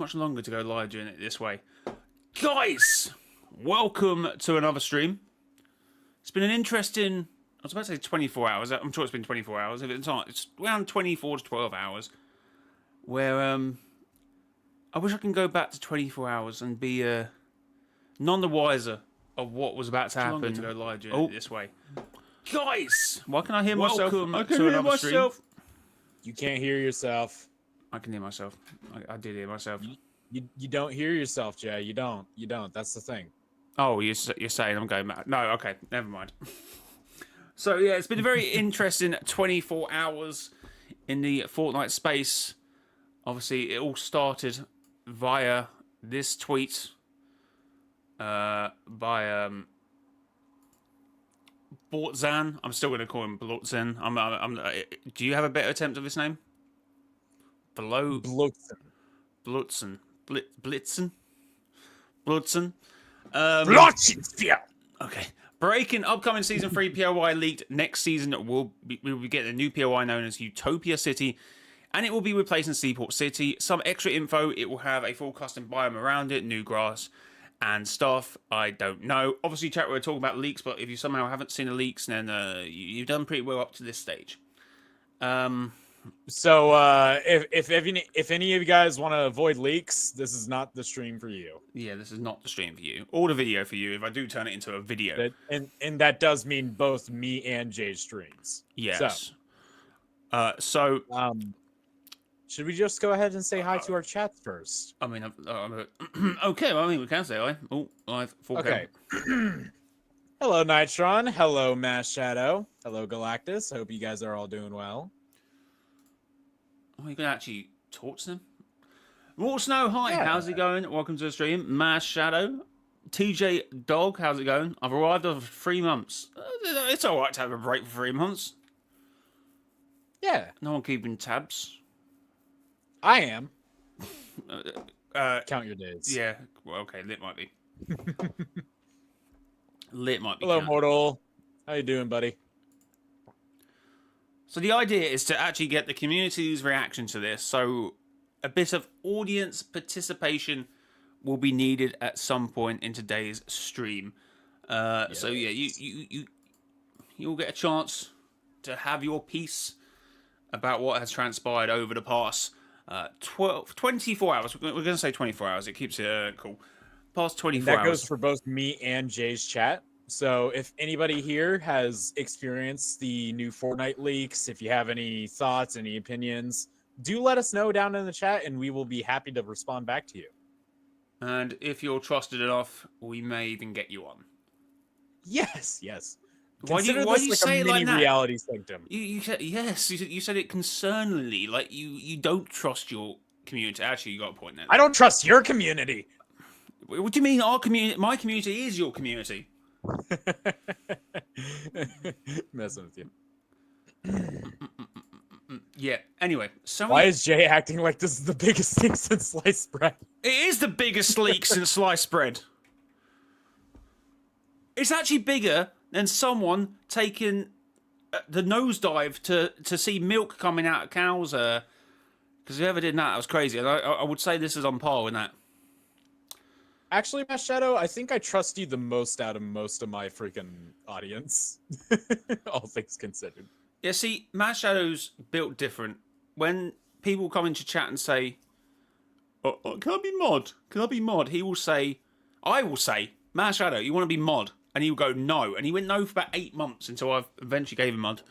Much longer to go live doing it this way. Guys, welcome to another stream. It's been an interesting, I was about to say 24 hours. I'm sure it's been 24 hours. If it's not, it's around 24 to 12 hours. Where, I wish I can go back to 24 hours and be none the wiser of what was about to happen. To go live doing it this way. Guys, why can I hear myself? I can hear myself. Stream? You can't hear yourself. I can hear myself. I did hear myself. You don't hear yourself, Jay. You don't. That's the thing. Oh, you're saying I'm going mad. No, okay, never mind. So, yeah, it's been a very interesting 24 hours in the Fortnite space. Obviously, it all started via this tweet by Bortzan. I'm still going to call him Bortzan. Do you have a better attempt of this name? Blitzen. Okay. Breaking upcoming season 3 POI leaked. Next season we will be getting a new POI known as Utopia City, and it will be replacing Seaport City. Some extra info. It will have a full custom biome around it, new grass and stuff. I don't know. Obviously, chat, we're talking about leaks, but if you somehow haven't seen the leaks, then you've done pretty well up to this stage. So if any of you guys want to avoid leaks, this is not the stream for you. Yeah, this is not the stream for you, or the video for you. If I do turn it into a video, and that does mean both me and Jay's streams. Yes. So should we just go ahead and say hi to our chat first? I mean, okay. Well, I mean, we can say hi. Oh, live. Okay. Hello, Nitron. Hello, Mass Shadow. Hello, Galactus. Hope you guys are all doing well. Oh, you can actually talk to them. Raw Snow, hi. Yeah. How's it going? Welcome to the stream. Mass Shadow. TJ Dog, how's it going? I've arrived after 3 months. It's all right to have a break for 3 months. Yeah. No one keeping tabs. I am. Count your days. Yeah. Well, okay. Lit might be. Lit might be. Hello, Mortal. How you doing, buddy? So the idea is to actually get the community's reaction to this. So a bit of audience participation will be needed at some point in today's stream. Yes. So yeah, you'll get a chance to have your piece about what has transpired over the past 24 hours. We're going to say 24 hours. It keeps it cool. Past 24 hours. That goes for both me and Jay's chat. So if anybody here has experienced the new Fortnite leaks, if you have any thoughts, any opinions, do let us know down in the chat, and we will be happy to respond back to you. And if you're trusted enough, we may even get you on. Yes. Why do you say it like that? Reality sanctum. You said yes. You said it concerningly, like you don't trust your community. Actually, you got a point there. I don't trust your community. What do you mean our community? My community is your community. Messing with you. Yeah. Anyway, why is Jay acting like this is the biggest thing since sliced bread? It is the biggest leak since sliced bread. It's actually bigger than someone taking the nosedive to see milk coming out of cows. Because whoever did that was crazy. And I would say this is on par with that. Actually, Mass Shadow, I think I trust you the most out of most of my freaking audience. All things considered. Yeah, see, Mass Shadow's built different. When people come into chat and say, can I be mod? Can I be mod? He will say, I will say, Mass Shadow, you want to be mod? And he will go, no. And he went no for about 8 months until I eventually gave him mod.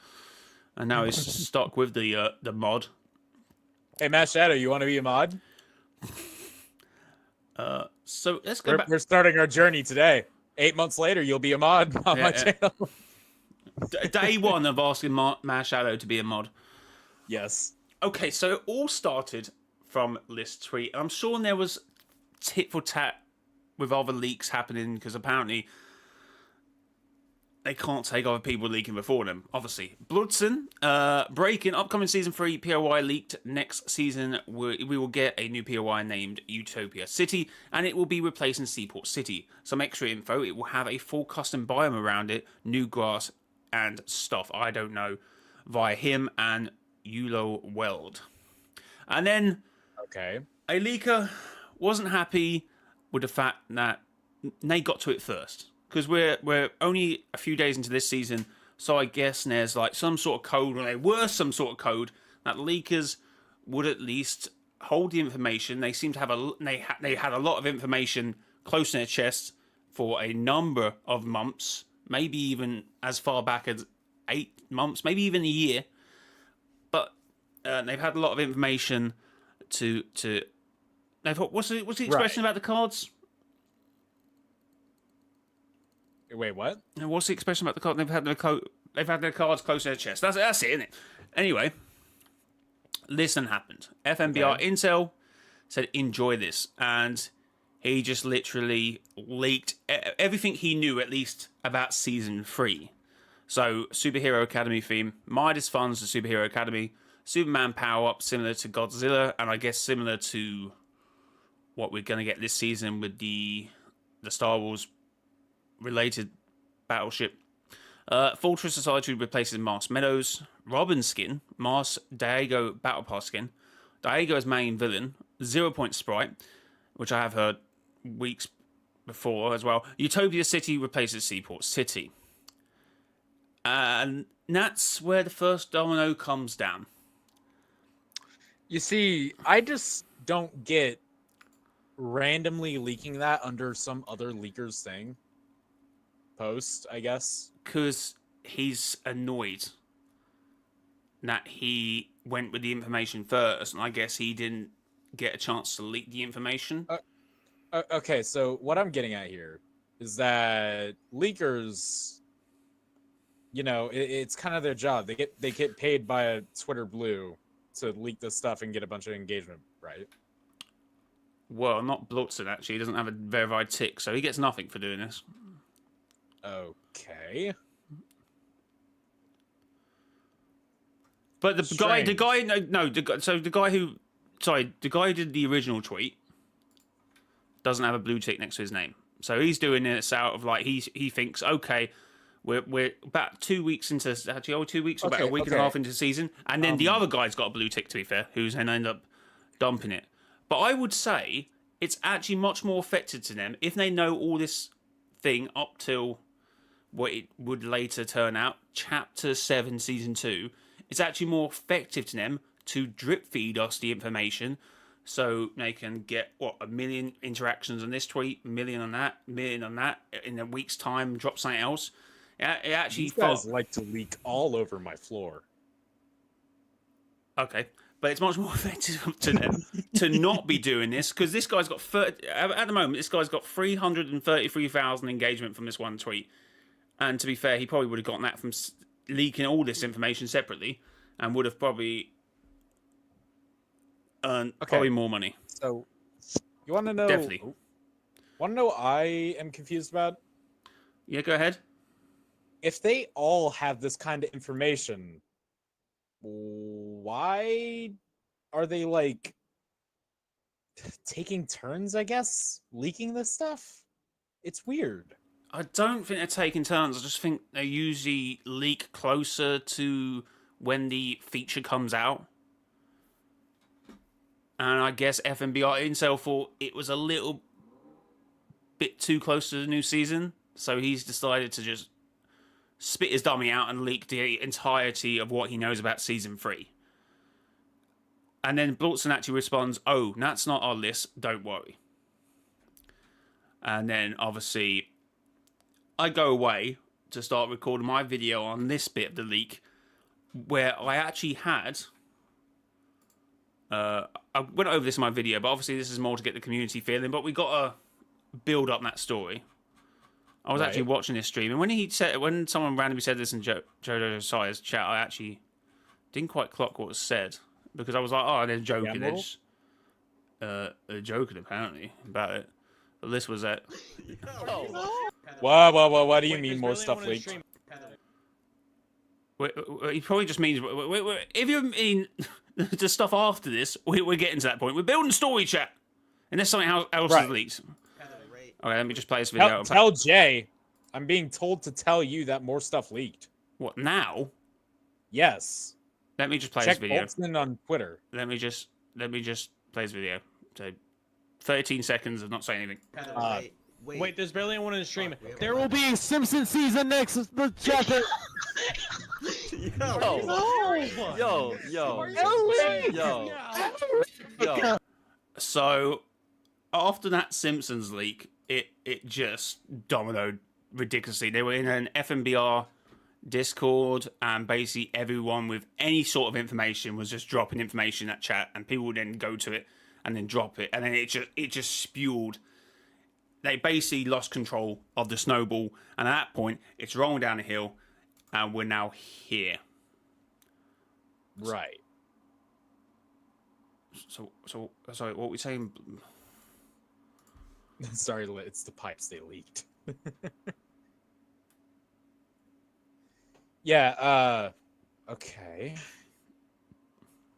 And now he's stuck with the mod. Hey, Mass Shadow, you want to be a mod? So let's go back. We're starting our journey today. 8 months later, you'll be a mod on my channel. Day one of asking Mass Shadow to be a mod. Yes. Okay, so it all started from this tweet. I'm sure there was tit for tat with other leaks happening because apparently they can't take other people leaking before them. Obviously, Bloodson breaking upcoming season 3 POI leaked. Next season we will get a new POI named Utopia City, and it will be replacing Seaport City. Some extra info: it will have a full custom biome around it, new grass and stuff. I don't know, via him and Yulo Weld. And then okay, a leaker wasn't happy with the fact that they got to it first, because we're only a few days into this season. So I guess there's like some sort of code, or there were some sort of code that leakers would at least hold the information. They seem to have they had a lot of information close in their chest for a number of months, maybe even as far back as 8 months, maybe even a year. But they've had a lot of information to. What's the expression about the cards? Wait, what? What's the expression about the card? They've had their cards close to their chest. That's it, isn't it? Anyway, listen happened. FMBR Intel said enjoy this, and he just literally leaked everything he knew, at least about season 3. So, Superhero Academy theme, Midas funds the Superhero Academy, Superman power up similar to Godzilla, and I guess similar to what we're going to get this season with the Star Wars related battleship. Fortress of Solitude replaces Mars Meadows. Robin skin, Mars Diego Battle Pass skin. Diego as main villain. 0 point sprite, which I have heard weeks before as well. Utopia City replaces Seaport City. And that's where the first domino comes down. You see, I just don't get randomly leaking that under some other leaker's thing. Post, I guess. Because he's annoyed that he went with the information first, and I guess he didn't get a chance to leak the information. Okay, so what I'm getting at here is that leakers, you know, it's kind of their job. They get paid by a Twitter blue to leak this stuff and get a bunch of engagement, right? Well, not Blutzen, actually. He doesn't have a verified tick, so he gets nothing for doing this. Okay. But the guy who did the original tweet doesn't have a blue tick next to his name. So he's doing this out of like, he thinks, okay, we're about 2 weeks into, actually, 2 weeks, about a week and a half into the season. And then the other guy's got a blue tick, to be fair, who's then end up dumping it. But I would say it's actually much more effective to them if they know all this thing up till what it would later turn out, Chapter 7, Season 2. It's actually more effective to them to drip feed us the information so they can get, 1 million interactions on this tweet, 1 million on that, 1 million on that, in a week's time, drop something else. It actually... These guys like to leak all over my floor. Okay. But it's much more effective to them to not be doing this, because this guy's got at the moment, this guy's got 333,000 engagement from this one tweet. And to be fair, he probably would have gotten that from leaking all this information separately, and would have probably earned probably more money. So, you want to know? Definitely. Want to know what I am confused about? Yeah, go ahead. If they all have this kind of information, why are they like taking turns, I guess, leaking this stuff? It's weird. I don't think they're taking turns. I just think they usually leak closer to when the feature comes out. And I guess FMBR Intel thought it was a little bit too close to the new season. So he's decided to just spit his dummy out and leak the entirety of what he knows about Season 3. And then Blutzen actually responds, oh, that's not our list, don't worry. And then, obviously, I go away to start recording my video on this bit of the leak, where I actually had... I went over this in my video, but obviously this is more to get the community feeling, but we got to build up that story. I was actually watching this stream, and when someone randomly said this in Jojo Sire's chat, I actually didn't quite clock what was said, because I was like, oh, they're joking. They're just joking, apparently, about it. But this was it. What do you mean more stuff leaked? He probably just means... If you mean the stuff after this, we're getting to that point. We're building story, chat. Unless something else is leaked. Okay, let me just play this video. Tell Jay, I'm being told to tell you that more stuff leaked. What, now? Yes. Let me just play this video. Check Boltzmann on Twitter. Let me just play this video. So, 13 seconds of not saying anything. Wait, there's barely anyone in the stream. Fuck, we have There a will lot. be a Simpsons season next chapter. Yo. So after that Simpsons leak, it just dominoed ridiculously. They were in an FMBR Discord, and basically everyone with any sort of information was just dropping information in that chat, and people would then go to it and then drop it, and then it just spewed. They basically lost control of the snowball, and at that point, it's rolling down the hill, and we're now here. Right. So sorry, what were we saying? Sorry, it's the pipes they leaked. Yeah, okay.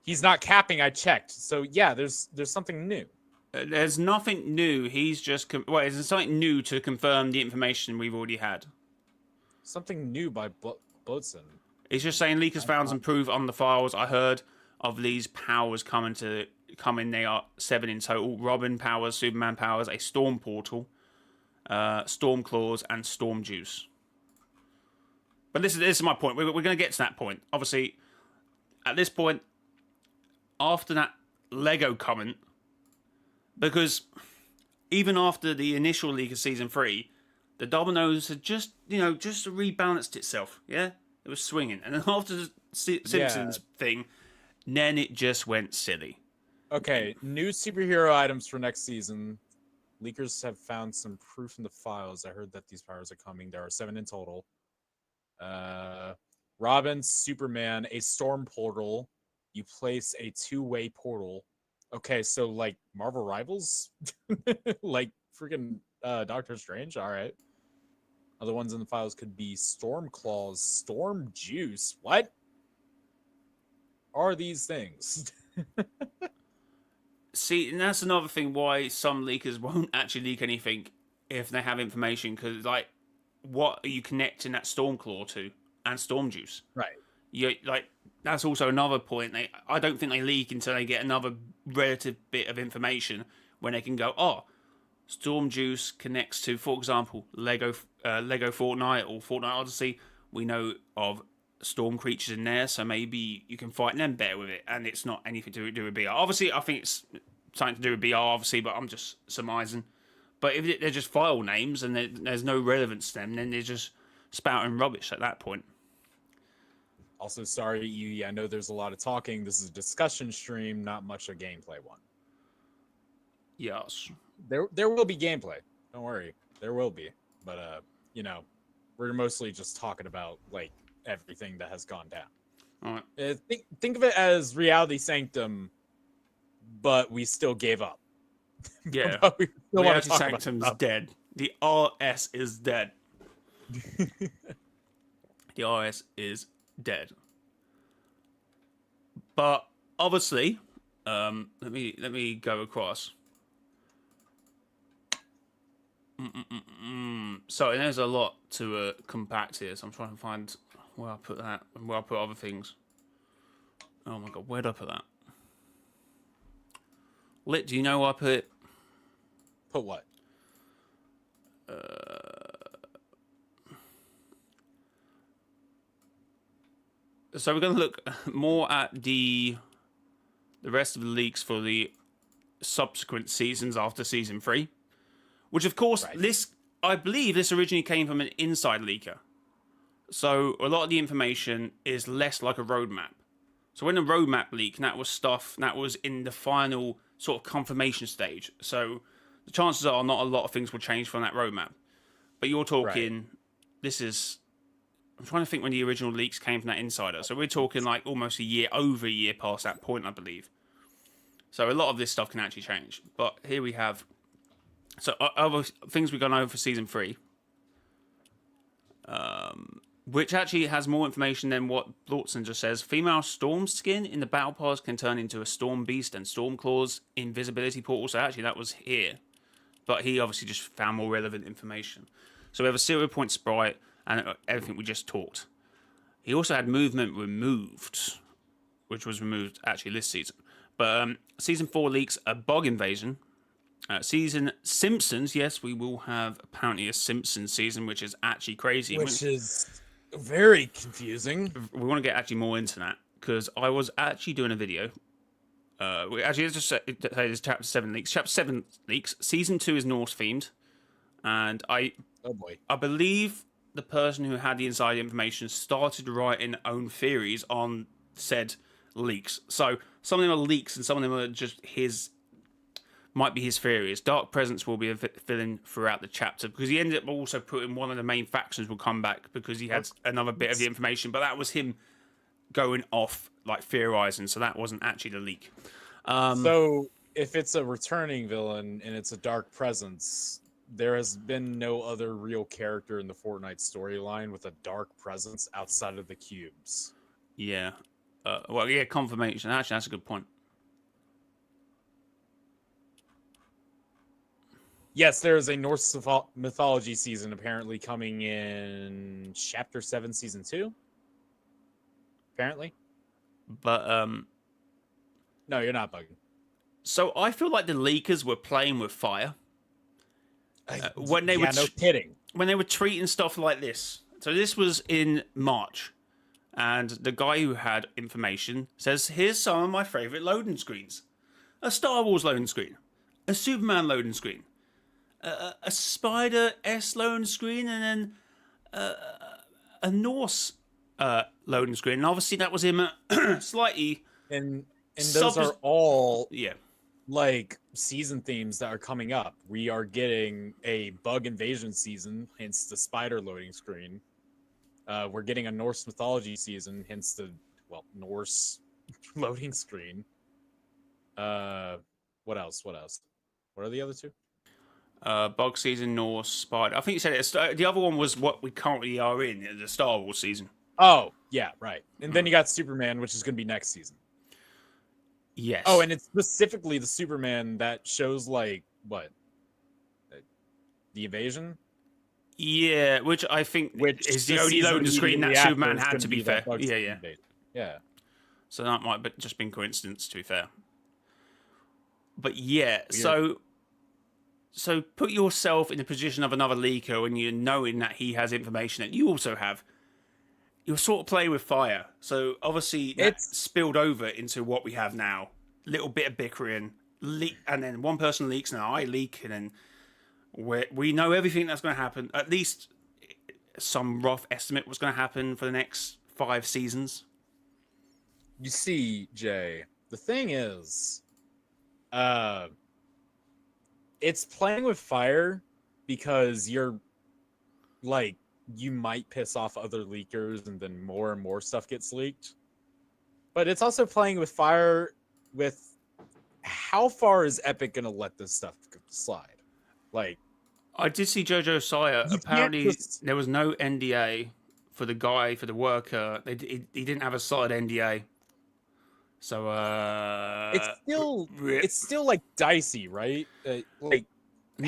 He's not capping, I checked. So yeah, there's something new. There's nothing new. He's just there's something new to confirm the information we've already had. Something new by Boatson. He's just saying leakers found some proof on the files. I heard of these powers coming. They are 7 in total. Robin powers, Superman powers, a storm portal, storm claws, and storm juice. But this is my point. We're going to get to that point. Obviously, at this point, after that Lego comment, because even after the initial leak of season 3, the dominoes had just rebalanced itself. Yeah, it was swinging, and then after the Simpsons thing, then it just went silly. Okay, new superhero items for next season. Leakers have found some proof in the files. I heard that these powers are coming. There are 7 in total. Robin, Superman, a storm portal. You place a 2-way portal. Okay, so like Marvel Rivals? Like freaking Doctor Strange? Alright. Other ones in the files could be Storm Claws, Storm Juice. What are these things? See, and that's another thing why some leakers won't actually leak anything if they have information, because, like, what are you connecting that Stormclaw to and Storm Juice? Right. That's also another point. I don't think they leak until they get another relative bit of information when they can go, oh, Storm Juice connects to, for example, Lego Fortnite or Fortnite Odyssey. We know of storm creatures in there, so maybe you can fight them better with it, and it's not anything to do with BR. Obviously, I think it's something to do with BR, obviously, but I'm just surmising. But if they're just file names and there's no relevance to them, then they're just spouting rubbish at that point. Also, sorry, Yui, I know there's a lot of talking. This is a discussion stream, not much a gameplay one. Yes. There will be gameplay. Don't worry. There will be. But, we're mostly just talking about, like, everything that has gone down. All right. Think of it as Reality Sanctum, but we still gave up. Yeah. But we still want Reality to talk Sanctum's about dead. The RS is dead. The RS is dead. But obviously, let me go across. So there's a lot to compact here. So I'm trying to find where I put that and where I put other things. Oh my god, where'd I put that? Lit, do you know where I put it? Put what? So we're going to look more at the rest of the leaks for the subsequent seasons after season 3, which of course I believe this originally came from an inside leaker. So a lot of the information is less like a roadmap. So when the roadmap leaked, that was stuff that was in the final sort of confirmation stage. So the chances are not a lot of things will change from that roadmap. But you're talking, this is, I'm trying to think when the original leaks came from that insider. So we're talking like almost over a year past that point, I believe. So a lot of this stuff can actually change. But here we have, so other things we've gone over for season 3. Which actually has more information than what Blortzen just says. Female storm skin in the battle pass can turn into a storm beast and storm claws invisibility portal. So actually that was here. But he obviously just found more relevant information. So we have a 0 point sprite and everything we just talked. He also had movement removed, which was removed actually this season. But season 4 leaks a bug invasion Season Simpsons. Yes, we will have apparently a Simpsons season, which is actually crazy. Which is very confusing. We want to get actually more into that because I was actually doing a video. Actually, let's just say this chapter 7 leaks. Chapter 7 leaks. Season 2 is Norse themed, and Oh boy. I believe the person who had the inside information started writing own theories on said leaks. So some of them are leaks, and some of them are just might be his theories. Dark Presence will be a villain throughout the chapter because he ended up also putting one of the main factions will come back because he had another bit of the information, but that was him going off like theorizing, so that wasn't actually the leak. So if it's a returning villain and it's a Dark Presence, there has been no other real character in the Fortnite storyline with a dark presence outside of the cubes. Yeah. Well, yeah, confirmation. Actually, that's a good point. Yes, there is a Norse mythology season apparently coming in Chapter 7, Season 2. Apparently. But, No, you're not bugging. so I feel like the leakers were playing with fire. When they no kidding. When they were treating stuff like this. So this was in March. And the guy who had information says, here's some of my favourite loading screens. A Star Wars loading screen. A Superman loading screen. A Spider-S loading screen. And then a Norse loading screen. And obviously that was him slightly... And those are all... Yeah. Like season themes that are coming up. We are getting a bug invasion season, hence the spider loading screen. We're getting a Norse mythology season, hence the Norse loading screen. What else? What are the other two? Bug season, Norse, Spider. I think you said it. The other one was what we currently are in, the Star Wars season. Oh, yeah, right. And then you got Superman, which is going to be next season. Yes. Oh, and it's specifically the Superman that shows like what? The invasion? Yeah, which I think is the only loading screen that Superman had, to be fair. Yeah. Yeah. So that might have just been coincidence, to be fair. But yeah, Weird. so put yourself in the position of another leaker when you're knowing that he has information that you also have. You're sort of playing with fire. So obviously it's spilled over into what we have now. Little bit of bickering, and then one person leaks, and I leak, and then we know everything that's going to happen. At least some rough estimate was going to happen for the next 5 seasons. You see, Jay, the thing is, it's playing with fire because you're like, you might piss off other leakers and then more and more stuff gets leaked. But it's also playing with fire with how far is Epic going to let this stuff slide? Like, I did see Jojo Sire. Apparently, there was no NDA for the guy, for the worker. He didn't have a solid NDA. So, it's still like dicey, right? Like,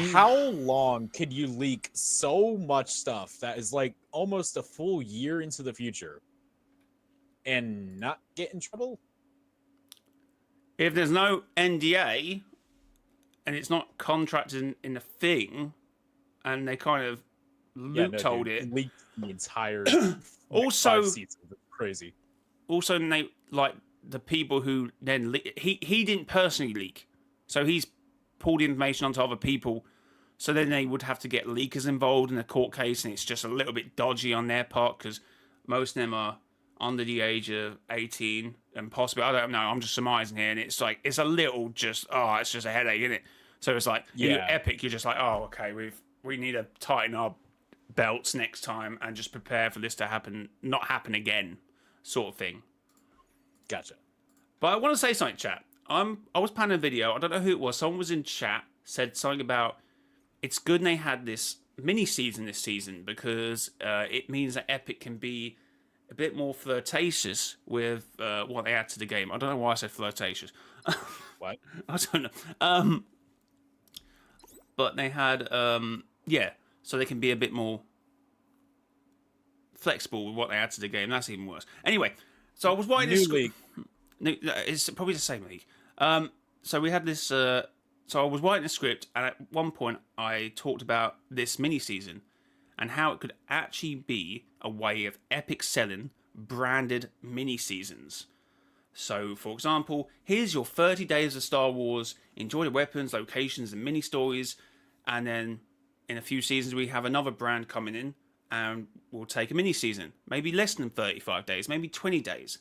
how long could you leak so much stuff that is like almost a full year into the future and not get in trouble? If there's no NDA and it's not contracted in the thing, and they kind of told it, leaked the entire also 5 seasons. It's crazy. Also, they like the people who then he didn't personally leak, so he's pulled information onto other people. So then they would have to get leakers involved in a court case, and it's just a little bit dodgy on their part because most of them are under the age of 18 and possibly, I don't know, I'm just surmising here, and it's like, it's a little just, it's just a headache, isn't it? So it's like, you're Epic, you're just like, okay, we need to tighten our belts next time and just prepare for this to not happen again, sort of thing. Gotcha. But I want to say something, chat. I was planning a video, I don't know who it was, someone was in chat, said something about, it's good they had this mini-season this season because it means that Epic can be a bit more flirtatious with what they add to the game. I don't know why I said flirtatious. What? I don't know. But they had, so they can be a bit more flexible with what they add to the game. That's even worse. Anyway, so I was writing this... League. It's probably the same league. So we had this So I was writing a script, and at one point I talked about this mini season and how it could actually be a way of epic selling branded mini seasons. So, for example, here's your 30 days of Star Wars. Enjoy the weapons, locations, and mini stories. And then in a few seasons, we have another brand coming in, and we'll take a mini season, maybe less than 35 days, maybe 20 days.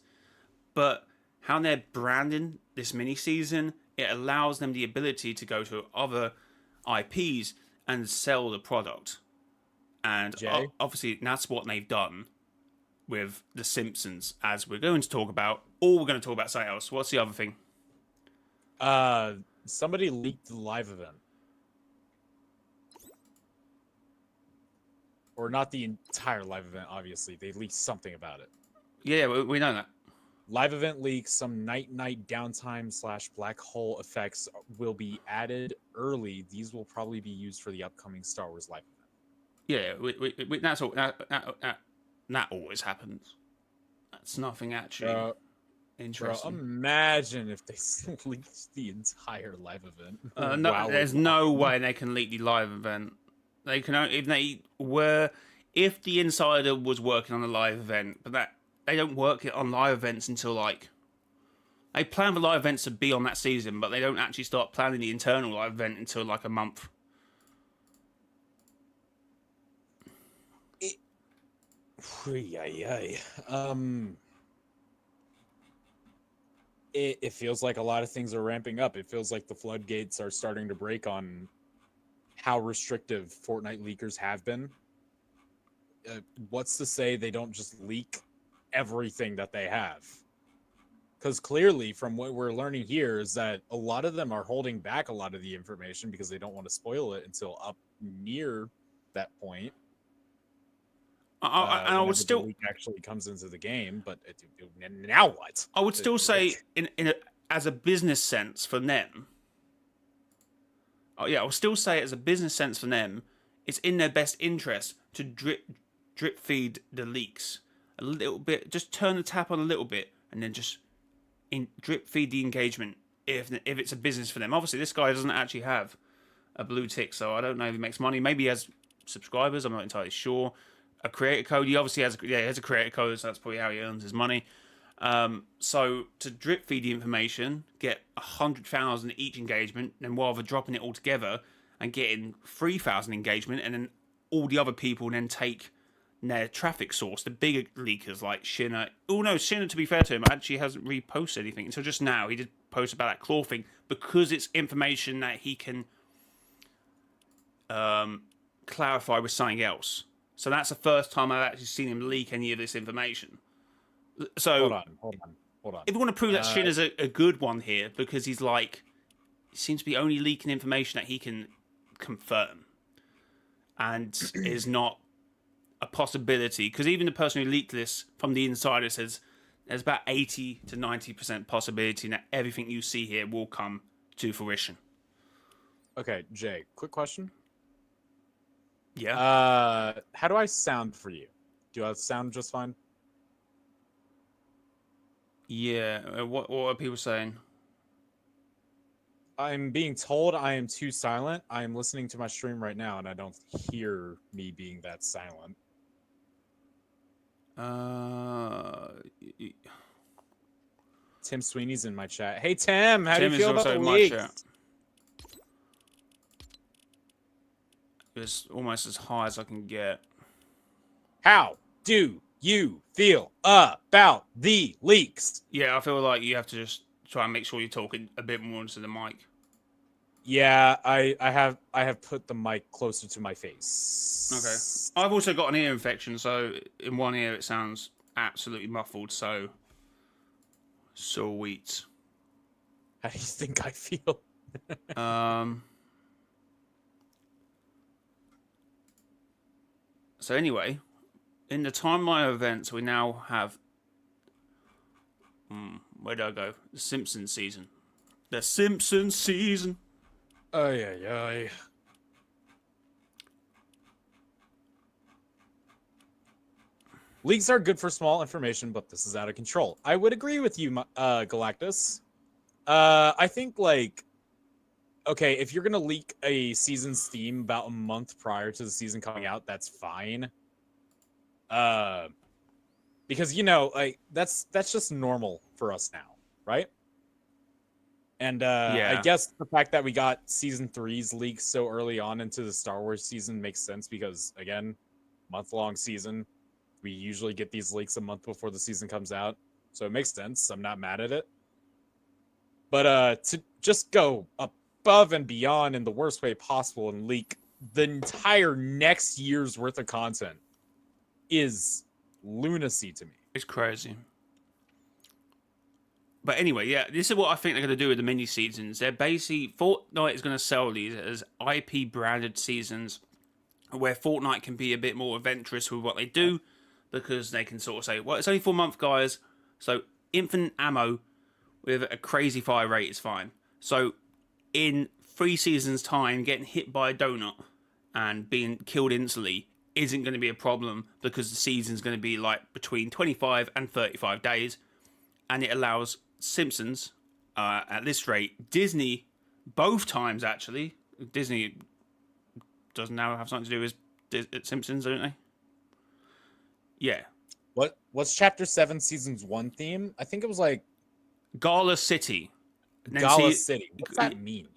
But how they're branding this mini season, it allows them the ability to go to other IPs and sell the product. And Jay? obviously, that's what they've done with The Simpsons, as we're going to talk about, or we're going to talk about something else. What's the other thing? Somebody leaked the live event. Or not the entire live event, obviously. They leaked something about it. Yeah, we know that. Live event leaks, some night downtime / black hole effects will be added early. These will probably be used for the upcoming Star Wars live event. Yeah, that's all. That always happens. That's nothing actually interesting. Bro, imagine if they leaked the entire live event. No, there's no way they can leak the live event. They can only, if the insider was working on a live event, but that they don't work on live events until they plan the live events to be on that season, but they don't actually start planning the internal live event until a month. It feels like a lot of things are ramping up. It feels like the floodgates are starting to break on how restrictive Fortnite leakers have been. What's to say they don't just leak everything that they have? Because clearly, from what we're learning here, is that a lot of them are holding back a lot of the information because they don't want to spoil it until up near that point. I would still the leak actually comes into the game, but now what? I would still say, as a business sense for them. Oh yeah, I would still say, as a business sense for them, it's in their best interest to drip feed the leaks a little bit. Just turn the tap on a little bit, and then just drip feed the engagement. If it's a business for them, obviously this guy doesn't actually have a blue tick, so I don't know if he makes money. Maybe he has subscribers. I'm not entirely sure. A creator code. He obviously has. He has a creator code, so that's probably how he earns his money. So to drip feed the information, get 100,000 each engagement, then rather dropping it all together and getting 3,000 engagement, and then all the other people then take their traffic source, the bigger leakers like Shinner. Oh no, Shinner, to be fair to him, actually hasn't reposted anything until just now. He did post about that claw thing because it's information that he can clarify with something else. So that's the first time I've actually seen him leak any of this information. So hold on. If you want to prove that Shinner's a good one here, because he seems to be only leaking information that he can confirm, and is not a possibility. Because even the person who leaked this from the insider says there's about 80 to 90% possibility that everything you see here will come to fruition. Okay, Jay, quick question. Yeah. How do I sound for you? Do I sound just fine? Yeah. What are people saying? I'm being told I am too silent. I am listening to my stream right now, and I don't hear me being that silent. Tim Sweeney's in my chat. Hey, Tim, how do you feel about the leaks? It's almost as high as I can get. How do you feel about the leaks? Yeah, I feel like you have to just try and make sure you're talking a bit more into the mic. Yeah, I have put the mic closer to my face. Okay. I've also got an ear infection, so in one ear it sounds absolutely muffled, so sweet. How do you think I feel? So anyway, in the timeline events, we now have... where did I go? The Simpsons season. The Simpsons season. Ay. Leaks are good for small information, but this is out of control. I would agree with you, Galactus. I think, okay, if you're gonna leak a season's theme about a month prior to the season coming out, that's fine. Because like that's just normal for us now, right? And I Yeah. guess the fact that we got season 3's leaks so early on into the Star Wars season makes sense because again, month-long season, we usually get these leaks a month before the season comes out, so it makes sense. I'm not mad at it. But to just go above and beyond in the worst way possible and leak the entire next year's worth of content is lunacy to me. It's crazy. But anyway, yeah, this is what I think they're going to do with the mini seasons. They're basically Fortnite is going to sell these as IP branded seasons, where Fortnite can be a bit more adventurous with what they do, because they can sort of say, well, it's only 4 months, guys, so infinite ammo with a crazy fire rate is fine. So in 3 seasons' time, getting hit by a donut and being killed instantly isn't going to be a problem because the season's going to be like between 25 and 35 days, and it allows Simpsons, at this rate, Disney, both times actually. Disney does now have something to do with Simpsons, don't they? Yeah. What's Chapter 7 Season's 1 theme? I think it was like Gala City. Gala City. What's that mean?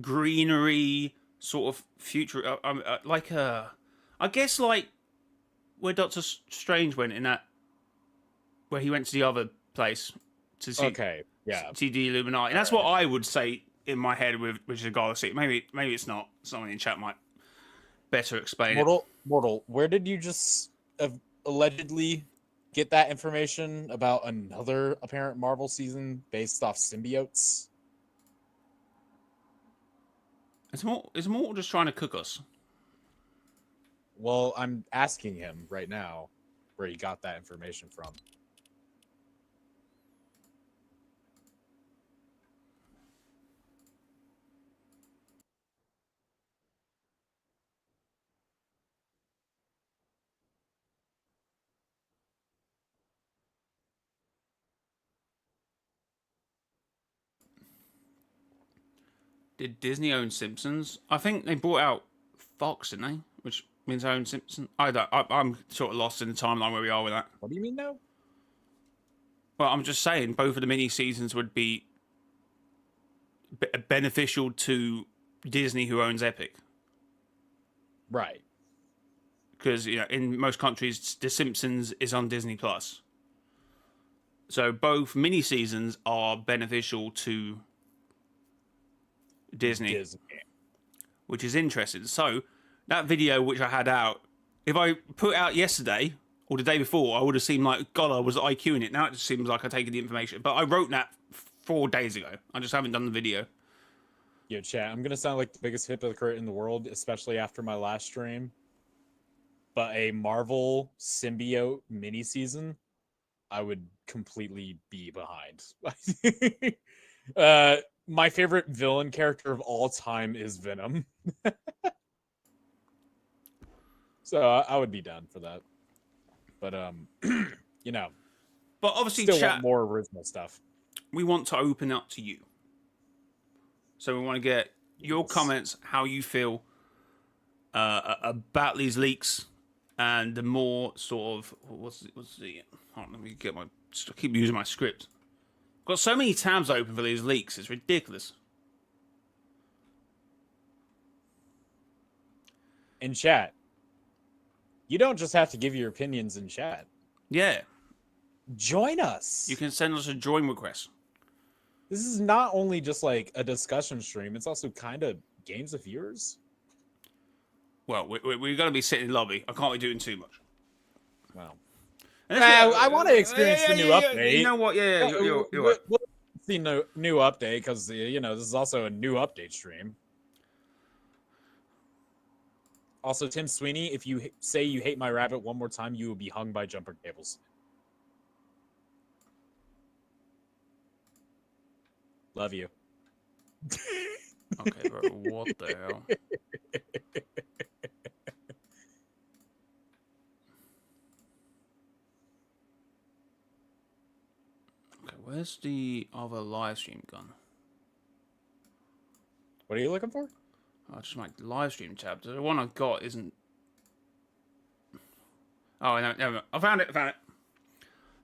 Greenery, sort of future, I guess like where Doctor Strange went in that, where he went to the other place to see, see the Illuminati. And that's what I would say in my head with which is a Gala City. Maybe it's not. Someone in chat might better explain Mortal, where did you just allegedly get that information about another apparent Marvel season based off symbiotes? It's more just trying to cook us. Well, I'm asking him right now where he got that information from. Did Disney own Simpsons? I think they bought out Fox, didn't they? Which means they own Simpsons. I'm sort of lost in the timeline where we are with that. What do you mean now? Well, I'm just saying both of the mini seasons would be beneficial to Disney, who owns Epic. Right. Because in most countries, The Simpsons is on Disney Plus. So both mini seasons are beneficial to Disney, which is interesting. So that video which I had out, if I put it out yesterday or the day before, I would have seemed like God, I was IQing it. Now it just seems like I taken the information. But I wrote that 4 days ago. I just haven't done the video. Yo, chat, I'm gonna sound like the biggest hypocrite in the world, especially after my last stream. But a Marvel symbiote mini season, I would completely be behind. My favorite villain character of all time is Venom. So I would be down for that. But but obviously, still chat, want more original stuff. We want to open up to you, so we want to get your comments, how you feel about these leaks, and the more sort of what's the? Hold on, let me get my. I keep using my script. I've got so many tabs open for these leaks. It's ridiculous. In chat, you don't just have to give your opinions in chat. Yeah. Join us. You can send us a join request. This is not only just like a discussion stream, it's also kind of games of viewers. Well, we're going to be sitting in lobby. I can't be doing too much. Wow. I want to experience the new update. You know what? Yeah, you're right. We'll see new update because this is also a new update stream. Also, Tim Sweeney, if you say you hate my rabbit one more time, you will be hung by jumper cables. Love you. Okay, bro. What the hell? Okay, where's the other live stream gone? What are you looking for? I just my live stream tab. The one I've got isn't. Oh, no, I found it.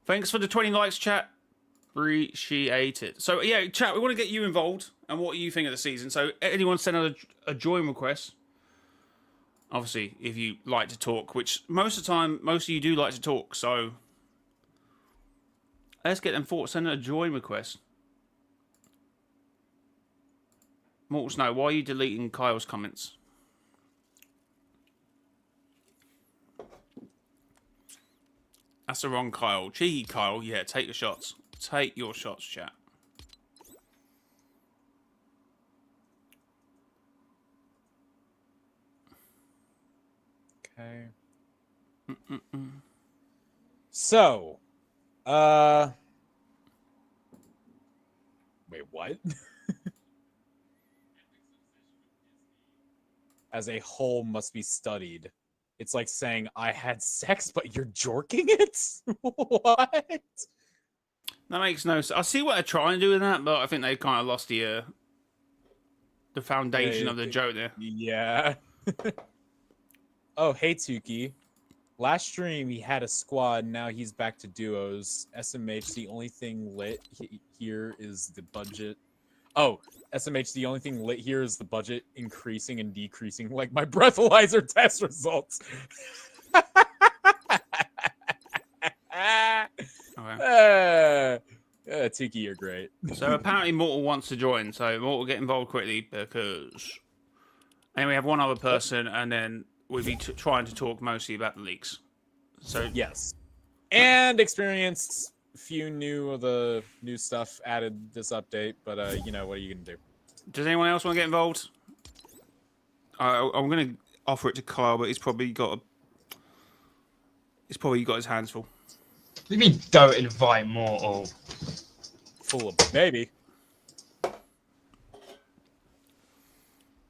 Thanks for the 20 likes, chat. Appreciate it. So yeah, chat. We want to get you involved and what you think of the season. So anyone send out a join request. Obviously, if you like to talk, which most of the time, most of you do like to talk. So let's get them thoughts. Send a join request. Mortal Snow, why are you deleting Kyle's comments? That's the wrong Kyle. Cheeky Kyle. Yeah, take your shots. Take your shots, chat. Okay. So, wait, what? As a whole must be studied. It's like saying I had sex, but you're jorking it? What? That makes no sense. I see what they're trying to do with that, but I think they kind of lost the foundation of the joke there. Yeah. Oh, hey, Tuki. Last stream, he had a squad. Now he's back to duos. SMH, the only thing lit here is the budget. Oh, SMH, the only thing lit here is the budget increasing and decreasing, like my breathalyzer test results. Okay. Tiki, you're great. So apparently Mortal wants to join, so Mortal get involved quickly because... And we have one other person, and then we'll be trying to talk mostly about the leaks. So yes. And experienced few new stuff added this update, but you know, what are you gonna do? Does anyone else want to get involved? I'm gonna offer it to Kyle, but he's probably got his hands full. What do you mean don't invite Mortal? Full of baby.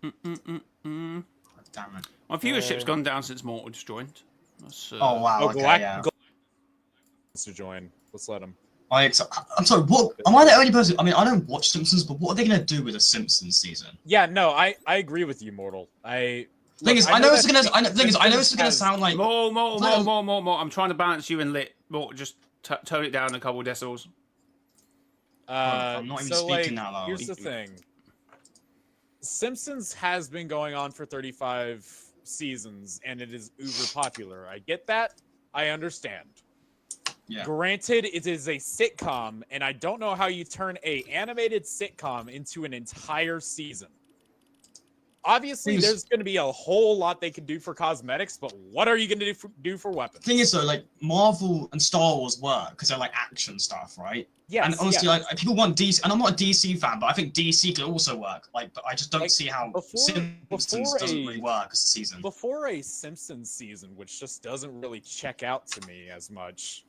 Damn it. My viewership's gone down since Mortal just joined. Oh wow, okay, yeah. To join. Let's let him. I'm sorry, what? Am I the only person? I mean, I don't watch Simpsons, but what are they going to do with a Simpsons season? Yeah, no, I agree with you, Mortal. I know this is gonna sound like more. I'm trying to balance you and lit. More, just tone it down a couple of decibels. I'm not even speaking that loud. Here's the thing. Simpsons has been going on for 35 seasons, and it is uber popular. I get that. I understand. Yeah. Granted, it is a sitcom, and I don't know how you turn a animated sitcom into an entire season. Obviously, there's going to be a whole lot they can do for cosmetics, but what are you going to do for weapons? Thing is, though, like Marvel and Star Wars work because they're like action stuff, right? Yeah. And honestly, like people want DC, and I'm not a DC fan, but I think DC could also work. Like, but I just don't see how Simpsons doesn't really work as a season. Before a Simpsons season, which just doesn't really check out to me as much.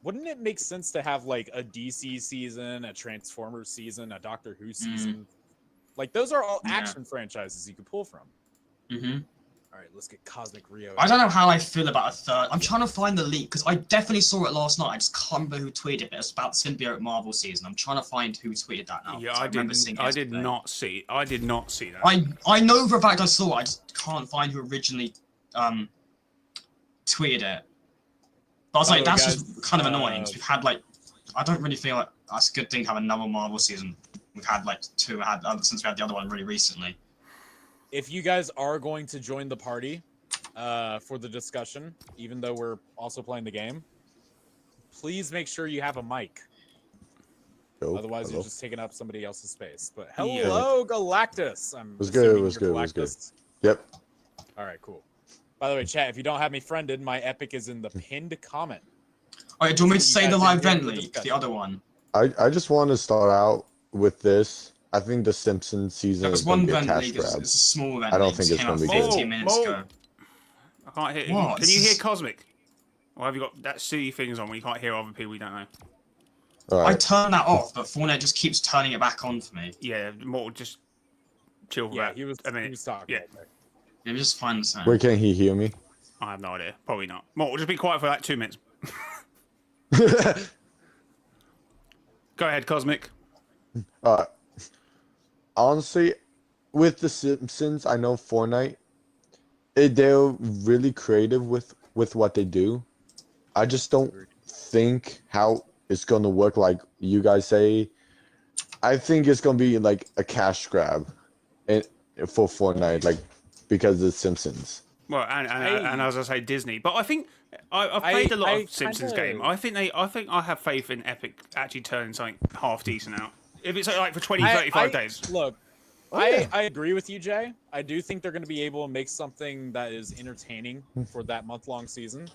Wouldn't it make sense to have like a DC season, a Transformers season, a Doctor Who season? Like those are all action franchises you could pull from. All right, let's get Cosmic Rio. I don't know how I feel about a third. I'm trying to find the leak because I definitely saw it last night. I just can't remember who tweeted it. It's about the Symbiote Marvel season. I'm trying to find who tweeted that now. Yeah, I did not see that. I know for a fact I saw it. I just can't find who originally tweeted it. But I was like, that's just kind of annoying. Because we've had like, I don't really feel like that's a good thing to have another Marvel season. We've had like two since we had the other one really recently. If you guys are going to join the party for the discussion, even though we're also playing the game, please make sure you have a mic. Otherwise, you're just taking up somebody else's space. But hello, Galactus. It was good. Yep. All right, cool. By the way, chat, if you don't have me friended, my epic is in the pinned comment. All right, do you want me to say the live event leak, the other one? I just want to start out with this. I think the Simpsons season is going to be a cash grab. It's a small event. I don't think it's going to be good. 15 minutes ago. I can't hear. What? Can you hear Cosmic? Or have you got that silly things on where you can't hear other people you don't know? All right. I turned that off, but Fortnite just keeps turning it back on for me. Yeah, Mortal, just chill for about he was a minute. He was talking. Yeah. Let me just find the sound. Where can he hear me? I have no idea. Probably not. Mortal, just be quiet for like 2 minutes. Go ahead, Cosmic. Honestly, with the Simpsons, I know Fortnite, they're really creative with what they do. I just don't think how it's gonna work like you guys say. I think it's gonna be like a cash grab, and for Fortnite, like because of the Simpsons. Well, and as I say, Disney. But I think I've played a lot of Simpsons game. I think I have faith in Epic actually turning something half decent out. If it's like for 20, 35 days. Look, I agree with you, Jay. I do think they're going to be able to make something that is entertaining for that month-long season.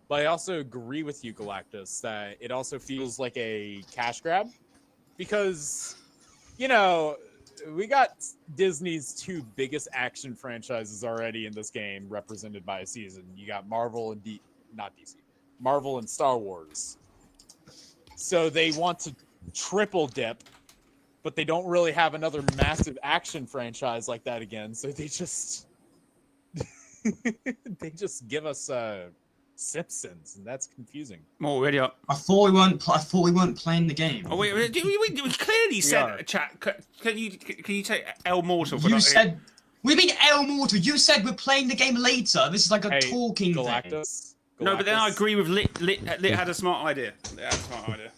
But I also agree with you, Galactus, that it also feels like a cash grab. Because, you know, we got Disney's two biggest action franchises already in this game represented by a season. You got Marvel and not DC. Marvel and Star Wars. So they want to triple dip, but they don't really have another massive action franchise like that again. So they just they just give us Simpsons, and that's confusing. More already up. I thought we weren't playing the game. Oh wait, we clearly said chat. Can you take El Mortal? For You said. We mean El Mortal. You said we're playing the game later. This is like a talking Galactus. thing. No, but then I agree with Lit had a smart idea. Lit had a smart idea.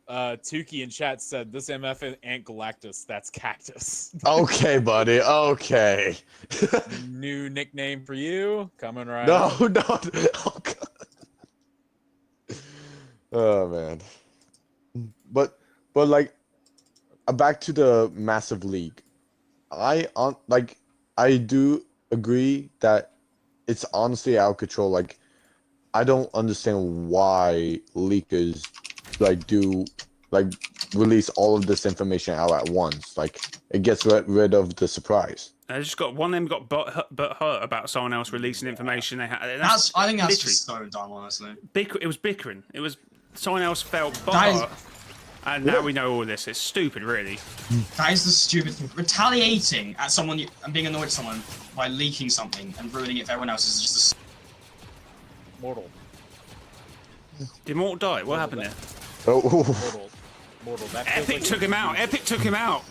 Tukey in chat said this MF ain't Galactus, that's Cactus. Okay, buddy. Okay. New nickname for you coming right No, up. no. Oh, God. Oh man. But like, back to the massive league. I do agree that it's honestly out of control. Like, I don't understand why leakers release all of this information out at once. Like, it gets rid of the surprise. I just got one of them got but hurt about someone else releasing information they had. I think that's just so dumb, honestly. It was bickering. It was someone else felt hurt, and now we know all this. It's stupid, really. That is the stupid thing. Retaliating at someone and being annoyed at someone by leaking something and ruining it for everyone else is just Mortal. Did Mortal die? What happened there? Oh. Mortal. Epic took him out. Epic took him out.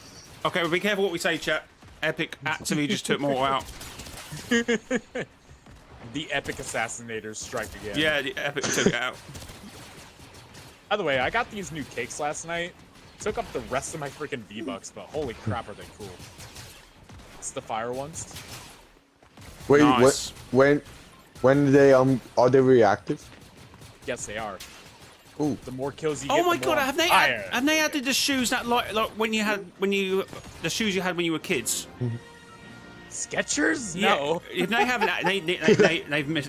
Okay, well, be careful what we say, chat. Epic actually just took Mortal out. The Epic Assassinators strike again. Yeah, the Epic took it out. By the way, I got these new cakes last night. Took up the rest of my freaking V-Bucks, but holy crap, are they cool. It's the fire ones. Wait, Nice. when they are they reactive? Yes, they are. Ooh. The more kills you get, Oh my the more god, have they fire. added the shoes that like the shoes you had when you were kids? Skechers? Yeah, No. if they haven't,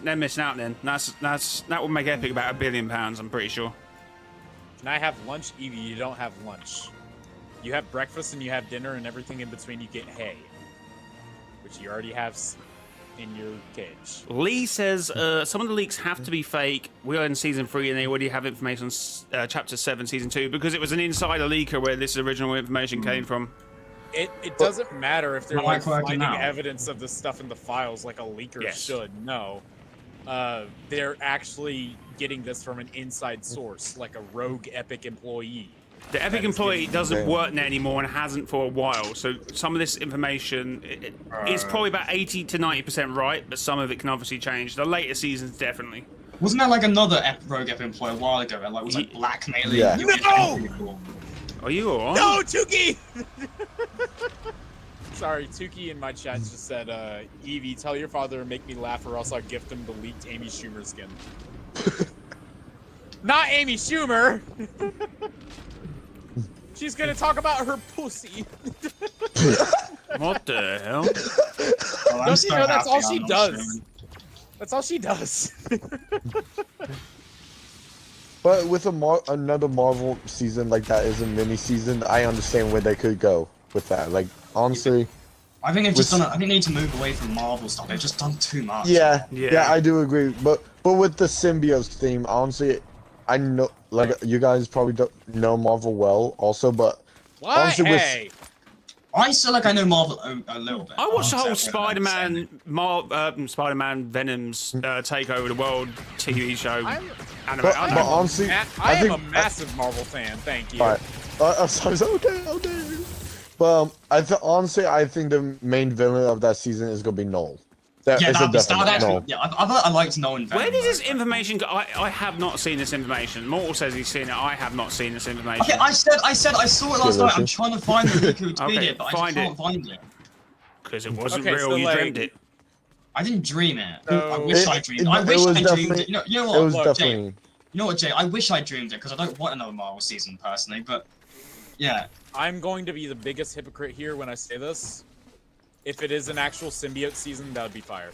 they're missing out. Then that would make Epic about £1 billion. I'm pretty sure. Can I have lunch? Evie, you don't have lunch. You have breakfast and you have dinner and everything in between you get hay. Which you already have in your cage. Lee says some of the leaks have to be fake. We are in season 3 and they already have information on chapter 7, season 2, because it was an insider leaker where this original information came from. It doesn't matter if they're Like finding now. evidence of this stuff in the files like a leaker should. No. They're actually getting this from an inside source, like a rogue Epic employee. The Epic employee doesn't work there anymore and hasn't for a while, so some of this information is probably about 80 to 90% right, but some of it can obviously change. The later seasons, definitely. Wasn't there like another rogue Epic employee a while ago that was like blackmailing? Yeah. No! Are you alright? No, Tukey! Sorry, Tukey in my chat just said, Evie, tell your father to make me laugh or else I'll gift him the leaked Amy Schumer skin. Not Amy Schumer! She's gonna talk about her pussy. What the hell? Oh, I'm Don't so you know that's happy all I'm she not does? streaming. That's all she does. But with another Marvel season like that is a mini season, I understand where they could go with that. Like, honestly. I think they've just done. I think they need to move away from Marvel stuff. They've just done too much. Yeah, Yeah. I do agree. But with the symbiote theme, honestly, I know, like, you guys probably don't know Marvel well, also, but What? honestly, Hey! I still like I know Marvel a little bit. I watched the whole Spider-Man. Spider-Man Venom's take over the world TV show. I'm- Anime. but I don't know. honestly, I am think a massive Marvel fan, thank you. Alright, I'm sorry. Okay. But honestly, I think the main villain of that season is gonna be Null. That Yeah, is a that'd definite actually. Null. Yeah, I liked Nolan. Where does this information go? I have not seen this information. Mortal says he's seen it. I have not seen this information. Okay, I said I saw it last night. I'm trying to find the leak who tweeted Okay, it, but I just can't find it. Because it wasn't Okay, real. so, You like- dreamed it. I didn't dream it. So- I wish I dreamed. I it wish was I dreamed definitely- it. You know It was what, Jay? definitely. You know what, Jay? I wish I dreamed it because I don't want another Marvel season personally. But yeah, I'm going to be the biggest hypocrite here when I say this. If it is an actual symbiote season, that would be fire.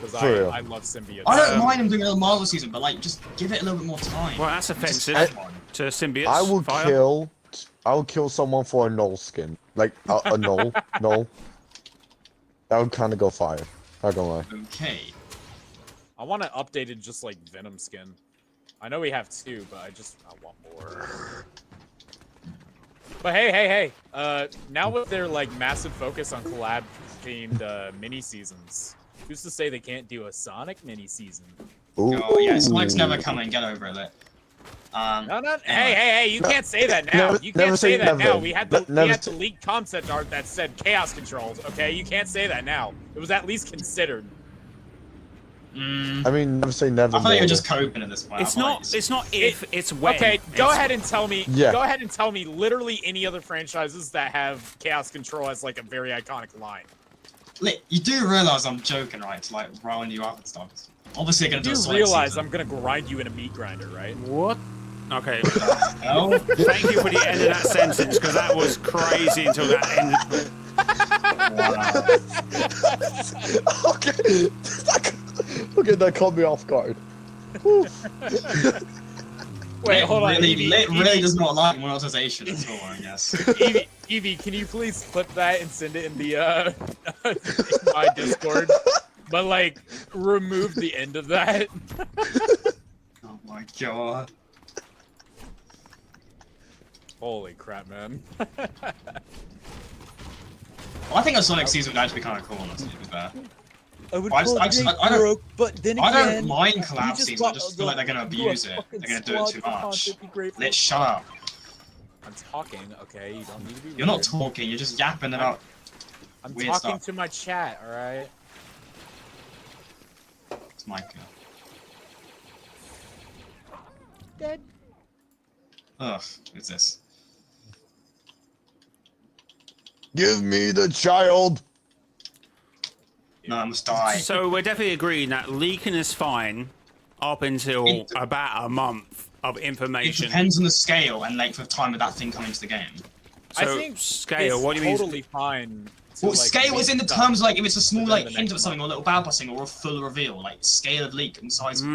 Because For real. I love symbiotes. I don't mind him doing another Marvel season, but like, just give it a little bit more time. Well, that's Just offensive have one. to symbiotes. I will Fire. kill. I will kill someone for a Null skin, like a Null. Null. That would kind of go fire. Not gonna lie. Okay. I want an updated, just like Venom skin. I know we have two, but I want more. But hey! Now with their like massive focus on collab-themed mini seasons, who's to say they can't do a Sonic mini season? Ooh. Oh yeah, Sonic's never coming. Get over it. Lit. No. Hey! You can't say that now. Never- You never can't say say that never. now. We had the Never the leaked concept art that said chaos controls. Okay, you can't say that now. It was at least considered. Mm, I mean, never say never. I thought you were never. just coping at this point. It's I thought not. you- It's not if. It's when. Okay, go It's- ahead and tell me. Yeah. Go ahead and tell me literally any other franchises that have chaos control as like a very iconic line. Lit, you do realize I'm joking, right? To like round you up and stuff. Obviously, they're gonna do You a Sonic realize season. I'm gonna grind you in a meat grinder, right? What? Okay. No? Thank you for the end of that sentence because that was crazy until that ended. Wow. Okay. Okay, that caught me off guard. Wait, hold on. Really, Evie, Lit really does not like monetization at all, I guess. Evie, can you please clip that and send it in the in my Discord? But like, remove the end of that. Oh my god. Holy crap, man. Well, I think a Sonic season would actually be kind of cool, honestly, to be fair. I would I call just- Jake I don't- broke, but then I again, don't mind he collab just seasons, I got just feel like they're gonna the abuse it. fucking They're gonna do it too squad much. to be grateful. Let's shut up. I'm talking, okay? You don't need to be You're not weird. talking, you're just yapping about I'm weird talking stuff. to my chat, alright? It's my girl. Dead. Ugh, who's this? Give me the child. No, I must die. So we're definitely agreeing that leaking is fine up until It- about a month of It information. depends on the scale and length of time of that thing coming to the game. So I think scale. it's What do you mean? totally fine. to, Well, like, scale is in the leak terms stuff like if it's a small within like the hint next of something or a little bad passing or a full reveal, like scale of leak and size of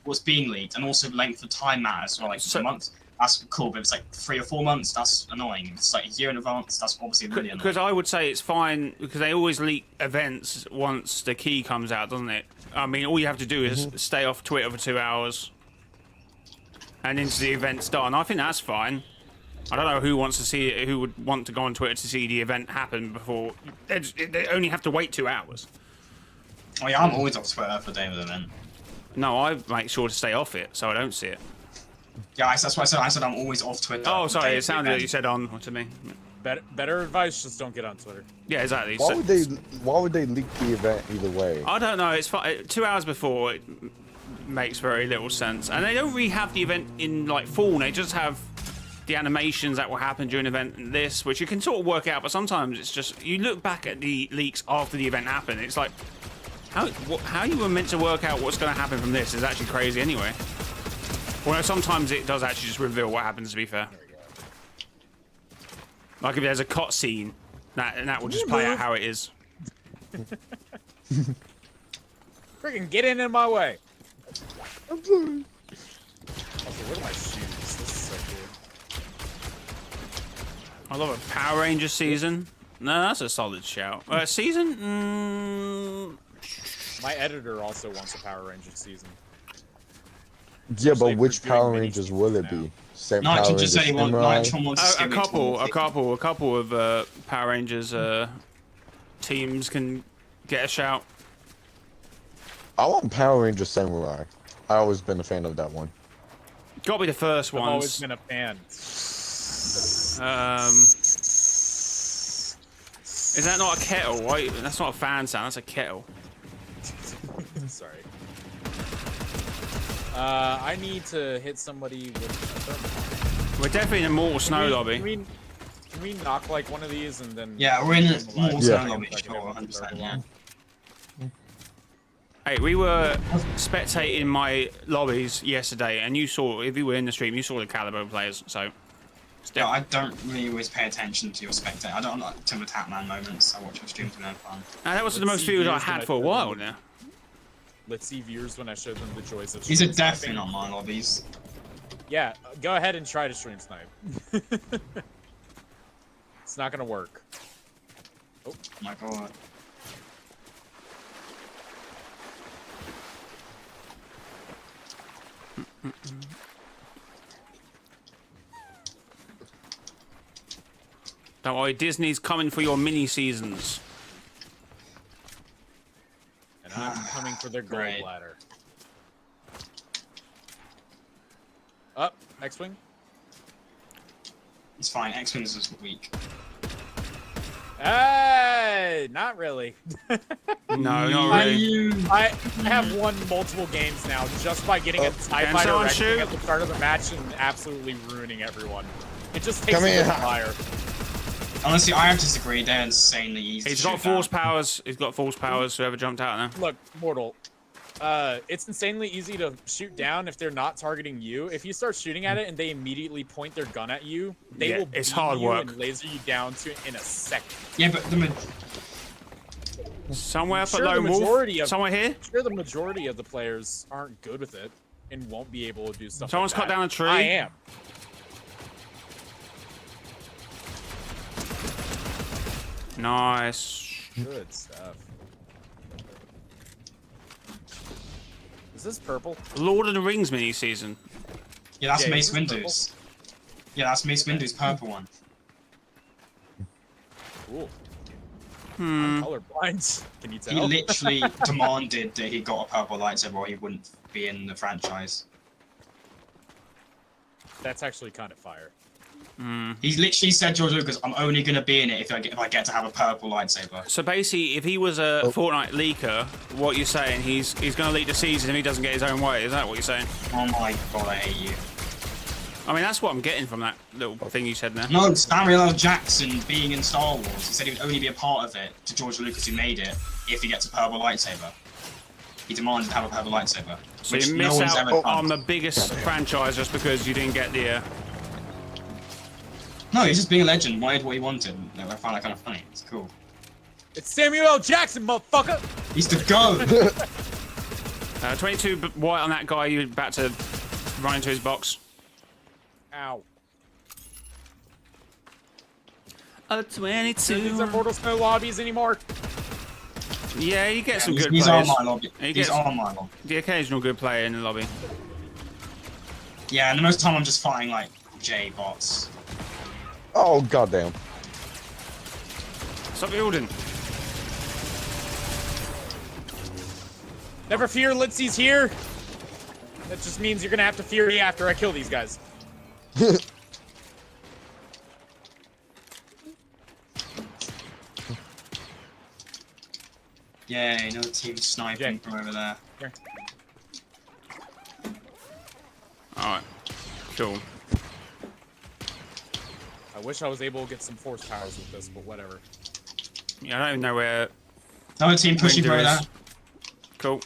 what's being leaked, and also length of time matters. So like So- a month, that's cool. But if it's like 3 or 4 months, that's annoying. If it's like a year in advance, that's obviously really annoying. Because I would say it's fine because they always leak events once the key comes out, doesn't it? I mean, all you have to do is stay off Twitter for 2 hours, and into the event's done. I think that's fine. I don't know who wants to see it, who would want to go on Twitter to see the event happen before. They only have to wait 2 hours. Oh yeah, I'm always off Twitter for the day of the event. No, I make sure to stay off it so I don't see it. Yeah, that's what I said. I said I'm always off Twitter. Oh, for the sorry, day it of the sounded like event. you said on to me. Better advice, just don't get on Twitter. Yeah, exactly. Why So- would they? Why would they leak the event either way? I don't know. It's 2 hours before. It makes very little sense, and they don't really have the event in like full. They just have the animations that will happen during the event and this, which you can sort of work out. But sometimes it's just you look back at the leaks after the event happened. It's like how you were meant to work out what's going to happen from this is actually crazy anyway. Well, sometimes it does actually just reveal what happens. To be fair, like if there's a cot scene, that will just play out how it is. Freaking get in my way. I'm sorry. Okay, where are my shoes? This is so cool. I love a Power Rangers season. No, that's a solid shout. Season? My editor also wants a Power Rangers season. Yeah, Especially but which if we're doing Power mini Rangers seasons will it now. be? Same No, I Power can just Rangers say one. Samurai? Nitron wants to A skip it couple to- of Power Rangers teams can get a shout. I want Power Rangers Samurai. I always been a fan of that one. Got to be the first I've always ones. been a fan. Is that not a kettle? Why? That's not a fan sound. That's a kettle. Sorry. I need to hit somebody with a thermal. We're definitely in a mortal snow lobby. Can we knock like one of these and then? Yeah, we're in a more Yeah. snow lobby, sure, 100%. Yeah. Hey, we were spectating my lobbies yesterday, and you saw, if you were in the stream, you saw the caliber of players. So, Yeah, I don't really always pay attention to your spectate. I don't like Tim the Tatman moments. I watch your streams and have fun. that was the Let's most see views I views had when for a I- while now. Let's see viewers when I show them the joys of. These are stream definitely sniping. not my lobbies. Yeah, go ahead and try to stream snipe. It's not gonna work. Oh my god. Don't worry, Disney's coming for your mini seasons. And I'm coming for their gold Great. ladder. Up, X-wing. It's fine. X-Wings is weak. Hey, not really. No, not really. I have won multiple games now just by getting a TIE Can fighter someone wrecking shoot? at the start of the match and absolutely ruining everyone. It just takes Come a here. little fire. Honestly, I have disagreed. They're insanely easy. He's to got shoot down. force powers. He's got force powers. Whoever jumped out there. Look, Mortal. It's insanely easy to shoot down if they're not targeting you. If you start shooting at it and they immediately point their gun at you, they Yeah, will it's beam hard you work. and laser you down in a second. Yeah, but Somewhere up Sure, at the Lone Wolf. majority of- Somewhere here. Sure, the majority of the players aren't good with it and won't be able to do stuff. Someone's like cut that. down a tree. I am. Nice. Good stuff. Is this purple? Lord of the Rings mini season. yeah, that's Yeah, Mace is this Windu's. Yeah, that's Mace Windu's purple one. Cool. Hmm. I'm colorblind. Can you He tell? literally demanded that he got a purple lightsaber or he wouldn't be in the franchise. That's actually kind of fire. He literally said, George Lucas, I'm only going to be in it if I get to have a purple lightsaber. So basically, if he was a Fortnite leaker, what you're saying, he's going to leak the season if he doesn't get his own way. Is that what you're saying? Oh my god, I hate you. I mean, that's what I'm getting from that little thing you said there. No, Samuel L. Jackson being in Star Wars, he said he would only be a part of it to George Lucas who made it if he gets a purple lightsaber. He demanded to have a purple lightsaber. So which you no miss one's out ever done. on the biggest franchise just because you didn't get the... No, he's just being a legend, wanted what he wanted. I found that kind of funny. It's cool. It's Samuel L. Jackson, motherfucker! He's the GOAT! 22 white on that guy, you're about to run into his box. Ow. A These 22. are Mortal Snow lobbies anymore. Yeah, you get some these good these are players. my lobby. He These gets- are my lobby. The occasional good player in the lobby. Yeah, and the most time I'm just fighting like J bots. Oh goddamn! Stop building. Never fear, Litsy's here. That just means you're gonna have to fear me after I kill these guys. Yay, another team sniping Jay. from over there. Here. Alright. Cool. I wish I was able to get some force powers with this, but whatever. Yeah, I don't even know where... Another team pushing Winter through is. there. Cool.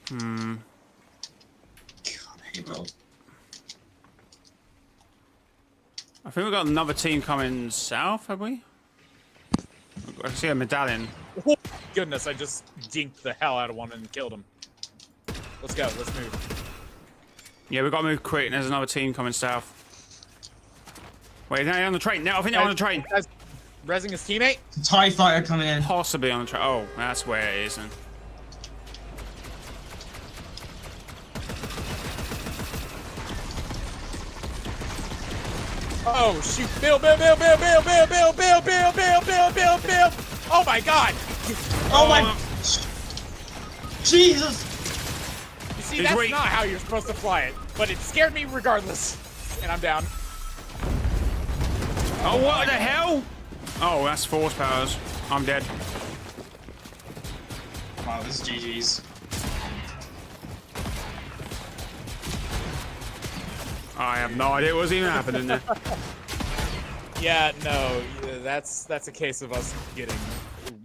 Hmm. God, I hate those. I think we've got another team coming south, have we? I see a medallion. Oh, goodness, I just dinked the hell out of one and killed him. Let's go, let's move. Yeah, we've got to move quick, and there's another team coming south. Wait, now they're on the train. Now I think they're on the train. Guys, rezzing his teammate? TIE fighter coming in. Possibly on the train. Oh, that's where it is then. Oh shoot! Bill! Oh my God! Oh my... Jesus! You see, He's that's weak. not how you're supposed to fly it, but it scared me regardless. And I'm down. Oh, what the hell? Oh, that's force powers. I'm dead. Wow, this is GG's. I have no idea what's even happening there. Yeah, no, that's a case of us getting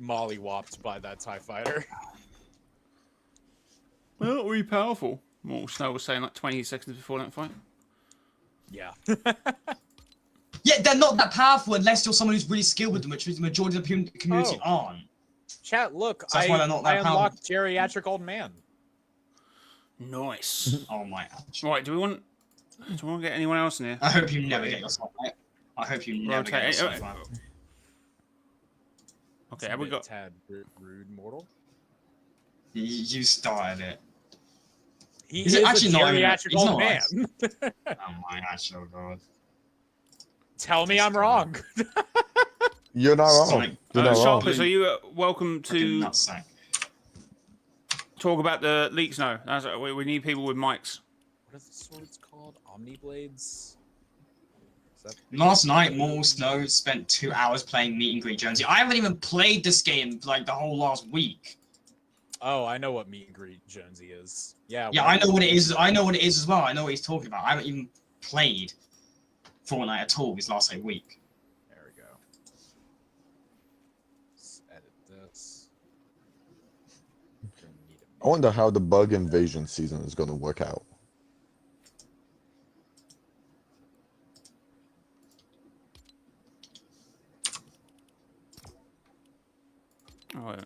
mollywopped by that TIE fighter. Well, not really powerful. Mortal Snow was saying like 20 seconds before that fight. Yeah. Yeah, they're not that powerful unless you're someone who's really skilled with them, which is the majority of the community aren't. Chat, look, So that's why they're not that I unlocked geriatric old man. Nice. Oh my gosh. Right, do we want to get anyone else in here? I hope you never get yourself right. I hope you never get yourself right. Okay, have we got... Tad rude mortal? You started it. He Is is it actually a not even- geriatric it's old not man. Oh my gosh, oh god. Tell me I'm wrong. You're not wrong. Sonic. You're not wrong. Sharpers, are you welcome Fucking to nutsack. talk about the leaks now? We need people with mics. What is the swords called? Omniblades? Last night, Mortal Snow spent 2 hours playing Meet and Greet Jonesy. I haven't even played this game like the whole last week. Oh, I know what Meet and Greet Jonesy is. Yeah. Yeah, I know what it is. I know what it is as well. I know what he's talking about. I haven't even played Fortnite at all this last week. There we go. Let's edit this. I wonder how the bug invasion season is going to work out. Oh, yeah.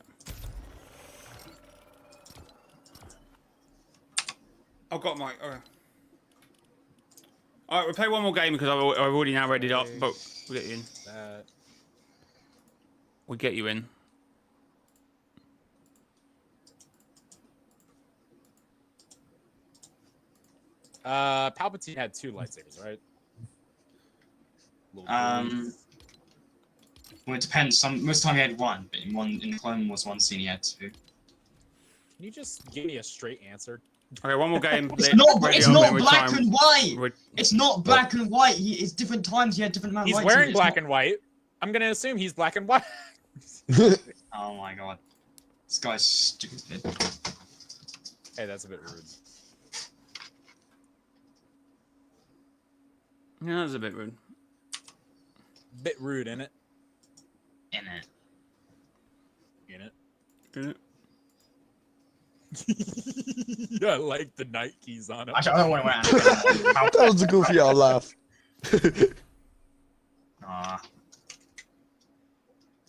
I've got my... Okay. Alright, we'll play one more game because I've already now readied up, but we'll get you in. We'll get you in. Palpatine had 2 lightsabers, right? Well, it depends. Most of the time he had 1, but in the Clone Wars one scene he had 2. Can you just give me a straight answer? Okay, one more game. It's not black time. and white. It's not black and white. It's different times. He had different amount of He's lights. wearing black and white. I'm gonna assume he's black and white. Oh my god, this guy's stupid. Hey, that's a bit rude. Yeah, that's a bit rude. Bit rude, innit? In it. Isn't it? Yeah, I like the night keys on it. Actually, I don't want to wear it. That was a goofy out laugh.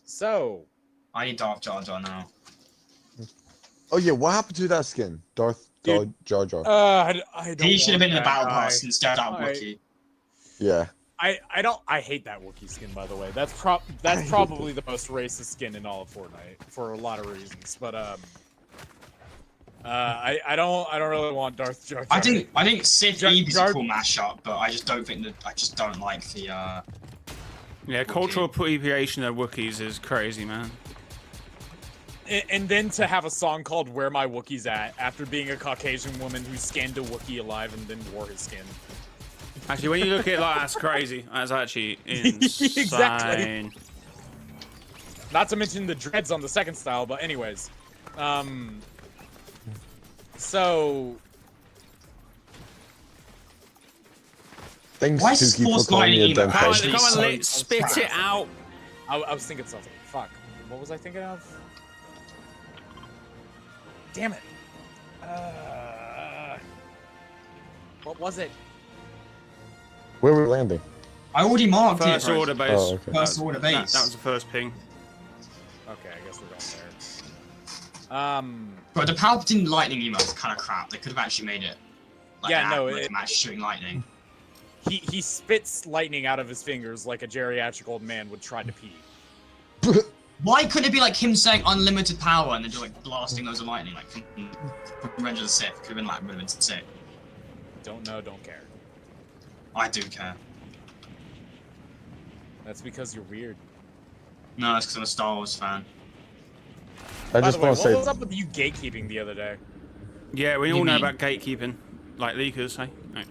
So, I need Darth Jar Jar now. Oh yeah, what happened to that skin? Darth Jar Jar. I don't. He should have been in the want battle that pass guy. instead of Wookiee. Yeah. I hate that Wookiee skin, by the way. That's probably the most racist skin in all of Fortnite for a lot of reasons. But I don't really want Darth Jar Jar. I think Sith Eve is Jar- a cool mashup, but I just don't think that. I just don't like the. Yeah, cultural appropriation of Wookiees is crazy, man. And then to have a song called "Where My Wookiee's At" after being a Caucasian woman who skinned a Wookiee alive and then wore his skin. Actually, when you look at it like that's crazy. That's actually insane. Exactly. Not to mention the dreads on the second style, but anyways. So... Thanks Why to is keep Force calling me a Lightning dumb Come on, actually face. come on, so spit it out. I was thinking something. Fuck. What was I thinking of? Damn it. What was it? Where were we landing? I already marked First it. order base. Oh, okay. First order base. That was the first ping. Okay, I guess we're going there. But the Palpatine lightning emote is kind of crap. They could have actually made it. Like Yeah, no, like a match shooting lightning. He spits lightning out of his fingers like a geriatric old man would try to pee. Why couldn't it be like him saying unlimited power and then just like blasting loads of lightning like from Revenge of the Sith? Could have been like really sick. Don't know, don't care. I do care. That's because you're weird. No, it's because I'm a Star Wars fan. I By just the way, want what to was say, up with you gatekeeping the other day? Yeah, we What do all you know mean? about gatekeeping. Like leakers, hey? No.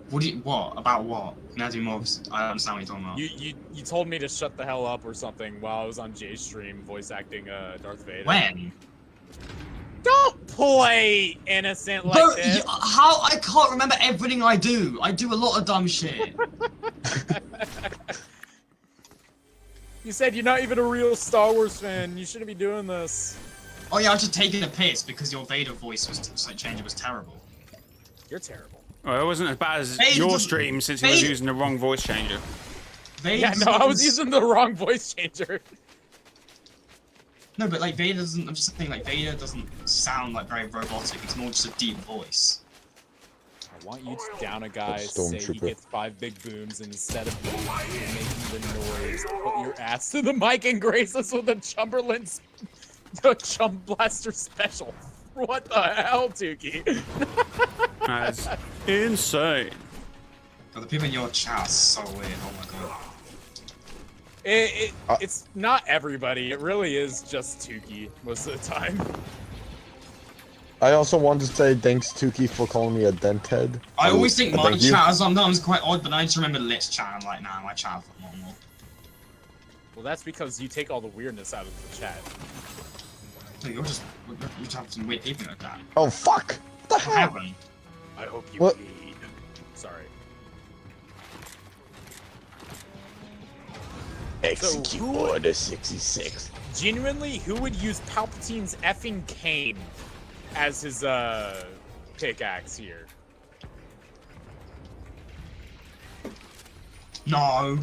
What? About what? Now do more. I don't understand what you're talking about. You told me to shut the hell up or something while I was on Jay's stream voice acting Darth Vader. When? Don't play innocent like Bro, this. how? I can't remember everything I do. I do a lot of dumb shit. You said you're not even a real Star Wars fan. You shouldn't be doing this. Oh yeah, I was just taking a piss because your Vader voice was change was terrible. You're terrible. Well, it wasn't as bad as Vader your doesn't- stream since he was Vader- using the wrong voice changer. Vader Yeah, no, I was doesn't- using the wrong voice changer. No, but like Vader doesn't. I'm just saying, like Vader doesn't sound like very robotic. It's more just a deep voice. I want you to down a guy, That's say he Stormtrooper. gets 5 big booms, and instead of making the noise, put your ass to the mic and grace us with a the Chum Blaster special. What the hell, Tukey? That's insane. But the people in your chat are so weird. Oh my god. It's not everybody. It really is just Tukey most of the time. I also want to say thanks, Tuki, for calling me a denthead. I always think my Thank you. chat is sometimes quite odd, but I just remember Lit's chat. I'm like, nah, my chat's not normal. Well, that's because you take all the weirdness out of the chat. So you're have some weird people like that. Oh fuck! What the What hell? happened? I hope you What? bleed. Sorry. Execute who- Order 66. Genuinely, who would use Palpatine's effing cane as his pickaxe here? No.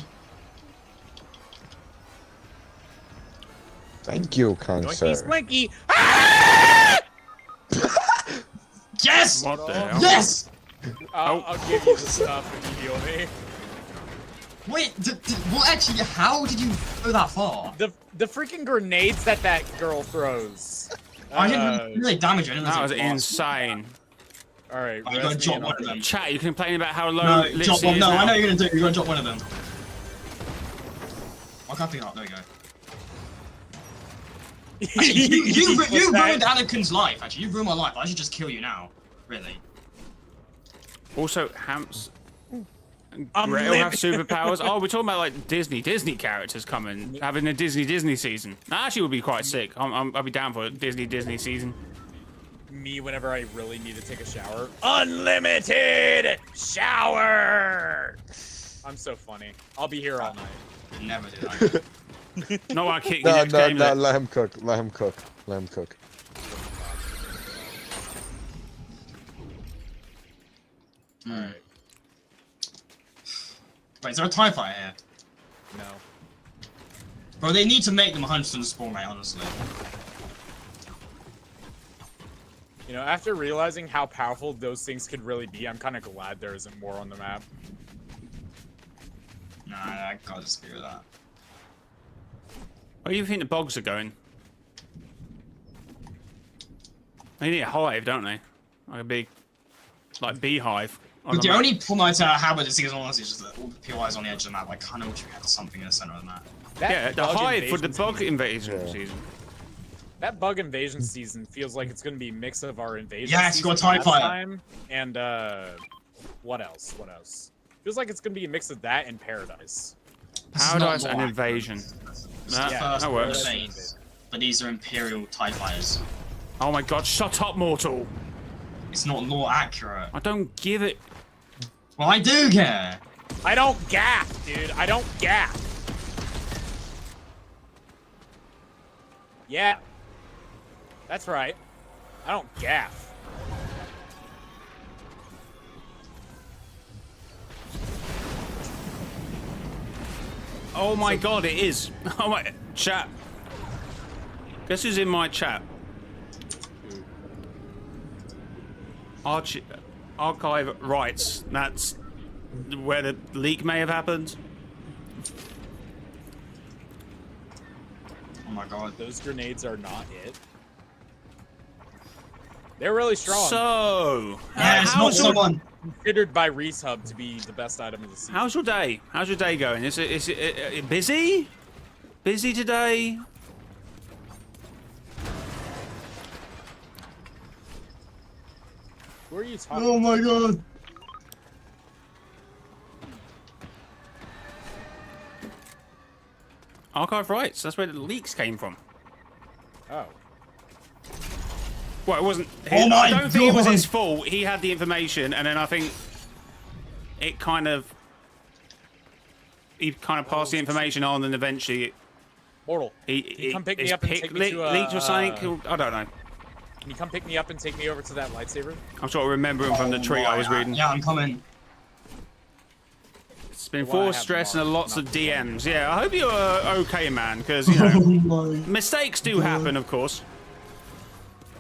Thank you, kind Doinky sir. Slinky! Yes! What the hell? Yes! I'll give you the stuff if you heal me. Wait, what actually? How did you go that far? The freaking grenades that girl throws. I didn't really damage it. That was insane. All right, I'm gonna drop one of them. Chat, you complain about how low No, Litzy drop one. is No, now. I know you're gonna do it. You're gonna drop one of them. I can't pick it up. There we go. Actually, you ruined Anakin's life. Actually, you ruined my life. I should just kill you now. Really. Also, Hamps. I'm Gretel have living. superpowers. Oh, we're talking about like Disney characters coming, having a Disney season. That actually would be quite sick. I'll be down for a Disney season. Me whenever I really need to take a shower. Unlimited shower. I'm so funny. I'll be here all night. Never did that. Not while kicking No, next no, game. no, Let- let him cook. Let him cook. Let him cook. Alright. Wait, is there a TIE fighter here? No. Bro, they need to make them 100% spawn rate, honestly. You know, after realizing how powerful those things could really be, I'm kind of glad there isn't more on the map. Nah, I gotta disagree with that. Where do you think the bogs are going? They need a hive, don't they? Like a big, like beehive. on But the map. only problem I have with this season, honestly, is just that all the POIs on the edge of the map. I kind of wish we had something in the center of the map. That Yeah, the bug hive for the invasion bug season- invasion Yeah. season. That bug invasion season feels like it's going to be a mix of our invasion Yes, season go TIE last fighter. time and what else? What else? Feels like it's going to be a mix of that and Paradise. This is Paradise not and more invasion. This is That- the yeah, first that works. phase, but these are Imperial TIE fighters. Oh my god, shut up, mortal! It's not lore accurate. I don't give it. Well, I do care. I don't gaff, dude. I don't gaff. Yeah. That's right. I don't gaff. Oh my god, it is. Oh my chat. Guess who's in my chat? Archive rights. That's where the leak may have happened. Oh my god. Those grenades are not it. They're really strong. So, Yeah, it's not how's your, someone. Considered by Reese Hub to be the best item of the season. how's your day? How's your day going? Is it busy? Busy today? Who are you talking Oh my god. Archive rights. That's where the leaks came from. Oh. Well, it wasn't. Oh my I don't think it was God. his fault. He had the information, and then I think it kind of. He kind of passed the information on, and eventually Mortal. he Can you come pick me his up and pick take me to leaked or something. I don't know. Can you come pick me up and take me over to that lightsaber? I'm sort of remembering from the tweet I was reading. Yeah, I'm coming. It's been The one I forced have stress and marked, lots of not the one. DMs. Yeah, I hope you're okay, man, because you know mistakes do happen, of course,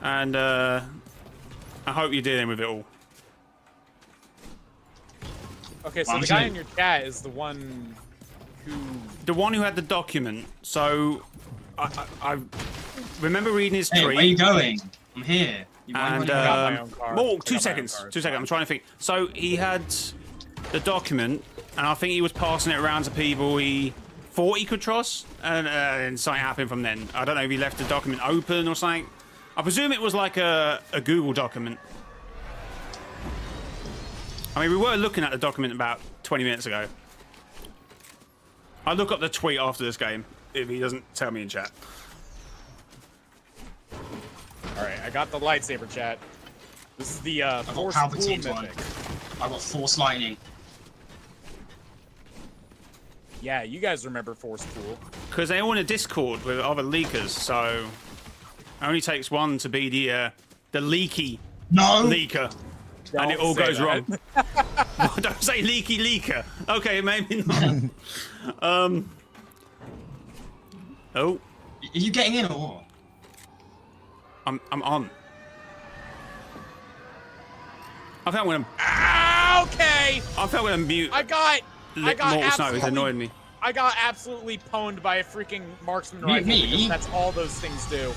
and I hope you're dealing with it all. Okay, so Well, the guy in your chat is the one who. The one who had the document. So I remember reading his Hey, tweet. where are you going? I'm here. You mind And running got my around? own car. oh, I 2 got my own seconds. car, 2 it's seconds. I'm trying to think. So he had the document, and I think he was passing it around to people he thought he could trust, and something happened from then. I don't know if he left the document open or something. I presume it was like a Google document. I mean, we were looking at the document about 20 minutes ago. I'll look up the tweet after this game if he doesn't tell me in chat. Alright, I got the lightsaber chat. This is the Force Pool Palpatine's one. Mythic. I got Force Lightning. Yeah, you guys remember Force Pool. Because they're all in a Discord with other leakers, so it only takes one to be the leaky No! leaker, and it all Don't say goes that. wrong. Don't say leaky leaker. Okay, maybe not. Oh, Are you getting in or what? I'm on. I think I'm gonna. Okay! I think I'm gonna mute. I got Mortal Snow. It's absolutely- annoying me. I got absolutely pwned by a freaking marksman Me- rifle me? because that's all those things do.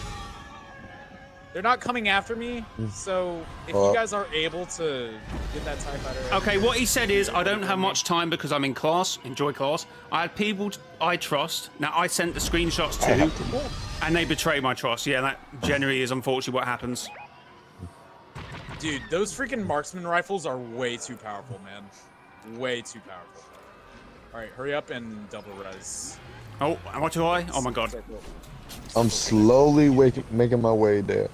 They're not coming after me, so if you guys are able to get that TIE fighter... Okay, what he said is, I don't have much time because I'm in class, enjoy class. I had people I trust. Now, I sent the screenshots to, and they betray my trust. Yeah, that generally is unfortunately what happens. Dude, those freaking marksman rifles are way too powerful, man. Way too powerful. Alright, hurry up and double res. Oh, am I too high? Oh my god. I'm slowly making my way there.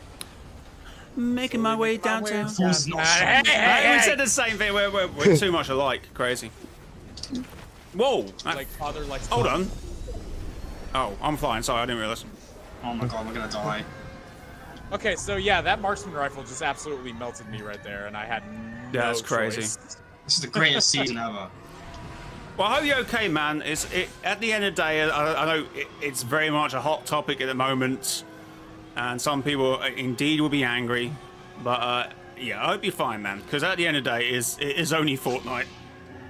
Making my way downtown. Force is not Hey, strong. hey, We hey! said the same thing. We're too much alike. Crazy. Whoa. Like father likes... Hold on. Oh, I'm flying. Sorry, I didn't realize. Oh my god, we're gonna die. Okay, so yeah, that marksman rifle just absolutely melted me right there, and I had no Yeah, that's crazy. choice. This is the greatest season ever. Well, I hope you're okay, man. At the end of the day, I know it's very much a hot topic at the moment, and some people indeed will be angry. But yeah, I hope you're fine, man. Because at the end of the day, it is only Fortnite.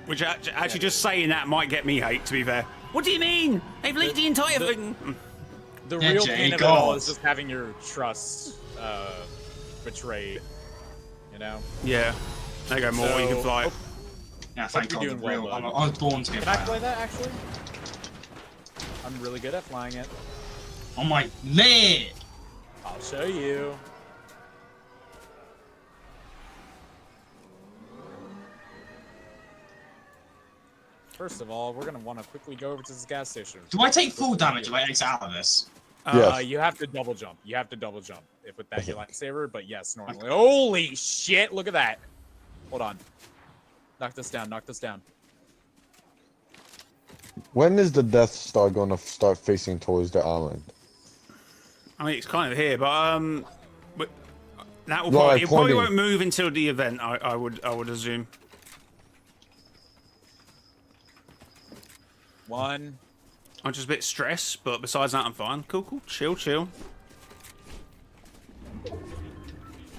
Which actually just saying that might get me hate, to be fair. What do you mean? They've leaked the entire thing. The Yeah, real Jay, pain of it all God. is just having your trust betrayed. You know? Yeah. There you go, Mortal. You can So- fly. oh, Yeah, thank you're god. doing The well, real, bud. I was born to be a Can I pilot. play that actually? I'm really good at flying it. On my leg! I'll show you. First of all, we're gonna want to quickly go over to this gas station. Do I take full damage if I exit out of this? Yes. You have to double jump. You have to double jump if with that your lightsaber, but yes, normally. Holy shit! Look at that. Hold on. Knock this down. Knock this down. When is the Death Star gonna start facing towards the island? I mean, it's kind of here, but that will Right, probably, it probably pointing. won't move until the event. I would assume. One. I'm just a bit stressed, but besides that, I'm fine. Cool, cool. Chill, chill.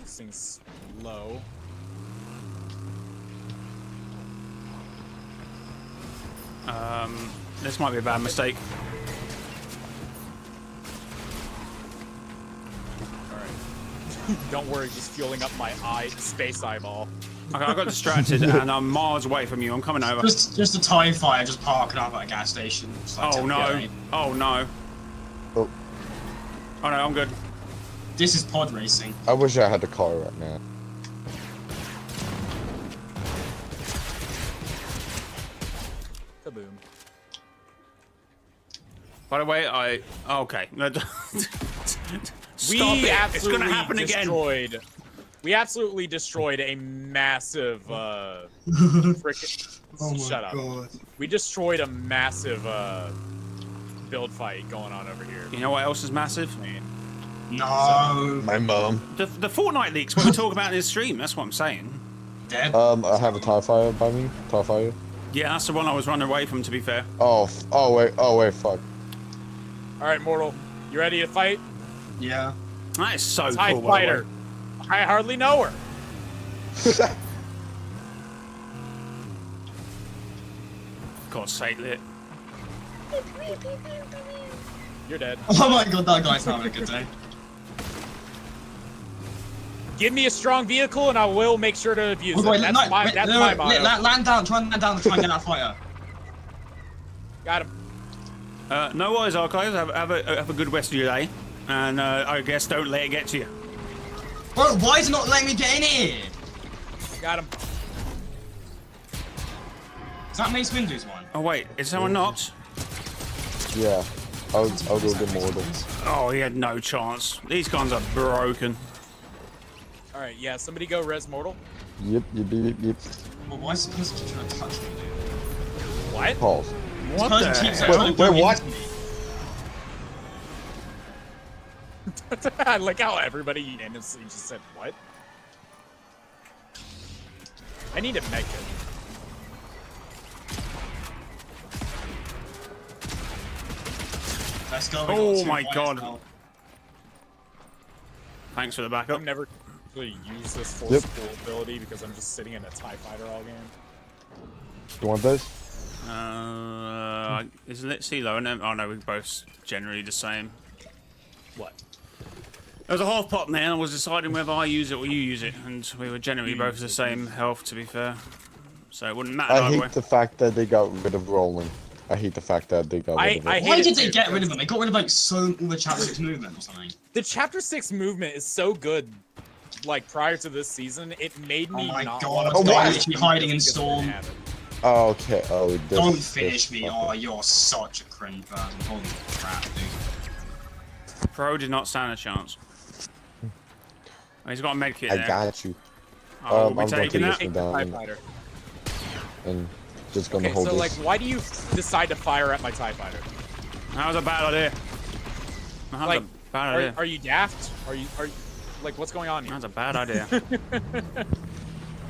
This thing's low. This might be a bad mistake. Alright. Don't worry, just fueling up my space eyeball. Okay, I got distracted, and I'm miles away from you. I'm coming over. Just a TIE fighter just parking up at a gas station. It's like, Oh no! yeah, Oh no! Oh, Oh no! I'm good. This is pod racing. I wish I had the car right now. Kaboom. By the way, okay. Stop We it. It's absolutely gonna happen again. We absolutely destroyed a massive frickin' Oh my shut up. god. We destroyed a massive build fight going on over here. You know what else is massive? No. My mom. The Fortnite leaks. What we talk about in this stream. That's what I'm saying. Dead. I have a TIE fighter by me. TIE fighter. Yeah, that's the one I was running away from. To be fair. Oh wait, fuck. All right, Mortal, you ready to fight? Yeah. That is so TIE cool. by the fighter. way. I hardly know her. God's sake, lit. You're dead. Oh my god, that guy's having a good day. Give me a strong vehicle and I will make sure to abuse Oh, wait, it. That's no, my, wait, that's no, my wait, motto. land down, try and land down and try and get that fighter. Got him. No worries, Archives. Have a good rest of your day, and I guess don't let it get to you. Bro, why is it not letting me get in here? Got him. Is that Mace Windu's one? Oh wait, is someone not? Yeah. I'll go get Mortal. Oh, he had no chance. These guns are broken. All right, yeah. Somebody go res Mortal. Yep. Well, why is this person trying to touch me, dude? What? Pause. What This the person keeps heck? trying to Wait, go what? into me. I like how everybody unanimously just said what? I need a med kit. Let's go. Oh my god. Thanks for the backup. I've never really used this Yep. force ability because I'm just sitting in a TIE fighter all game. You want this? Is lit C low? No, oh no, we're both generally the same. What? There was a half pot in there, and I was deciding whether I use it or you use it, and we were generally both the same health, to be fair. So it wouldn't matter I either way. hate the fact that they got rid of rolling. I hate the fact that they got rid of it. I hate Why it did they too, get rid of because them? They got rid of like all the chapter 6 movement or something. The Chapter 6 movement is so good. Like prior to this season, it made me Oh my not god, want to I'm play literally it hiding in because it Storm. didn't happen. Oh, okay. Oh, this. Don't this finish me. fucking- Oh, you're such a cringe person. Holy crap, dude. Pro did not stand a chance. Oh, he's got a med kit I there. got you. Oh, I'm we're going to taking take that. this one TIE down fighter. and just gonna Okay, hold so this. like, why do you decide to fire at my TIE fighter? That was a bad idea. That was Like, a bad idea. are you daft? Are you like, what's going on here? That's a bad idea.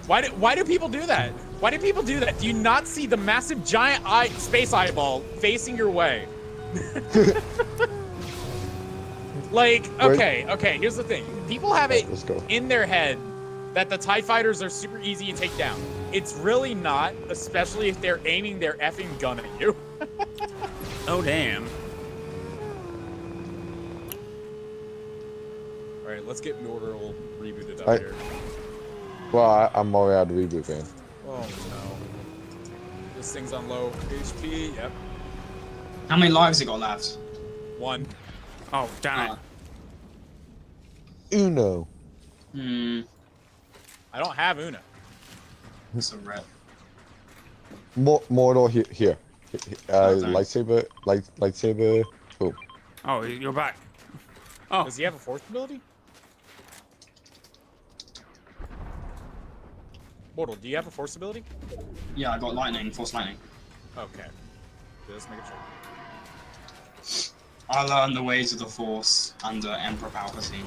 Why do people do that? Why do people do that? Do you not see the massive giant space eyeball facing your way? Like, okay, here's the thing. People have it Let's go. in their head that the TIE fighters are super easy to take down. It's really not, especially if they're aiming their effing gun at you. Oh damn. Alright, let's get Mortal rebooted up I- here. Well, I'm already out of reboot, man. Oh no. This thing's on low HP, yep. How many lives you got left? 1. Oh damn it. Uno. I don't have Una. It's a rep. Mortal here. Oh, thanks. Lightsaber. Boom. Oh, you're back. Oh, Does he have a force ability? Mortal, do you have a force ability? Yeah, I got lightning, force lightning. Okay. Just make sure. I learned the ways of the Force under Emperor Palpatine.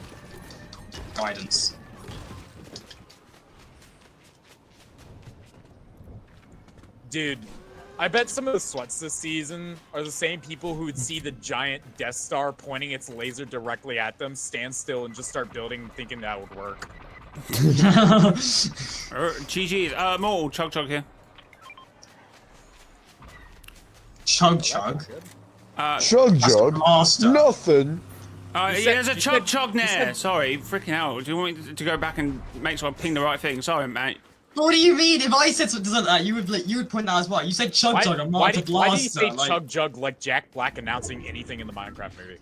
Guidance. Dude, I bet some of the sweats this season are the same people who would see the giant Death Star pointing its laser directly at them, stand still, and just start building thinking that would work. GG. Mortal, chug here. Chug chug. Chug That's jug. the master. Nothing. Yeah, said- there's a you chug said- you there. said- Sorry, freaking hell. Do you want me to go back and make sure I ping the right thing? Sorry, mate. What do you mean? If I said something like that, you would point that as well. You said chug Why, chug, I'm why, not do, a why do you blaster. say Like, Chug Jug like Jack Black announcing anything in the Minecraft movie?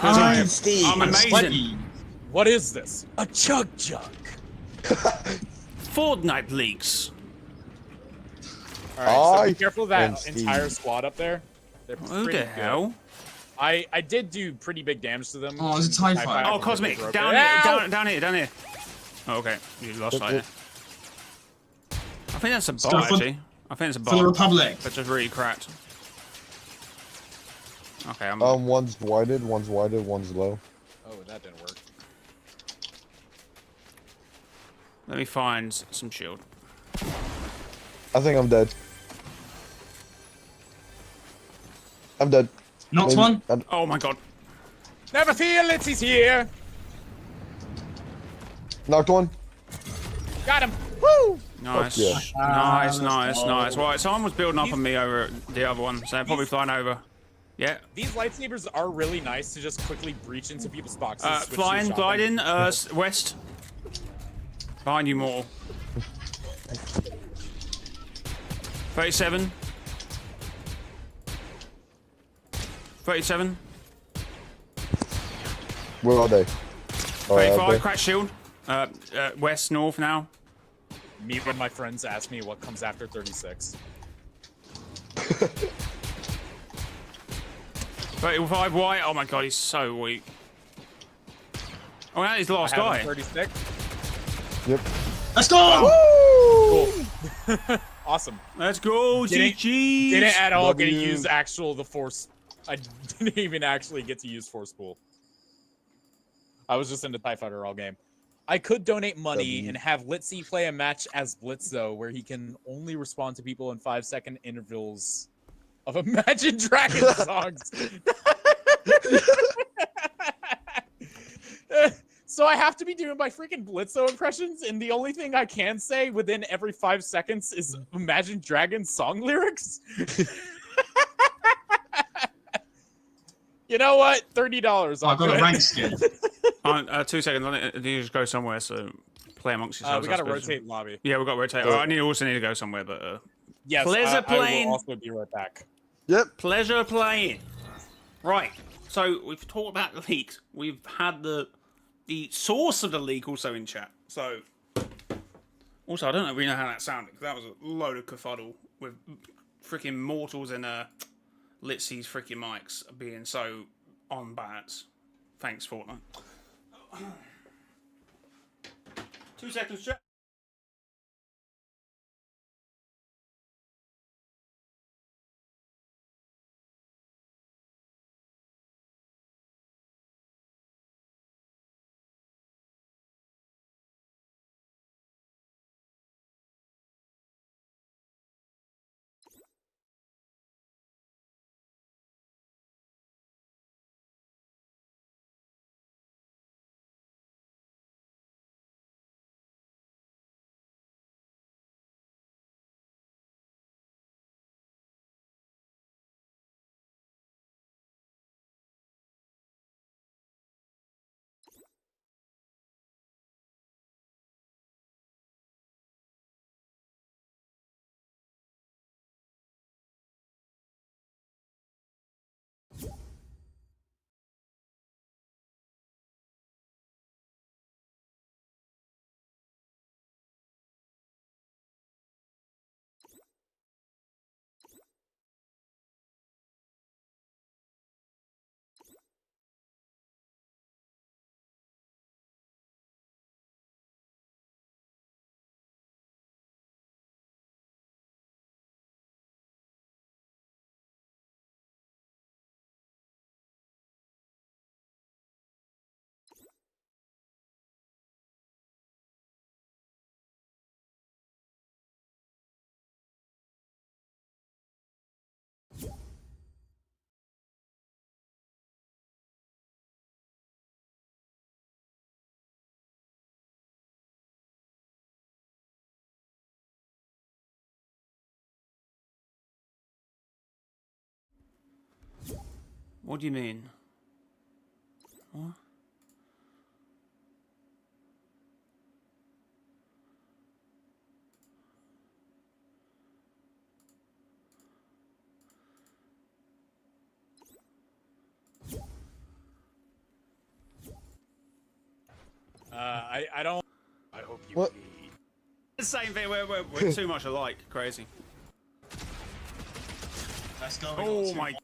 I'm I'm amazing. sweaty. What is this? A Chug Jug. Fortnite leaks. Alright, so I be careful of that am Steve. entire squad up there. They're Who pretty the good. hell? I did do pretty big damage to them. Oh, it's a TIE TIE fighter. Oh, Cosmic! broke Down it. here, Ow! down here. Oh, okay, you lost sight there. I think that's a go bot, for- actually. I think it's a For the bot. Republic. That's just really cracked. Okay, I'm... One's whited, one's low. Oh, that didn't work. Let me find some shield. I think I'm dead. I'm dead. Knocked Maybe- one. Oh my god. Never fear, Litsy's here. Knocked one. Got him. Woo! Nice. yeah. Nice. Right, someone was building up on me over the other one, so they're probably flying over. Yeah. These lightsabers are really nice to just quickly breach into people's boxes. switch to Flying, shopping. gliding, west. Behind you more. 37. 37. Where are they? Oh, 35, crack shield. West, north now. Me and my friends ask me what comes after 36. 35 white. Oh my god, he's so weak. Oh, that is the last I have guy. him 36. Yep. Let's go! Cool. Awesome. Let's go, Didn't- GG's. Didn't at all get to W. use the force. I didn't even actually get to use force pool. I was just into TIE Fighter all game. I could donate money W. and have Litzy play a match as Blitzo, where he can only respond to people in 5-second intervals of Imagine Dragons songs. So I have to be doing my freaking Blitzo impressions, and the only thing I can say within every 5 seconds is Imagine Dragons song lyrics. You know what? $30. I've got a rank skin. 2 seconds. I need to just go somewhere, so play amongst yourselves. We gotta I suppose. rotate lobby. Yeah, we got to rotate. Oh, I also need to go somewhere, but Yes, Pleasure I playing. will also be right back. Yep. pleasure playing. Right. So we've talked about the leaks. We've had the source of the leak also in chat. So also, I don't really know how that sounded, because that was a load of kerfuddle with freaking mortals and Litsy's freaking mics being so on bats. Thanks, Fortnite. 2 seconds, chat. What do you mean? What? I don't. I hope you. What? Bleed. The same thing. We're too much alike. Crazy. Let's go. we got Oh two my. more.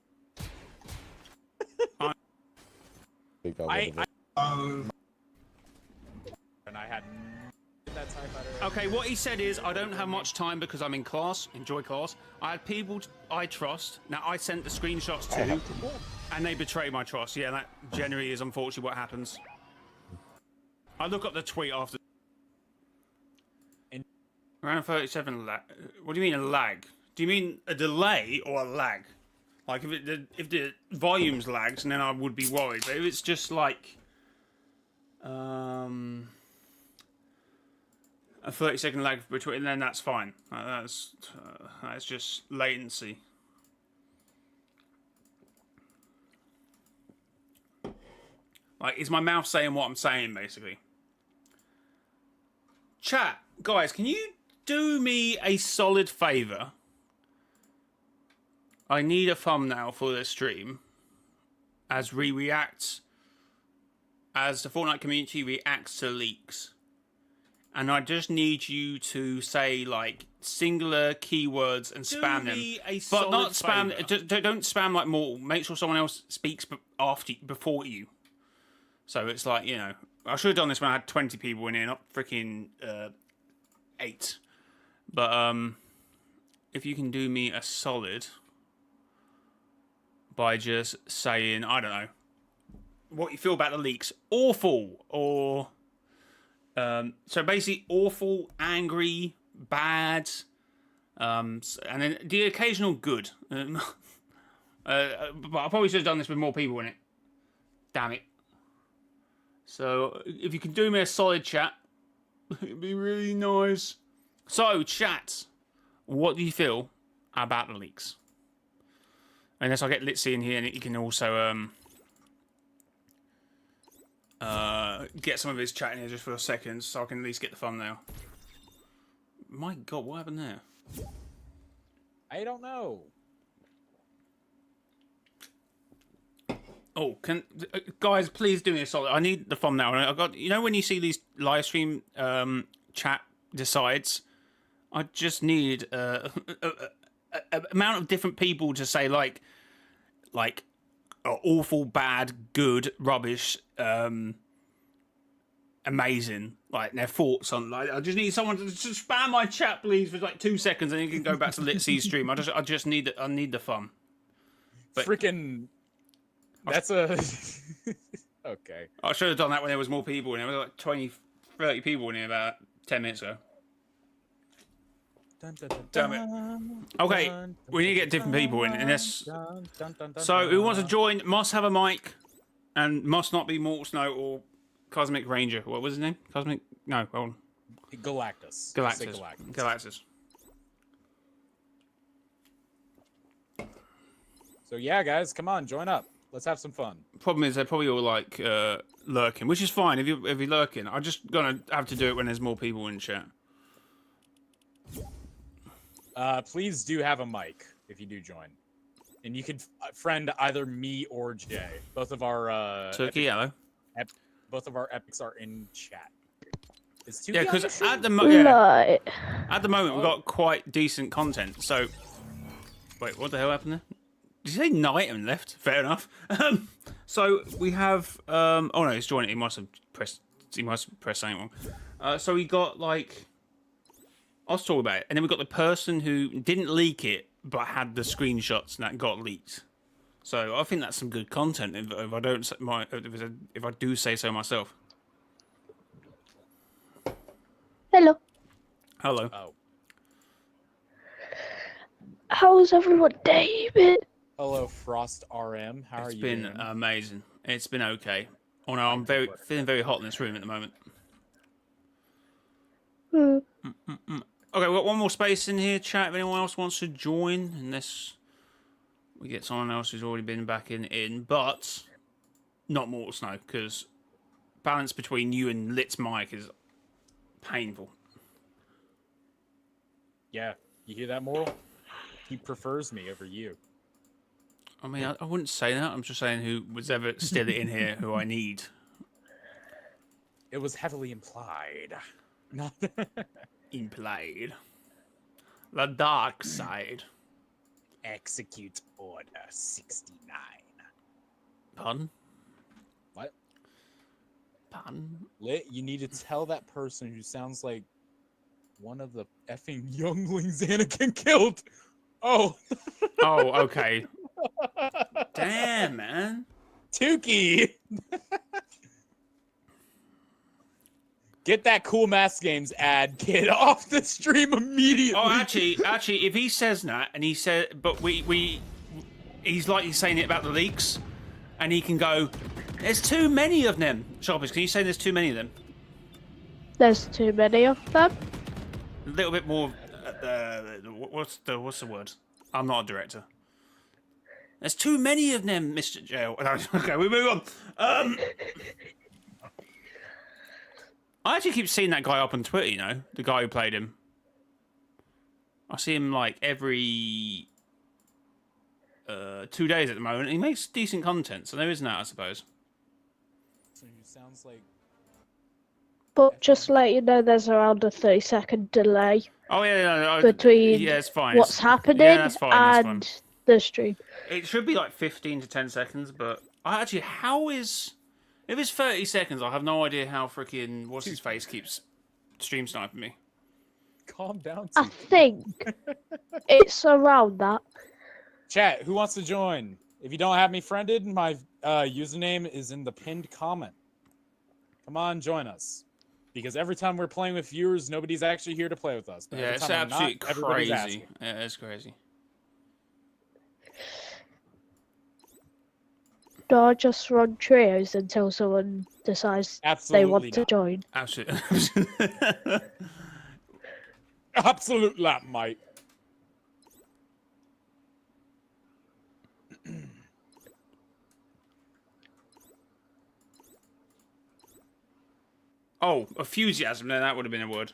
think I I- would've been. Oh, And I had that TIE fighter. Okay, what he said is, I don't have much time because I'm in class, enjoy class. I had people I trust. Now, I sent the screenshots to, and they betray my trust. Yeah, that generally is unfortunately what happens. I look up the tweet after. And- Around 37 lag. What do you mean a lag? Do you mean a delay or a lag? Like, if the volume's lags, then I would be worried. But if it's just like... a 30-second lag between, then that's fine. That's just latency. Like, is my mouth saying what I'm saying, basically? Chat, guys, can you do me a solid favour? I need a thumbnail for this stream as we react, as the Fortnite community reacts to leaks. And I just need you to say, like, singular keywords and spam them. But not spam, don't spam like mortal. Make sure someone else speaks before you. So it's like, you know, I should have done this when I had 20 people in here, not freaking 8. But if you can do me a solid by just saying, I don't know, what you feel about the leaks. Awful, or... so basically awful, angry, bad, and then the occasional good. But I probably should have done this with more people in it. Damn it. So if you can do me a solid chat, it'd be really nice. So chat, what do you feel about the leaks? Unless I get Litzy in here, and you can also get some of his chat in here just for a second, so I can at least get the thumbnail. My God, what happened there? I don't know. Oh, guys, please do me a solid. I need the thumbnail. I got, you know, when you see these live stream chat decides, I just need a amount of different people to say like awful, bad, good, rubbish, amazing, like their thoughts on. Like, I just need someone to just spam my chat, please, for like 2 seconds, and then you can go back to Litzy's stream. I just need the fun. But Freaking. That's a. Okay. I should have done that when there was more people in here. There was like 20, 30 people in here about 10 minutes ago. Damn it. Okay, we need to get different people in this. So, who wants to join? Must have a mic, and must not be Mortal Snow or Cosmic Ranger. What was his name? Cosmic? No, hold on. Galactus. Galactus. Galactus. Galactus. So yeah, guys, come on, join up. Let's have some fun. Problem is, they're probably all like lurking, which is fine if you're lurking. I'm just gonna have to do it when there's more people in chat. Please do have a mic if you do join, and you can friend either me or Jay. Both of our Turkey Yellow. both of our epics are in chat. Is Tuki Yeah, on the because stream? at the moment we've got quite decent content. So, wait, what the hell happened there? Did you say night and left? Fair enough. So we have. Oh no, he's joining. He must have pressed something wrong. So we got like. I was talking about it, and then we got the person who didn't leak it but had the screenshots that got leaked. So I think that's some good content. If I don't, if I do say so myself. Hello. Hello. Oh. How's everyone day been? Hello, Frost RM. How are It's you been doing? amazing. It's been okay. Oh no, I'm feeling very hot in this room at the moment. Okay, we've got one more space in here, chat. If anyone else wants to join, unless we get someone else who's already been back in, but not Mortal Snow, because balance between you and Lit's mic is painful. Yeah, you hear that, Moral? He prefers me over you. I mean, I wouldn't say that. I'm just saying who was ever still in here who I need. It was heavily implied. Not Implied. The dark side. Execute Order 69. Pardon? What? Pardon? Lit, you need to tell that person who sounds like one of the effing younglings Anakin killed. Oh. Oh, okay. Damn, man. Tukey. Get that Cool Math Games ad kid off the stream immediately. Oh, actually, if he says that, and he said, but he's like he's saying it about the leaks, and he can go, there's too many of them. Sharpish, can you say there's too many of them? There's too many of them. A little bit more. What's the word? I'm not a director. There's too many of them, Mr. Jail. Okay, we move on. I actually keep seeing that guy up on Twitter, you know, the guy who played him. I see him like every 2 days at the moment. He makes decent content, so there is that, I suppose. So he sounds like. But just to let you know, there's around a 30-second delay Oh yeah, between yeah, it's fine. what's happening that's fine, and the stream. It should be like 15 to 10 seconds, but how is... If it's 30 seconds, I have no idea how freaking what's-his-face keeps stream sniping me. Calm down, I Tukey. think it's around that. Chat, who wants to join? If you don't have me friended, my username is in the pinned comment. Come on, join us. Because every time we're playing with viewers, nobody's actually here to play with us. But Yeah, every it's time we're absolutely not, everybody's crazy. asking. Yeah, it's crazy. Do I just run trios until someone decides Absolutely they want to not. join? Absolutely. Absolutely not, mate. Oh, enthusiasm. Then that would have been a word.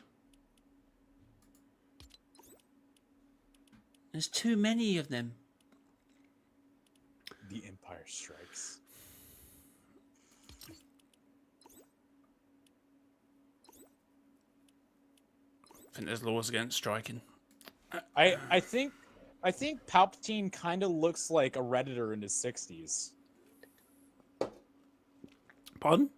There's too many of them. The Empire Strikes. I think there's laws against striking. I think Palpatine kind of looks like a Redditor in his 60s. Pardon?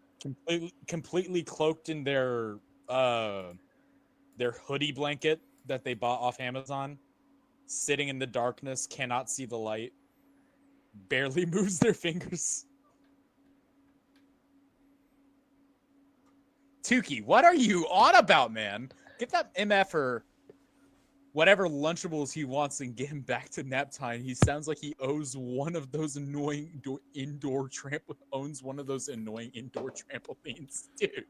Completely cloaked in their hoodie blanket that they bought off Amazon, sitting in the darkness, cannot see the light, barely moves their fingers. Tukey, what are you on about, man? Get that MF or whatever Lunchables he wants and get him back to nap time. He sounds like he owns one of those annoying indoor trampolines, dude.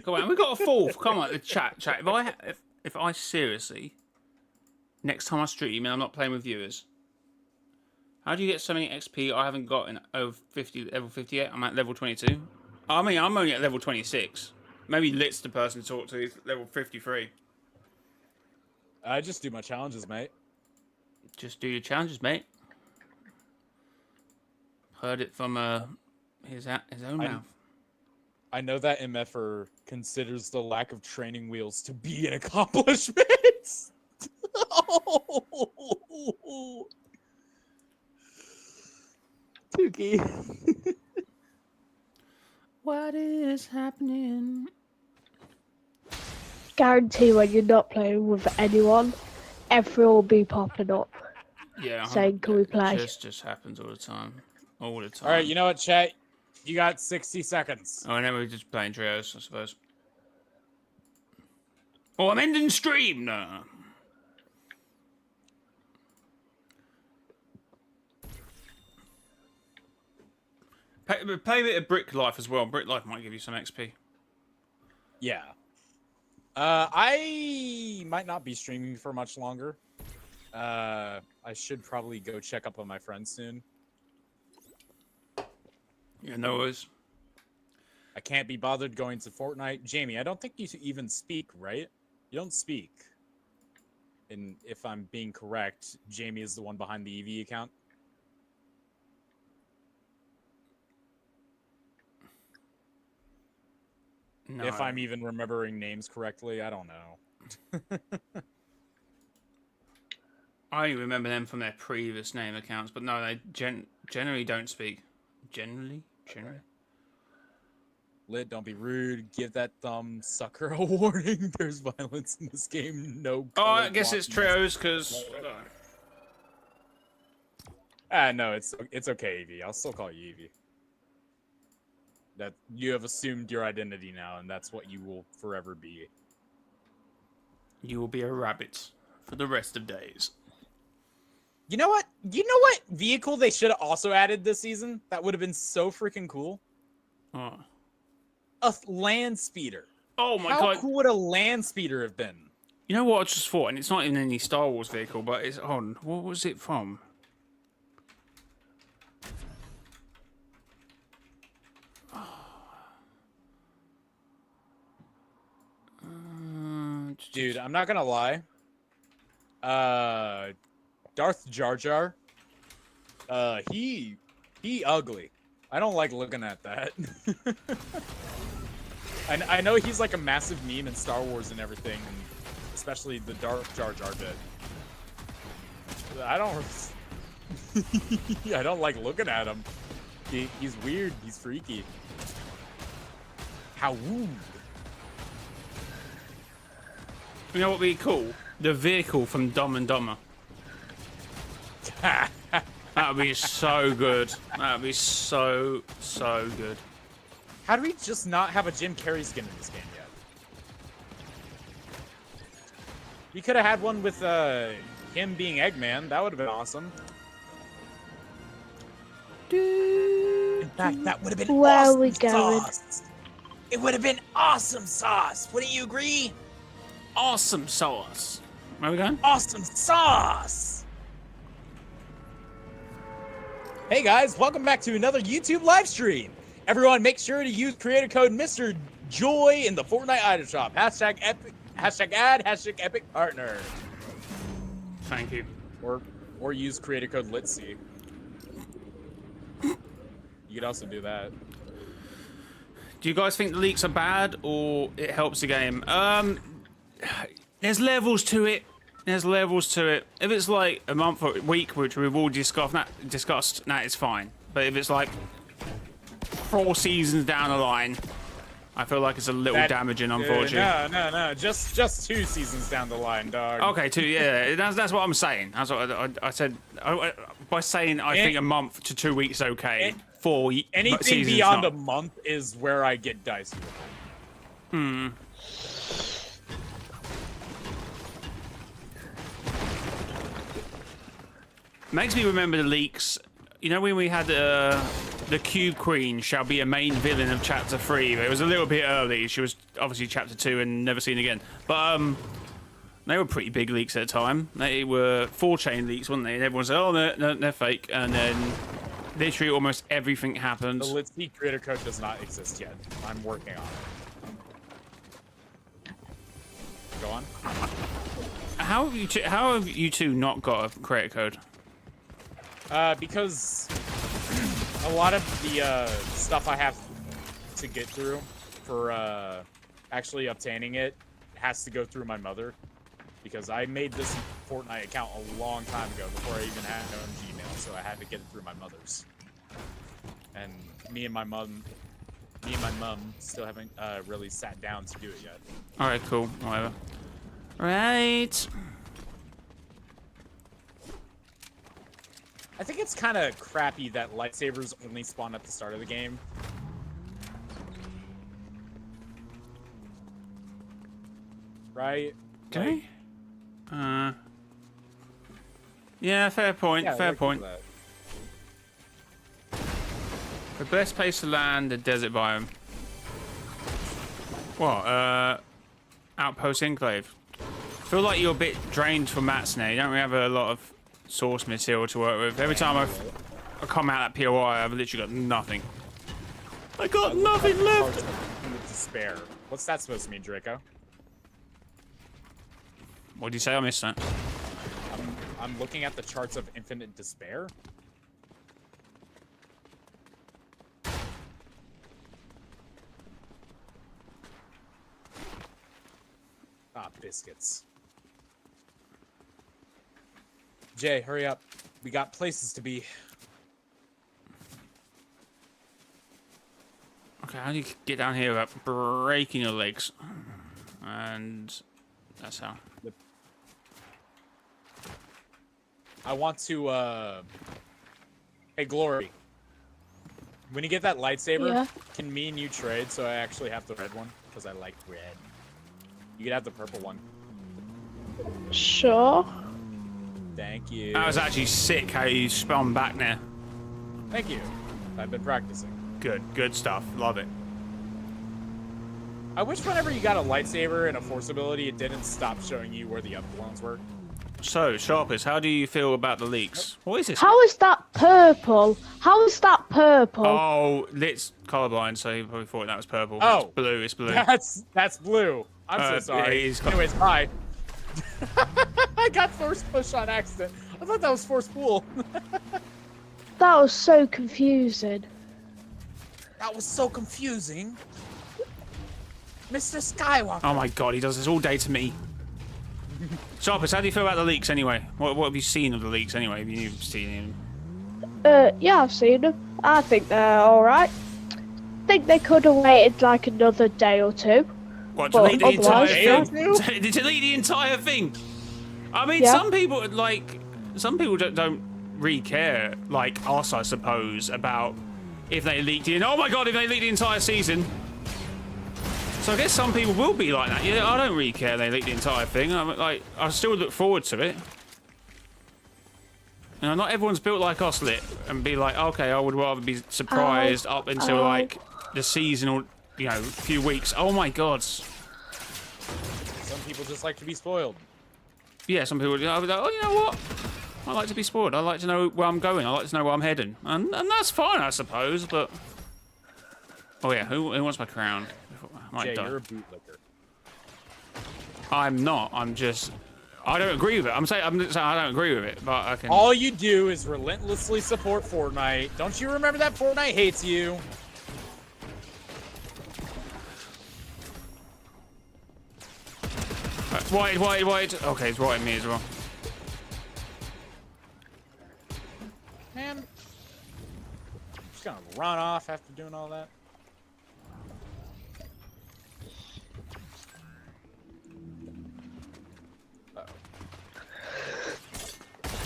Come on, we got a fourth. Come on, chat. If I seriously, next time I stream and I'm not playing with viewers, how do you get so many XP I haven't got in over 50, level 58? I'm at level 22. I mean, I'm only at level 26. Maybe Lit's the person to talk to. He's level 53. I just do my challenges, mate. Just do your challenges, mate. Heard it from his own mouth. I know that MFer considers the lack of training wheels to be an accomplishment. Tukey. What is happening? Guarantee when you're not playing with anyone, everyone will be popping up Yeah. saying, "Can we play?" It just happens all the time. All the time. All right, you know what, chat? You got 60 seconds. Oh, and then we're just playing trios, I suppose. Oh, I'm ending stream now. Play a bit of Brick Life as well. Brick Life might give you some XP. Yeah. I might not be streaming for much longer. I should probably go check up on my friends soon. Yeah, no worries. I can't be bothered going to Fortnite. Jamie, I don't think you even speak, right? You don't speak. And if I'm being correct, Jamie is the one behind the EV account. No. If I'm even remembering names correctly, I don't know. I only remember them from their previous name accounts, but no, they generally don't speak. Generally? Lit, don't be rude. Give that thumb sucker a warning. There's violence in this game. No. Oh, I color guess it's blocking. trios because. No, it's okay, Evie. I'll still call you Evie. That you have assumed your identity now, and that's what you will forever be. You will be a rabbit for the rest of days. You know what? You know what vehicle they should have also added this season? That would have been so freaking cool. Oh, A land speeder. oh my How god! cool would a land speeder have been? You know what I just thought, and it's not in any Star Wars vehicle, but it's on. What was it from? Dude, I'm not gonna lie. Darth Jar Jar. He ugly. I don't like looking at that. I know he's like a massive meme in Star Wars and everything, and especially the Darth Jar Jar bit. I don't. I don't like looking at him. He's weird. He's freaky. How woo. You know what would be cool? The vehicle from Dumb and Dumber. That would be so good. That would be so good. How do we just not have a Jim Carrey skin in this game yet? You could have had one with him being Eggman. That would have been awesome. In fact, that would have been Where awesome are we going? sauce. It would have been awesome sauce. Wouldn't you agree? Awesome sauce. Where are we going? Awesome sauce. Hey guys, welcome back to another YouTube live stream. Everyone, make sure to use creator code Mr. Joy in the Fortnite item shop. Hashtag epic, hashtag ad, hashtag epic partner. Thank you. Or use creator code Litzy. You could also do that. Do you guys think the leaks are bad or it helps the game? There's levels to it. There's levels to it. If it's like a month or a week, which we've all discussed, it's fine. But if it's like 4 seasons down the line, I feel like it's a little damaging, unfortunately. No. Just 2 seasons down the line, dog. Okay, 2. Yeah, that's what I'm saying. That's what I said. By saying I think a month to 2 weeks okay. 4 Anything seasons beyond not. a month is where I get dicey with it. Makes me remember the leaks. You know when we had the Cube Queen shall be a main villain of Chapter 3. It was a little bit early. She was obviously Chapter 2 and never seen again. But they were pretty big leaks at the time. They were 4-chain leaks, weren't they? And everyone said, "Oh, they're fake." And then literally almost everything happened. The Litzy creator code does not exist yet. I'm working on it. Go on. How have you two not got a creator code? Because a lot of the stuff I have to get through for actually obtaining it has to go through my mother. Because I made this Fortnite account a long time ago before I even had my own Gmail, so I had to get it through my mother's. And me and my mom still haven't really sat down to do it yet. All right, cool. Whatever. Right. I think it's kind of crappy that lightsabers only spawn at the start of the game. Right? Okay. Yeah, fair point. Yeah, fair like point. that. The best place to land, the desert biome. What? Outpost Enclave. I feel like you're a bit drained from mats now. You don't really have a lot of source material to work with. Every time I come out at POI, I've literally got nothing. I got nothing left. Despair. What's that supposed to mean, Draco? What did you say? I missed that. I'm looking at the charts of infinite despair. Ah, biscuits. Jay, hurry up. We got places to be. Okay, how do you get down here without breaking your legs? And that's how. I want to, Hey, Glory. When you get that lightsaber, Yeah. can me and you trade so I actually have the red one? Because I like red. You could have the purple one. Sure. Thank you. That was actually sick how you spun back there. Thank you. I've been practicing. Good stuff. Love it. I wish whenever you got a lightsaber and a force ability, it didn't stop showing you where the other ones were. So, Sharpers, how do you feel about the leaks? What is this? How is that purple? How is that purple? Oh, Lit's colorblind, so he probably thought that was purple. Oh. It's blue. It's blue. That's blue. I'm so sorry. it is Anyways, bye. I got force push on accident. I thought that was force pull. That was so confusing. That was so confusing. Mr. Skywalker. Oh my god, he does this all day to me. Sharpers, how do you feel about the leaks anyway? What have you seen of the leaks anyway? Have you seen them? Yeah, I've seen them. I think they're alright. Think they could have waited like another day or two. What, Well, delete the entire otherwise, thing? Delete the entire thing? I mean, Yeah. some people don't really care, like us, I suppose, about if they leaked it. Oh my god, if they leaked the entire season. So I guess some people will be like that. Yeah, I don't really care if they leak the entire thing. I still look forward to it. You know, not everyone's built like us, Lit, and be like, okay, I would rather be surprised up until like the season or a few weeks. Oh my god. Some people just like to be spoiled. Yeah, some people. I was like, oh, you know what? I like to be spoiled. I like to know where I'm going. I like to know where I'm heading, and that's fine, I suppose. But oh yeah, who wants my crown? I might Jay, die. you're a bootlicker. I'm not. I'm just. I don't agree with it. I'm saying I don't agree with it, but I can. All you do is relentlessly support Fortnite. Don't you remember that Fortnite hates you? Wait. Okay, it's right in me as well. Man. Just gonna run off after doing all that.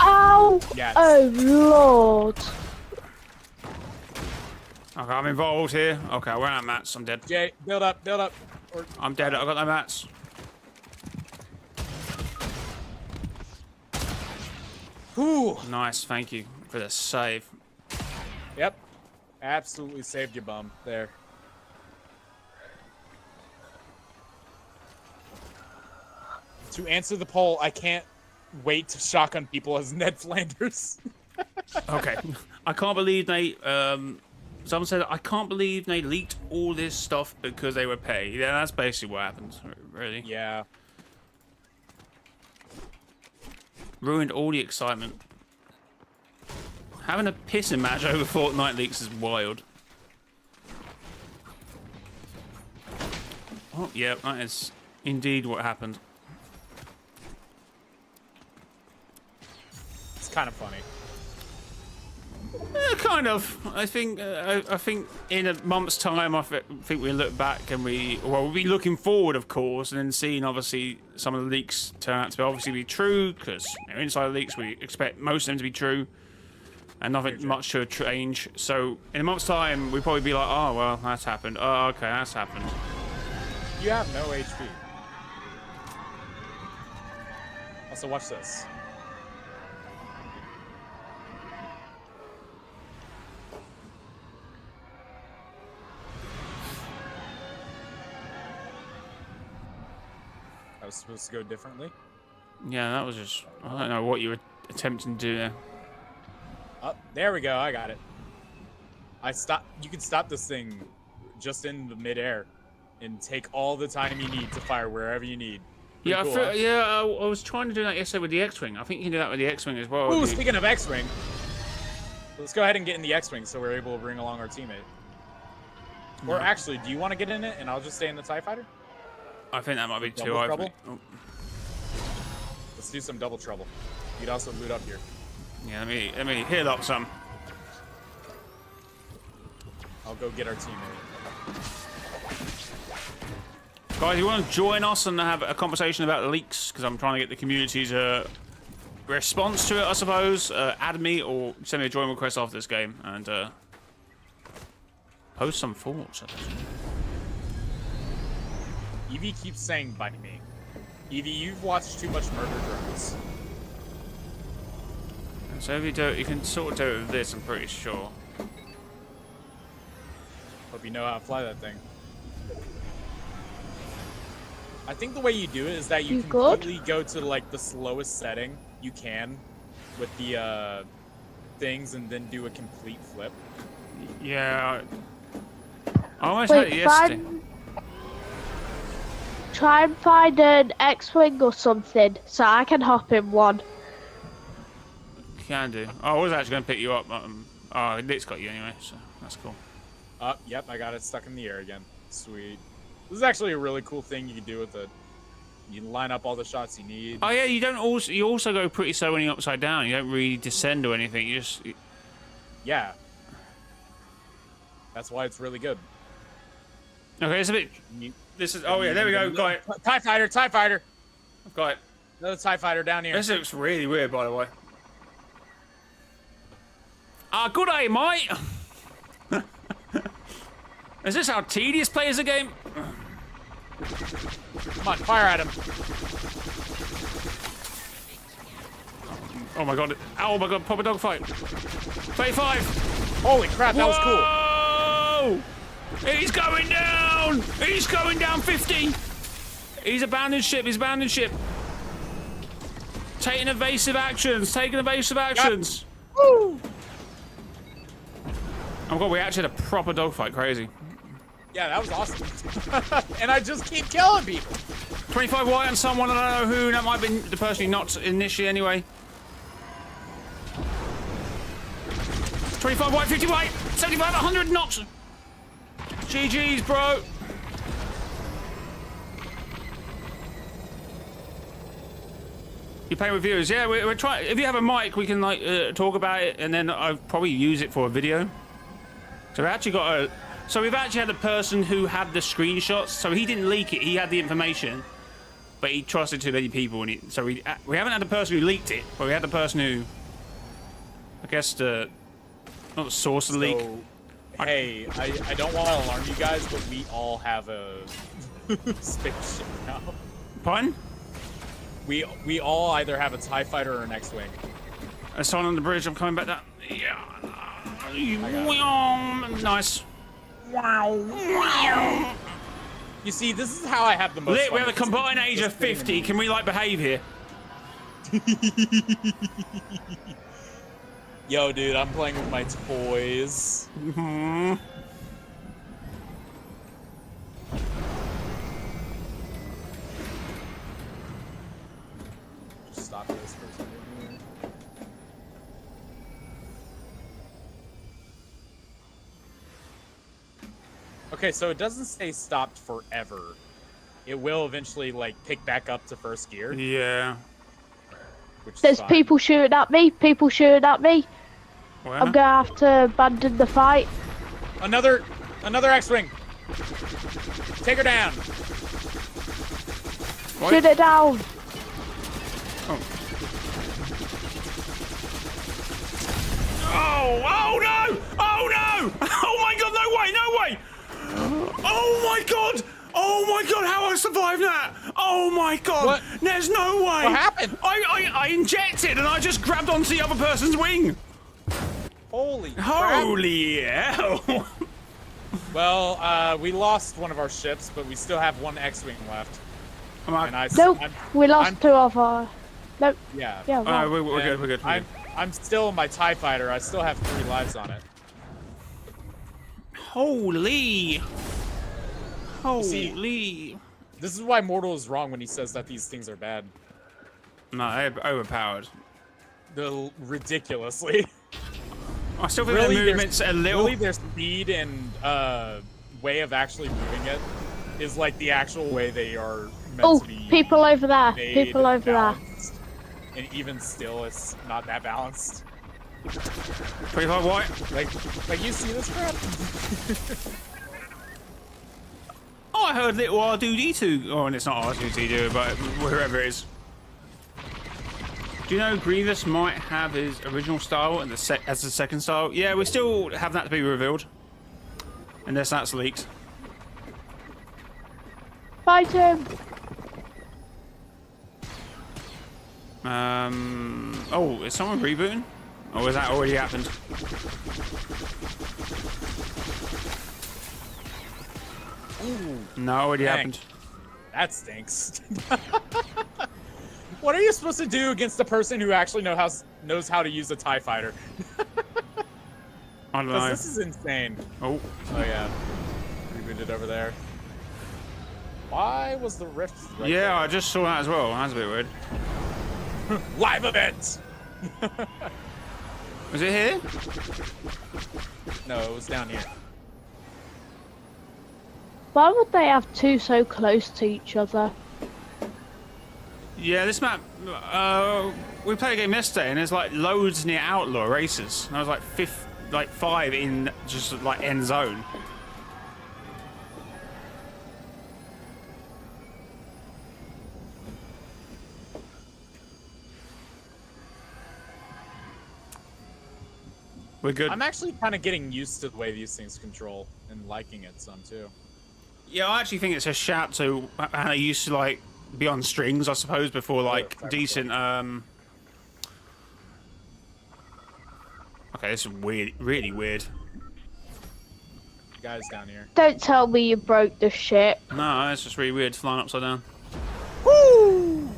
Ow! Yes. Oh lord! Okay, I'm involved here. Okay, we're out of mats. I'm dead. Jay, build up. Or I'm dead. I got no mats. whew. Nice, thank you for the save. Yep. Absolutely saved your bum there. To answer the poll, I can't wait to shotgun people as Ned Flanders. Okay, I can't believe they. Someone said I can't believe they leaked all this stuff because they were paid. Yeah, that's basically what happened. Really. Yeah. Ruined all the excitement. Having a pissing match over Fortnite leaks is wild. Oh, yeah, that is indeed what happened. It's kind of funny. Kind of. I think in a month's time, I think we'll look back and we'll be looking forward, of course, and then seeing obviously some of the leaks turn out to obviously be true because they're insider leaks. We expect most of them to be true, and nothing much to change. So in a month's time, we'll probably be like, oh well, that's happened. Oh okay, that's happened. You have no HP. Also, watch this. That was supposed to go differently. Yeah, that was just. I don't know what you were attempting to do there. Oh, there we go. I got it. You can stop this thing just in the midair and take all the time you need to fire wherever you need. Pretty Yeah, cool, huh? I was trying to do that yesterday with the X-wing. I think you can do that with the X-wing as well. Ooh, speaking of X-Wing, let's go ahead and get in the X-Wing so we're able to bring along our teammate. Or actually, do you want to get in it and I'll just stay in the TIE Fighter? I think that might be Double too high for trouble? me. Oh. Let's do some double trouble. You'd also loot up here. Yeah, let me heal up some. I'll go get our teammate. Guys, you want to join us and have a conversation about the leaks? Because I'm trying to get the community's response to it, I suppose. Add me or send me a join request after this game and post some thoughts. Evie keeps saying bite me. Evie, you've watched too much Murder Drones. So if you do it, you can sort of do it with this, I'm pretty sure. Hope you know how to fly that thing. I think the way you do it is that you completely go to like the slowest setting you can with the things and then do a complete flip. Yeah. I almost had it yesterday. Try and find an X-Wing or something so I can hop in one. Can do. Oh, I was actually going to pick you up. Oh, it's got you anyway, so that's cool. Yep, I got it stuck in the air again. Sweet. This is actually a really cool thing you can do with it. You can line up all the shots you need. Oh yeah, you also go pretty slow when you're upside down. You don't really descend or anything. You just Yeah. That's why it's really good. Okay, it's a bit. This is. Oh yeah, there we go. Got it. TIE fighter, TIE fighter. I've got it. Another TIE fighter down here. This looks really weird, by the way. Good aim, mate. Is this how tedious plays the game? Come on, fire at him. Oh my god! Oh my god! Proper dogfight. 35. Holy crap! That was cool. He's going down. He's going down 50. He's abandoned ship. He's abandoned ship. Taking evasive actions. Taking evasive actions. Woo! Oh god, we actually had a proper dogfight. Crazy. Yeah, that was awesome. And I just keep killing people. 25 white on someone, I don't know who. That might have been the person who knocked initially anyway. 25 white, 50 white, 75, 100 knots. GG's, bro. You're playing with viewers, yeah. We're trying. If you have a mic, we can like talk about it, and then I'll probably use it for a video. So we actually got a. So we've actually had a person who had the screenshots. So he didn't leak it. He had the information, but he trusted too many people. And so we haven't had the person who leaked it, but we had the person who, I guess, not the source of the leak. Hey, I don't want to alarm you guys, but we all have a spaceship now. Pardon? We all either have a TIE fighter or an X-Wing. There's someone on the bridge. I'm coming back down. Yeah. Nice. Wow. You see, this is how I have the most fun. We have a combined age of 50. Can we like behave here? Yo, dude, I'm playing with my toys. Mm-hmm. Just stop this for a second. Okay, so it doesn't stay stopped forever. It will eventually, like, pick back up to first gear. Yeah. There's people shooting at me. People shooting at me. Where? I'm gonna have to abandon the fight. Another X-Wing. Take her down. What? Shoot it down. Oh no! Oh no! Oh my god, no way, no way! Oh my god! Oh my god, how I survived that! Oh my god! What? There's no way! What happened? I injected and I just grabbed onto the other person's wing! Holy crap. Holy hell! Well, we lost one of our ships, but we still have one X-Wing left. Nope, we lost two of our... Nope. Yeah. Yeah, right. We're good, we're good. I'm still in my TIE fighter. I still have 3 lives on it. Holy! Holy! See, this is why Mortal is wrong when he says that these things are bad. No, they're overpowered. They're ridiculously. I still think their movement's a little... Really, their speed and way of actually moving it is like the actual way they are meant to be. People over there. made People and over there. balanced. And even still, it's not that balanced. 25 white. Like you see this crap? Oh, I heard little R2D2. Oh, and it's not R2D2, but whoever it is. Do you know Grievous might have his original style and as the second style? Yeah, we still have that to be revealed. Unless that's leaked. Fight him. Oh, is someone rebooting? Or has that already happened? Ooh, No, already dang. happened. that stinks. What are you supposed to do against the person who actually knows how to use a TIE fighter? I don't know. This is insane. Oh, Oh yeah, rebooted over there. Why was the rift right yeah, there? I just saw that as well. That's a bit weird. Live event! Was it here? No, it was down here. Why would they have two so close to each other? Yeah, this map. We played a game yesterday, and there's like loads near outlaw races. And I was like 5 in just like end zone. We're good. I'm actually kind of getting used to the way these things control and liking it some too. Yeah, I actually think it's a shout to how they used to like be on strings, I suppose, before like decent. Okay, this is weird, really weird. Guys down here. Don't tell me you broke the ship. No, it's just really weird flying upside down. Woo!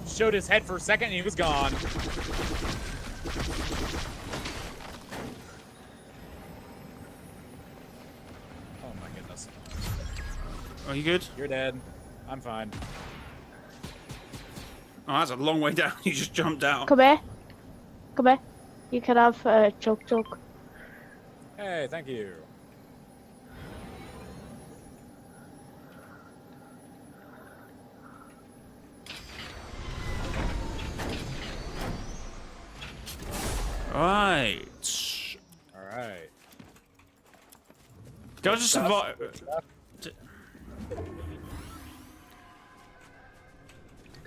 Showed his head for a second and he was gone. Oh my goodness. Are you good? You're dead. I'm fine. Oh, that's a long way down. You just jumped out. Come here. Come here. You can have chug chug. Hey, thank you. Right. Alright. Did I just survive?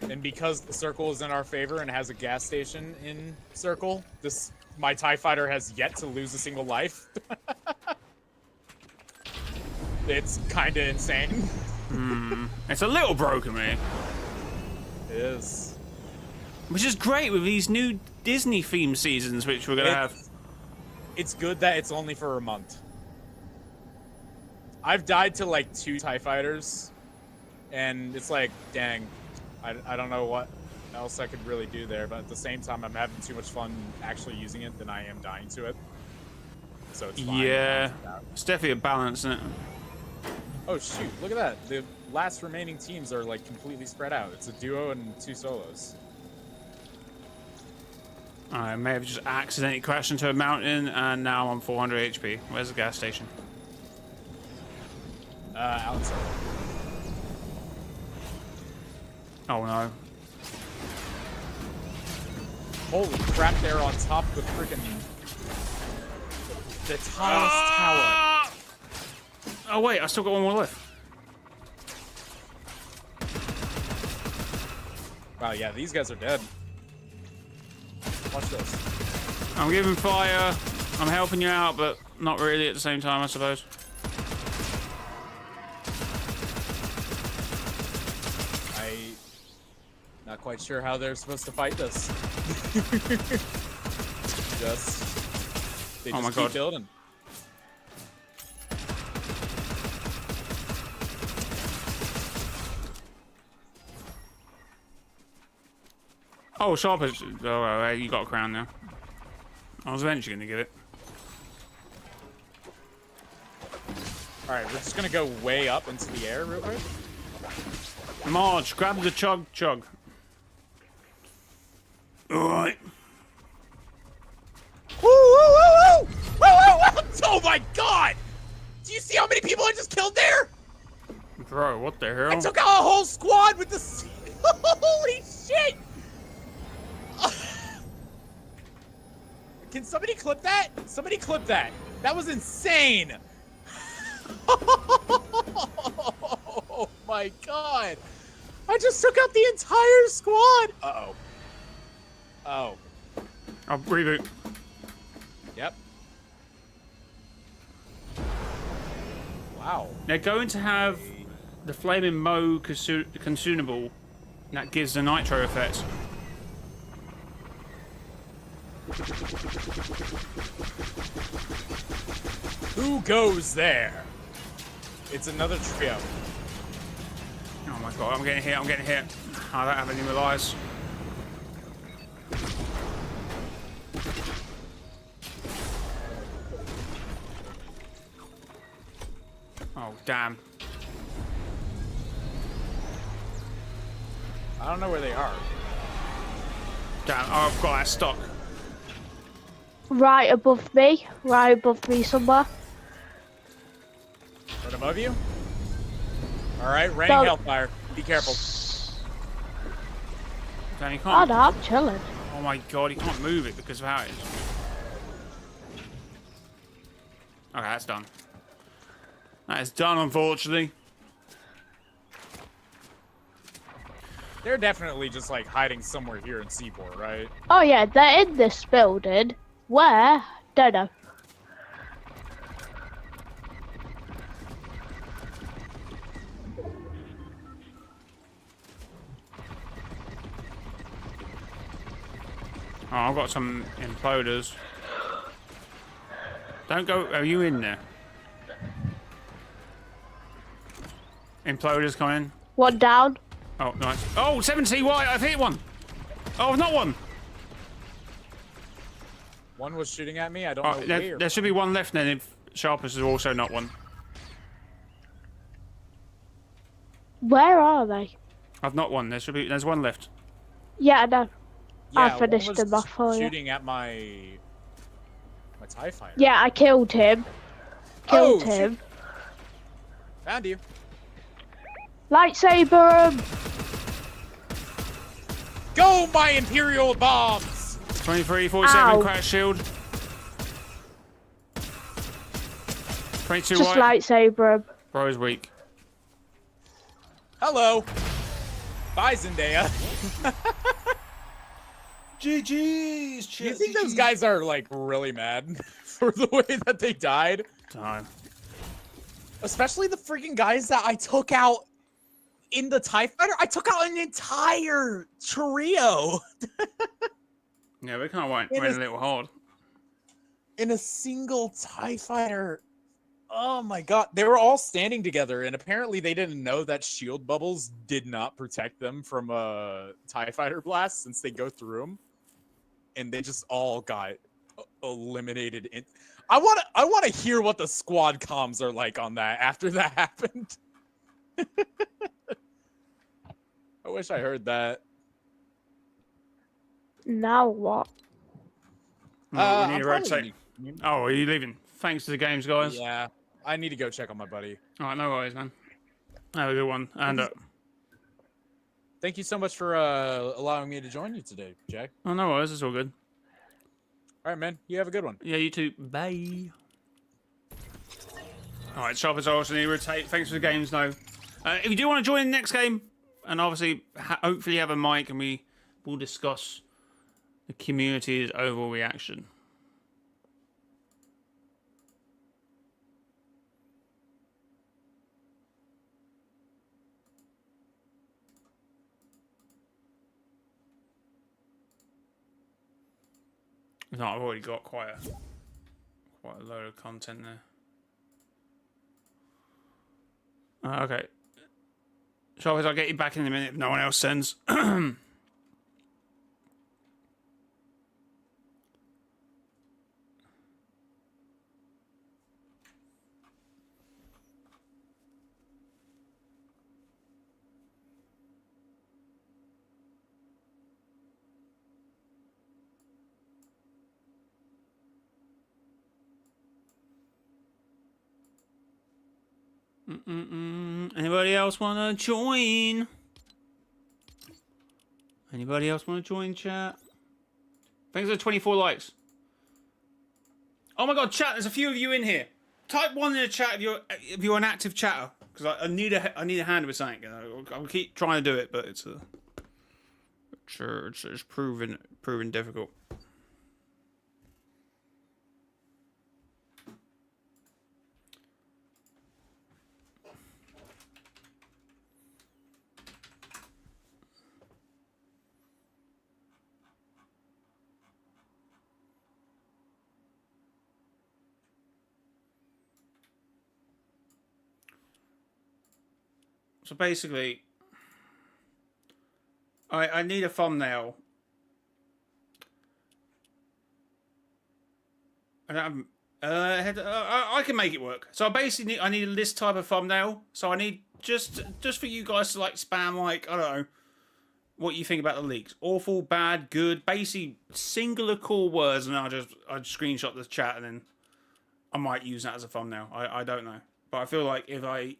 And because the circle is in our favor and has a gas station in circle, my TIE fighter has yet to lose a single life. It's kind of insane. It's a little broken, mate. It is. Which is great with these new Disney theme seasons, which we're gonna have. It's good that it's only for a month. I've died to like 2 TIE fighters, and it's like, dang, I don't know what else I could really do there, but at the same time, I'm having too much fun actually using it than I am dying to it. So it's fine. Yeah, it's definitely a balance, isn't it? Oh shoot, look at that. The last remaining teams are like completely spread out. It's a duo and 2 solos. I may have just accidentally crashed into a mountain, and now I'm on 400 HP. Where's the gas station? Outside. Oh no. Holy crap, they're on top of the freaking... the tallest tower. Oh wait, I still got one more left. Wow, yeah, these guys are dead. Watch this. I'm giving fire. I'm helping you out, but not really at the same time, I suppose. Not quite sure how they're supposed to fight this. They Oh my just God. keep building. Oh, Sharp is... Oh, you got a crown now. I was eventually going to get it. Alright, we're just gonna go way up into the air real quick. Marge, grab the chug. Alright. Woo, woo, woo, woo! Woo, woo, woo! Oh my god! Do you see how many people I just killed there? Bro, what the hell? I took out a whole squad with the... Holy shit! Can somebody clip that? Somebody clip that. That was insane. my god! I just took out the entire squad! Uh-oh. Oh. I'll reboot. Yep. Wow. They're going to have the flaming Mo consumable that gives the nitro effect. Who goes there? It's another trio. Oh my god, I'm getting hit, I'm getting hit. I don't have any more lives. Oh, damn. I don't know where they are. Damn, oh, I've got that stock. Right above me somewhere. Right above you? Alright, raining Don't- hellfire. Be careful. Damn, you Oh can't. no, I'm chilling. Oh my god, you can't move it because of how it is. Okay, that's done. That is done, unfortunately. They're definitely just like hiding somewhere here in Seaport, right? Oh yeah, they're in this building. Where? Don't know. Oh, I've got some imploders. Don't go. Are you in there? Imploders coming. One down. Oh, nice. Oh, 70 white. I've hit one. Oh, I've not one. One was shooting at me. I don't Oh, know there, where. there should be one left then. If Sharpness is also not one. Where are they? I've not one. There should be. There's one left. Yeah, I know. I Yeah, finished one was him off for you. shooting at my TIE fighter. Yeah, I killed him. Oh, Killed him. Found you. Lightsaber him. Go, my Imperial bombs! 23, 47, Ow. crash shield. 22 Just white. lightsaber him. Bro's weak. Hello. Bye, Zendaya. GG's. Do you think those guys are like really mad for the way that they died? Time. Especially the freaking guys that I took out in the TIE fighter. I took out an entire trio Yeah, we kind of went It a is- little hard. in a single TIE fighter. Oh my god. They were all standing together, and apparently they didn't know that shield bubbles did not protect them from a TIE fighter blast since they go through them. And they just all got eliminated. I want to hear what the squad comms are like on that after that happened. I wish I heard that. Now what? We need I'm a road probably- safe. Oh, are you leaving? Thanks to the games, guys. Yeah, I need to go check on my buddy. All right, no worries, man. Have a good one. And Thank you so much for allowing me to join you today, Jack. oh, no worries. It's all good. All right, man. You have a good one. Yeah, you too. Bye. All right, Sharp as always. Need to rotate. Thanks for the games, no. If you do want to join the next game, and obviously, hopefully, have a mic, and we will discuss the community's overall reaction. No, I've already got quite a load of content there. Okay. Sharpies, I'll get you back in a minute if no one else sends. Anybody else want to join? Anybody else want to join, chat? Thanks for 24 likes. Oh my god, chat, there's a few of you in here. Type 1 in the chat if you're an active chatter. because I need a hand with something. I'll keep trying to do it, but it's proven difficult. So basically, I need a thumbnail. I can make it work. So I basically I need this type of thumbnail. So I need just for you guys to like spam like, I don't know, what you think about the leaks. Awful, bad, good, basically singular core words, and I'd screenshot the chat and then I might use that as a thumbnail. I don't know. But I feel like if I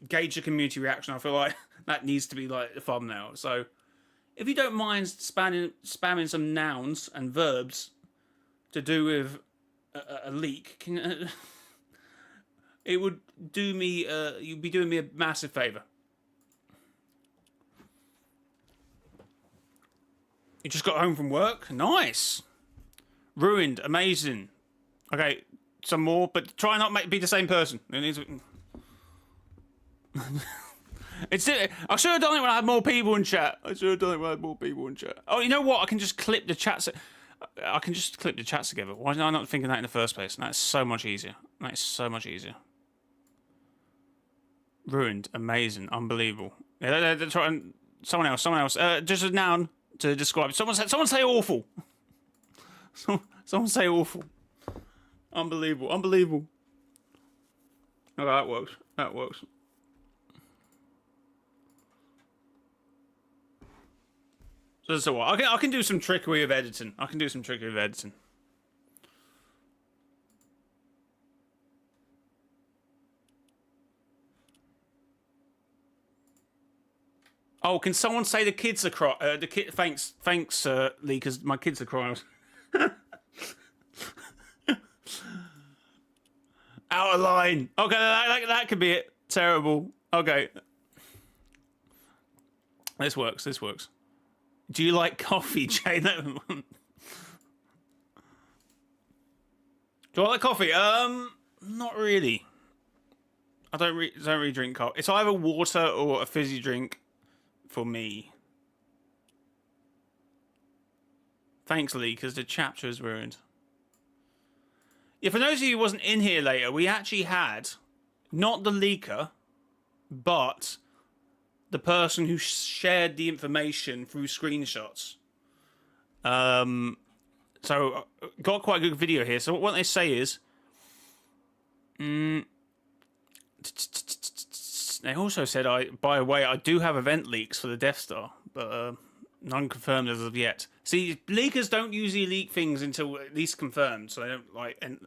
gauge the community reaction, I feel like that needs to be like the thumbnail. So if you don't mind spamming some nouns and verbs to do with a leak, it would do me. You'd be doing me a massive favor. You just got home from work. Nice. Ruined. Amazing. Okay, some more, but try not to be the same person. It's. I should have done it when I had more people in chat. Oh, you know what? I can just clip the chats. I can just clip the chats together. Why am I not thinking that in the first place? That's so much easier. Ruined. Amazing. Unbelievable. Yeah, they're trying. Someone else. Just a noun to describe. Someone say awful. Someone say awful. Unbelievable. Oh, that works. So what? I can do some trickery of editing. Oh, can someone say the kids are crying? Thanks, Lee, because my kids are crying. Out of line. Okay, that could be it. Terrible. Okay. This works. Do you like coffee, Jay? Do I like coffee? Not really. I don't really drink coffee. It's either water or a fizzy drink for me. Thanks, Lee, because the chapter is ruined. Yeah, for those of you who wasn't in here later, we actually had not the leaker, but the person who shared the information through screenshots. So got quite a good video here. So what they say is, they also said, by the way, I do have event leaks for the Death Star, but none confirmed as of yet. See, leakers don't usually leak things until at least confirmed, so they don't like. And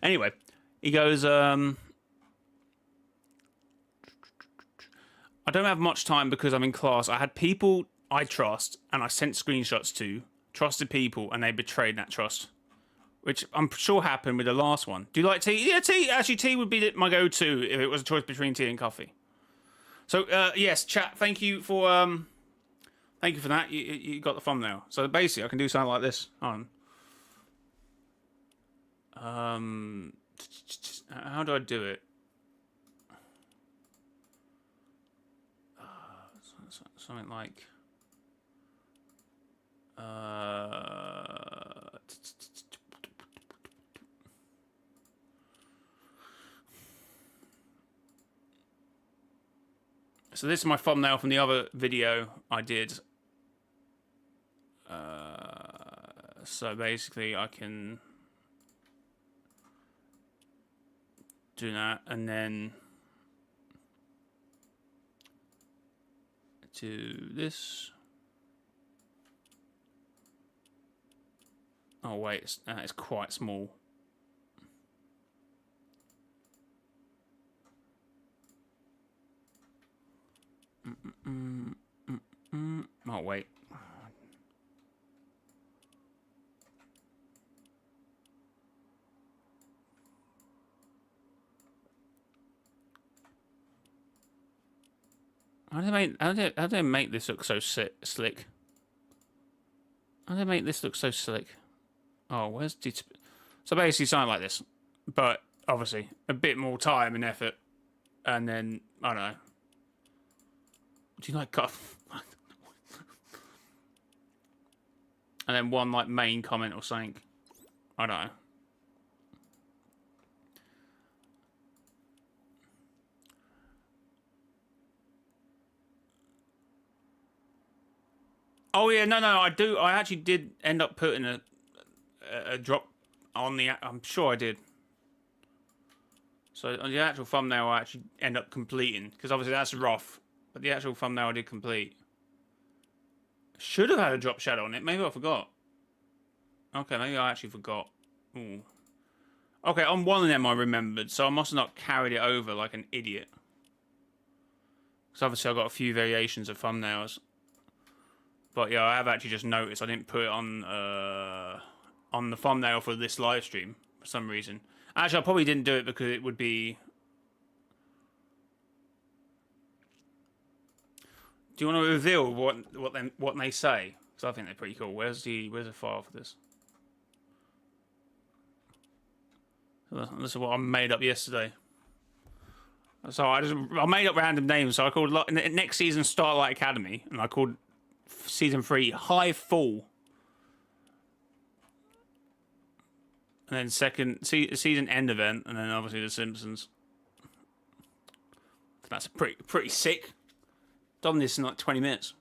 anyway, he goes, I don't have much time because I'm in class. I had people I trust, and I sent screenshots to trusted people, and they betrayed that trust, which I'm sure happened with the last one. Do you like tea? Yeah, tea. Actually, tea would be my go-to if it was a choice between tea and coffee. So yes, chat. Thank you for that. You got the thumbnail. So basically, I can do something like this. How do I do it? Something like so this is my thumbnail from the other video I did. So basically I can do that and then do this. Oh wait, it's quite small. Oh wait. How do they make this look so slick? How do they make this look so slick? Oh, where's so basically something like this, but obviously a bit more time and effort, and then I don't know. Do you like cut? And then one like main comment or something. I don't know. Oh yeah, no, I do. I actually did end up putting a drop on the. I'm sure I did. So on the actual thumbnail, I actually end up completing because obviously that's rough. But the actual thumbnail I did complete. Should have had a drop shadow on it. Maybe I forgot. Okay, maybe I actually forgot. Ooh. Okay, on one of them I remembered, so I must have not carried it over like an idiot. Because obviously I've got a few variations of thumbnails. But yeah, I have actually just noticed I didn't put it on the thumbnail for this live stream for some reason. Actually, I probably didn't do it because it would be. Do you want to reveal what they say? Because I think they're pretty cool. Where's the file for this? This is what I made up yesterday. So I made up random names. So I called next season Starlight Academy, and I called season 3 High Fall, and then second season end event, and then obviously the Simpsons. That's pretty sick. Done this in like 20 minutes.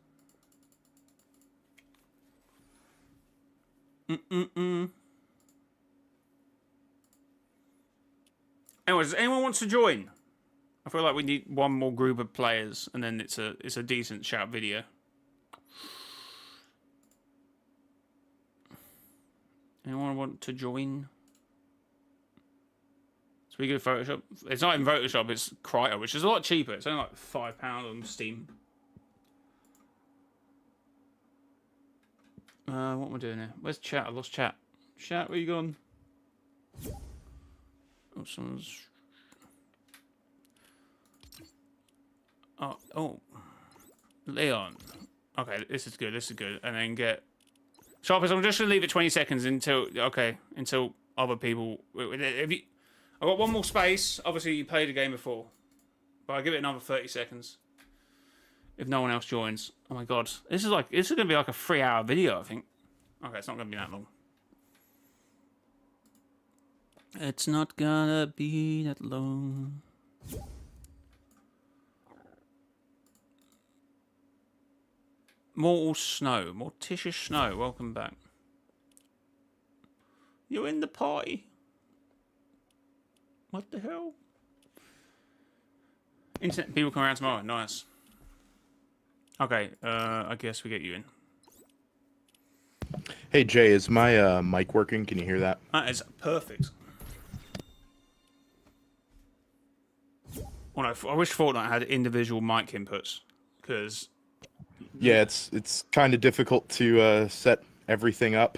Anyways, anyone wants to join? I feel like we need one more group of players, and then it's a decent shout video. Anyone want to join? So we go Photoshop. It's not in Photoshop, it's Cryo, which is a lot cheaper. It's only like £5 on Steam. What am I doing here? Where's chat? I lost chat. Chat, where you gone? Oh, someone's... Oh. Leon. Okay, this is good, And then get... Sharpest, I'm just going to leave it 20 seconds until other people... I've got one more space. Obviously, you played the game before. But I'll give it another 30 seconds. If no one else joins. Oh my god. This is going to be like a 3-hour video, I think. Okay, it's not going to be that long. It's not gonna be that long. Morticious Snow, welcome back. You're in the party. What the hell? Internet people come around tomorrow, nice. Okay, I guess we get you in. Hey Jay, is my mic working? Can you hear that? That is perfect. Well, no, I wish Fortnite had individual mic inputs, because... Yeah, it's kind of difficult to set everything up.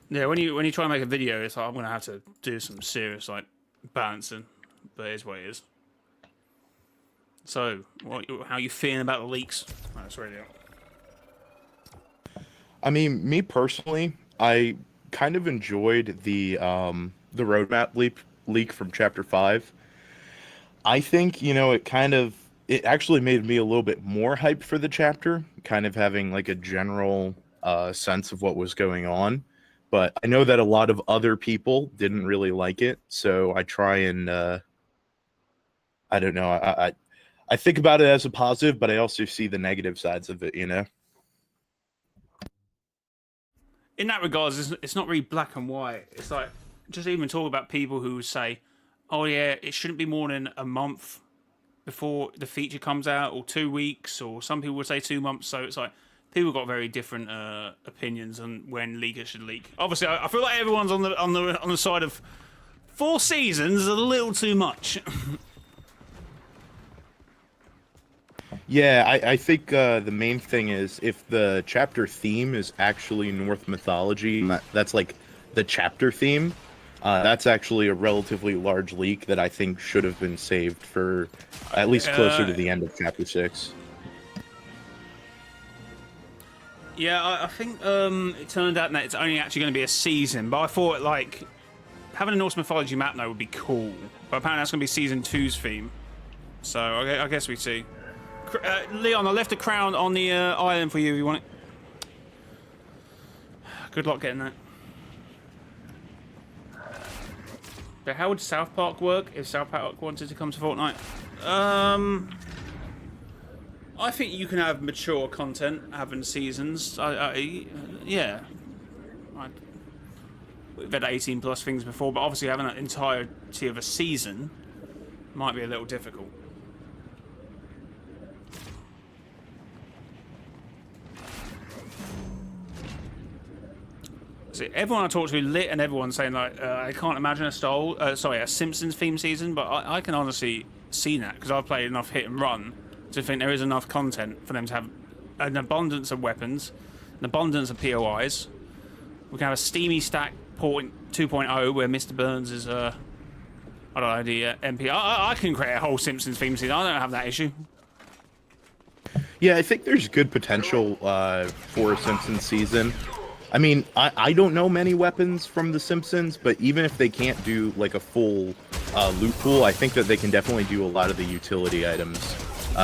Yeah, when you try and make a video, it's like I'm gonna have to do some serious like balancing, but it is what it is. So, how are you feeling about the leaks? Oh, that's radio. I mean, me personally, I kind of enjoyed the roadmap leak from Chapter 5. I think, it actually made me a little bit more hyped for the chapter, kind of having like a general sense of what was going on. But I know that a lot of other people didn't really like it, so I try and I don't know. I think about it as a positive, but I also see the negative sides of it, you know? In that regards, it's not really black and white. It's like, just even talk about people who say, oh yeah, it shouldn't be more than a month before the feature comes out, or 2 weeks, or some people would say 2 months. So it's like, people got very different opinions on when leakers should leak. Obviously, I feel like everyone's on the side of 4 seasons is a little too much. Yeah, I think the main thing is if the chapter theme is actually Norse mythology, that's like the chapter theme, that's actually a relatively large leak that I think should have been saved for at least closer to the end of chapter 6. Yeah, I think it turned out that it's only actually going to be a season, but I thought like having a Norse mythology map now would be cool. But apparently that's going to be season 2's theme. So I guess we see. Leon, I left a crown on the island for you if you want it. Good luck getting that. But how would South Park work if South Park wanted to come to Fortnite? I think you can have mature content, having seasons. Yeah. We've had 18 plus things before, but obviously having an entirety of a season might be a little difficult. See, everyone I talk to lit and everyone's saying like, I can't imagine a Simpsons theme season, but I can honestly see that because I've played enough hit and run to think there is enough content for them to have an abundance of weapons, an abundance of POIs. We can have a steamy stack 2.0 where Mr. Burns is I don't know, the MP. I can create a whole Simpsons theme season. I don't have that issue. Yeah, I think there's good potential for a Simpsons season. I mean, I don't know many weapons from The Simpsons, but even if they can't do like a full loot pool, I think that they can definitely do a lot of the utility items.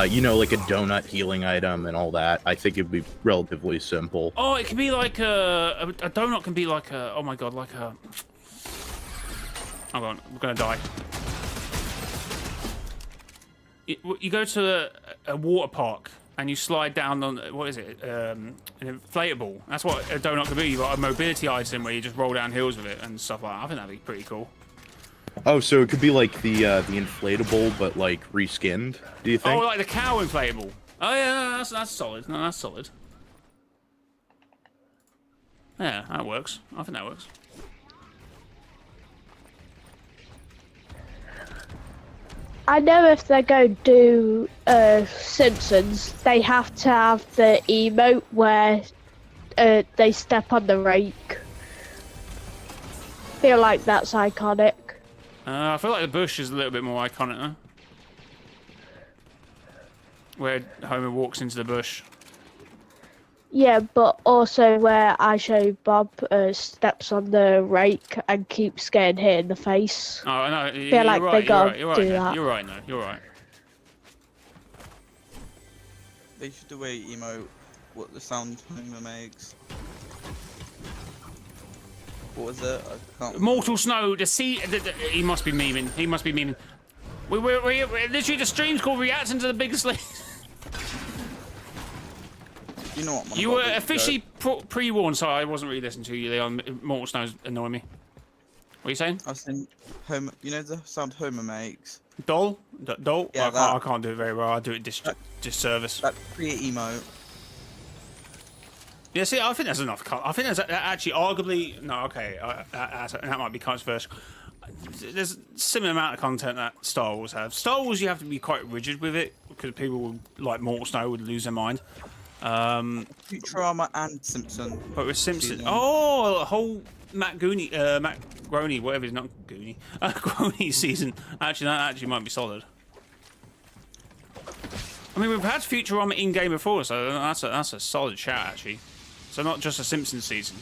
You know, like a donut healing item and all that. I think it'd be relatively simple. Oh, it can be like a donut can be like a, oh my god, like a... Hold on, I'm gonna die. You go to a water park and you slide down on, what is it, an inflatable. That's what a donut could be. You've got a mobility item where you just roll down hills with it and stuff like that. I think that'd be pretty cool. Oh, so it could be like the inflatable, but like reskinned. Do you think? Oh, like the cow inflatable. Oh yeah, that's solid. No, that's solid. Yeah, that works. I think that works. I know if they're going to do Simpsons, they have to have the emote where they step on the rake. Feel like that's iconic. I feel like the bush is a little bit more iconic, though. Where Homer walks into the bush. Yeah, but also where I show Bob steps on the rake and keeps getting hit in the face. Oh, no, Feel like right, they gotta you're right, do that. You're right, no, you're right. They should do a emote what the sound Homer makes. What was it? I can't. Mortal Snow, the sea. He must be memeing. He must be memeing. We're literally the stream's called reacting to the biggest league. You know what? You were officially pre-warned. Sorry, I wasn't really listening to you, Leon. Mortal Snow's annoying me. What are you saying? I was saying Homer. You know the sound Homer makes. Doll? Doll? Yeah, I can't do it very well. I do it disservice. That pre-emote. Yeah, see, I think there's enough. I think there's actually arguably no. Okay, that might be controversial. There's a similar amount of content that Star Wars have. Star Wars, you have to be quite rigid with it because people like Mortal Snow would lose their mind. Futurama and Simpson. But with Simpsons, oh, a whole Matt Groening, whatever, not Goonie, Groening season. Actually, that actually might be solid. I mean, we've had Futurama in game before, so that's a solid shout actually. So not just a Simpsons season.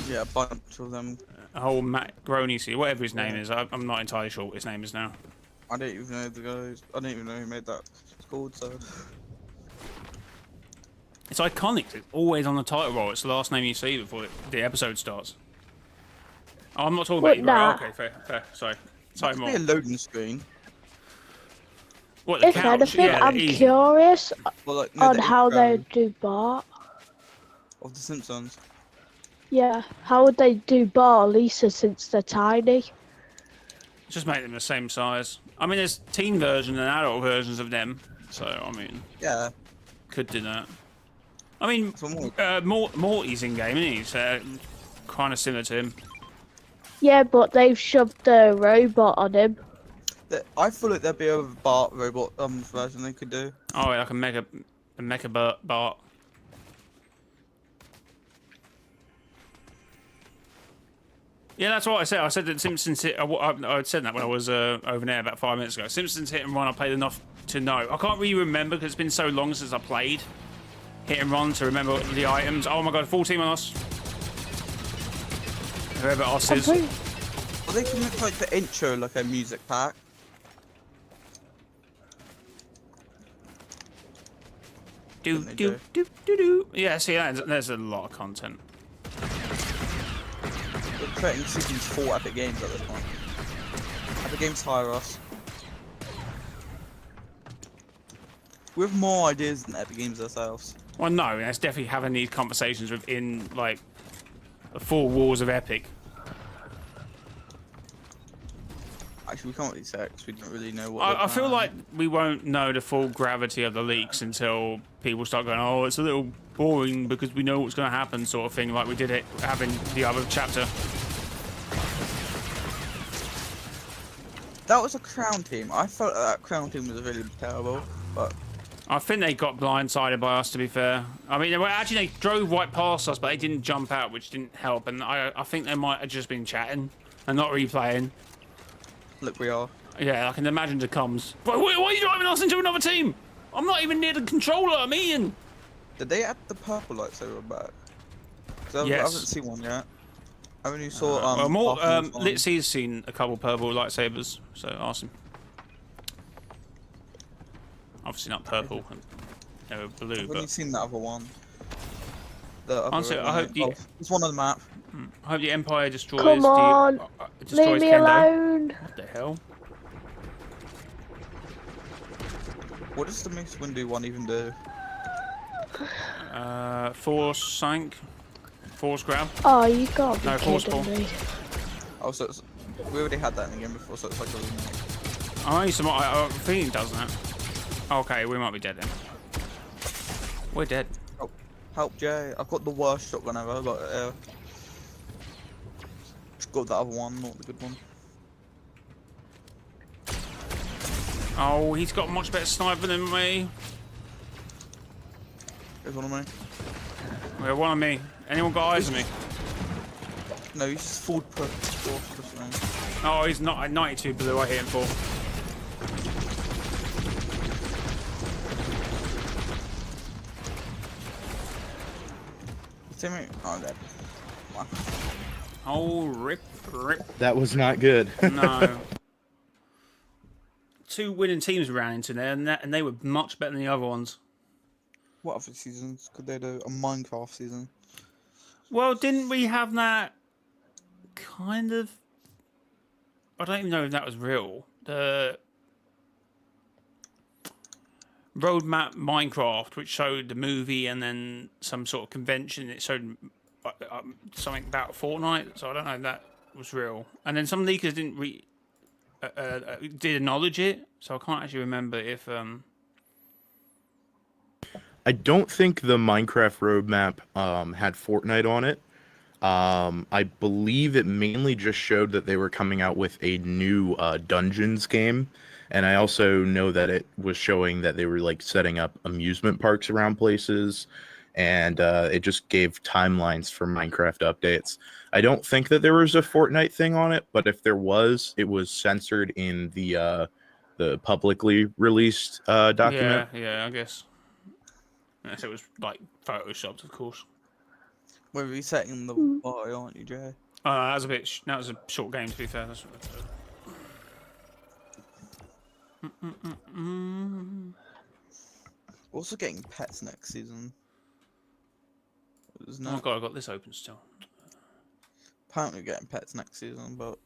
Yeah, a bunch of them. A whole Matt Groening season, whatever his name is. I'm not entirely sure what his name is now. I don't even know the guys. I don't even know who made that. It's called so. It's iconic. It's always on the title roll. It's the last name you see before the episode starts. Oh, I'm not talking about you. Right? Okay, fair. Sorry. Sorry, more. Be a loading screen. What, the If couch? anything, Yeah, I'm easy. curious Well, like, no, on the how they intro do Bart. of the Simpsons. Yeah, how would they do Bart, Lisa, since they're tiny? Just make them the same size. I mean, there's teen versions and adult versions of them. So, I mean, Yeah. could do that. I mean, So Morty's in game, isn't he? So, kind of similar to him. Yeah, but they've shoved the robot on him. I feel like there'd be a Bart robot version they could do. Oh, like a mecha Bart. Yeah, that's what I said. I said that Simpsons hit. I said that when I was over there about 5 minutes ago. Simpsons hit and run. I played enough to know. I can't really remember because it's been so long since I played. hit and run to remember the items. Oh my god, full team on us. Whoever else is. I'm Well, they can make like the intro like a music pack. Do They do do do do. Yeah, see, there's a lot of content. We're creating seasons 4 Epic Games at this point. Epic Games hire us. We have more ideas than Epic Games ourselves. Well, no, it's definitely having these conversations within like the four walls of Epic. Actually, we can't really say it 'cause we don't really know what. I feel like we won't know the full gravity of the leaks until people start going, oh, it's a little boring because we know what's going to happen, sort of thing, like we did it having the other chapter. That was a Crown team. I felt that Crown team was really terrible, but I think they got blindsided by us, to be fair. I mean, they drove right past us, but they didn't jump out, which didn't help. And I think they might have just been chatting and not replaying. look, we are. Yeah, I can imagine the comms. But why are you driving us into another team? I'm not even near the controller, I'm Ian. Did they add the purple lightsaber back? 'Cause I Yes. haven't seen one yet. I only saw Litsy's seen a couple purple lightsabers, so ask him. Obviously not purple, they were blue, I've only but seen that other one. The other honestly, I hope the it's one on the map. I hope the Empire destroys Come on, the destroys leave me Kendo. alone. What the hell? What does the Mace Windu one even do? Force sank. Force grab. Oh, you can't be No, force kidding pull. me. Oh, so it's, we already had that in the game before, so it's like a remake. I think it does that. Okay, we might be dead then. We're dead. Oh, help, Jay! I've got the worst shotgun ever, but just got that other one, not the good one. Oh, he's got much better sniper than me. There's one on me. Well, one on me. Anyone got eyes on me? No, he's just full put. Oh, he's not at 92 blue. I hit him for. Teammate. Oh, dead. Wow. Oh, rip. That was not good. No. Two winning teams we ran into there, and they were much better than the other ones. What other seasons could they do? A Minecraft season. Well, didn't we have that kind of... I don't even know if that was real. The roadmap Minecraft, which showed the movie and then some sort of convention. It showed something about Fortnite, so I don't know if that was real. And then some leakers didn't did acknowledge it, so I can't actually remember if... I don't think the Minecraft roadmap had Fortnite on it. I believe it mainly just showed that they were coming out with a new Dungeons game, and I also know that it was showing that they were like setting up amusement parks around places, and it just gave timelines for Minecraft updates. I don't think that there was a Fortnite thing on it, but if there was, it was censored in the publicly released document. Yeah, I guess. Unless it was like photoshopped, of course. We're resetting the body, aren't you, Jay? That was a bit. That was a short game, to be fair. That's Also getting pets next season. Oh my god, I got this open still. Apparently getting pets next season, but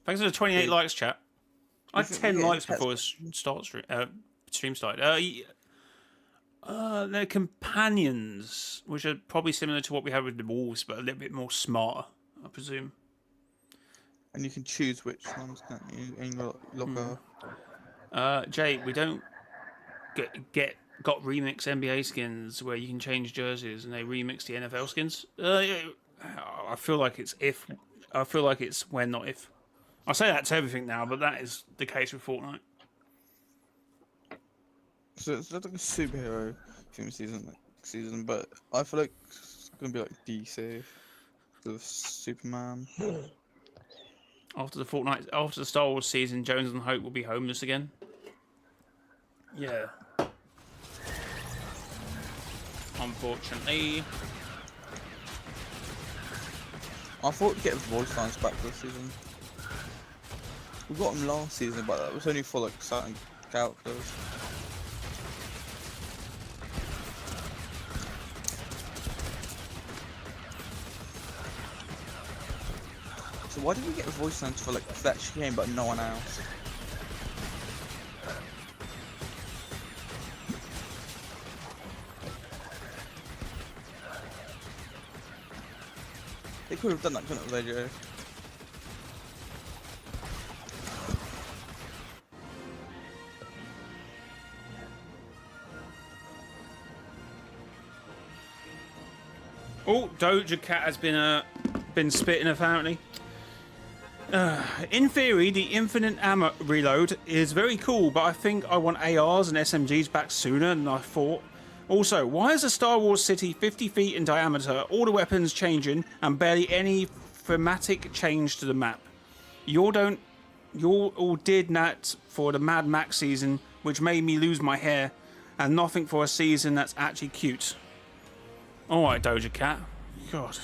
Thanks for the 28 likes, chat. I had think 10 we get likes pets? before stream started. They're companions, which are probably similar to what we had with the wolves, but a little bit more smarter, I presume. and you can choose which ones, can't you? In your locker. Jay, we don't got remix NBA skins where you can change jerseys and they remix the NFL skins. I feel like it's if. I feel like it's when, not if. I say that to everything now, but that is the case with Fortnite. So it's like a superhero film season, but I feel like it's gonna be like DC with Superman. After the Star Wars season, Jones and Hope will be homeless again. Yeah. Unfortunately. I thought we'd get voice lines back this season. We got them last season, but that was only for like certain characters. So why did we get voice lines for like Fletch game but no one else? They could have done that, couldn't they, Joe? Oh, Doja Cat has been spitting apparently. In theory, the infinite ammo reload is very cool, but I think I want ARs and SMGs back sooner than I thought. Also, why is a Star Wars city 50 feet in diameter, all the weapons changing, and barely any thematic change to the map? You all did that for the Mad Max season, which made me lose my hair, and nothing for a season that's actually cute. Alright, Doja Cat. God.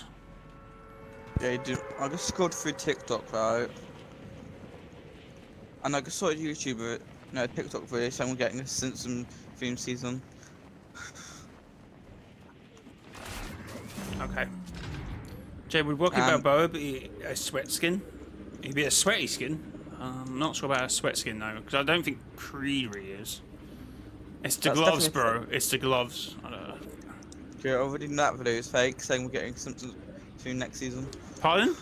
Yeah, you do. I just scrolled through TikTok, right? And I just saw a YouTuber, no, TikTok video, someone getting a Simpsons theme season. Okay. Jay, would Rocky Balboa be a sweat skin? He'd be a sweaty skin. I'm not sure about a sweat skin though, because I don't think Creed really is. It's the gloves, bro. It's the gloves. I don't know. Yeah, already in that video is fake, saying we're getting Simpsons theme next season. Pardon?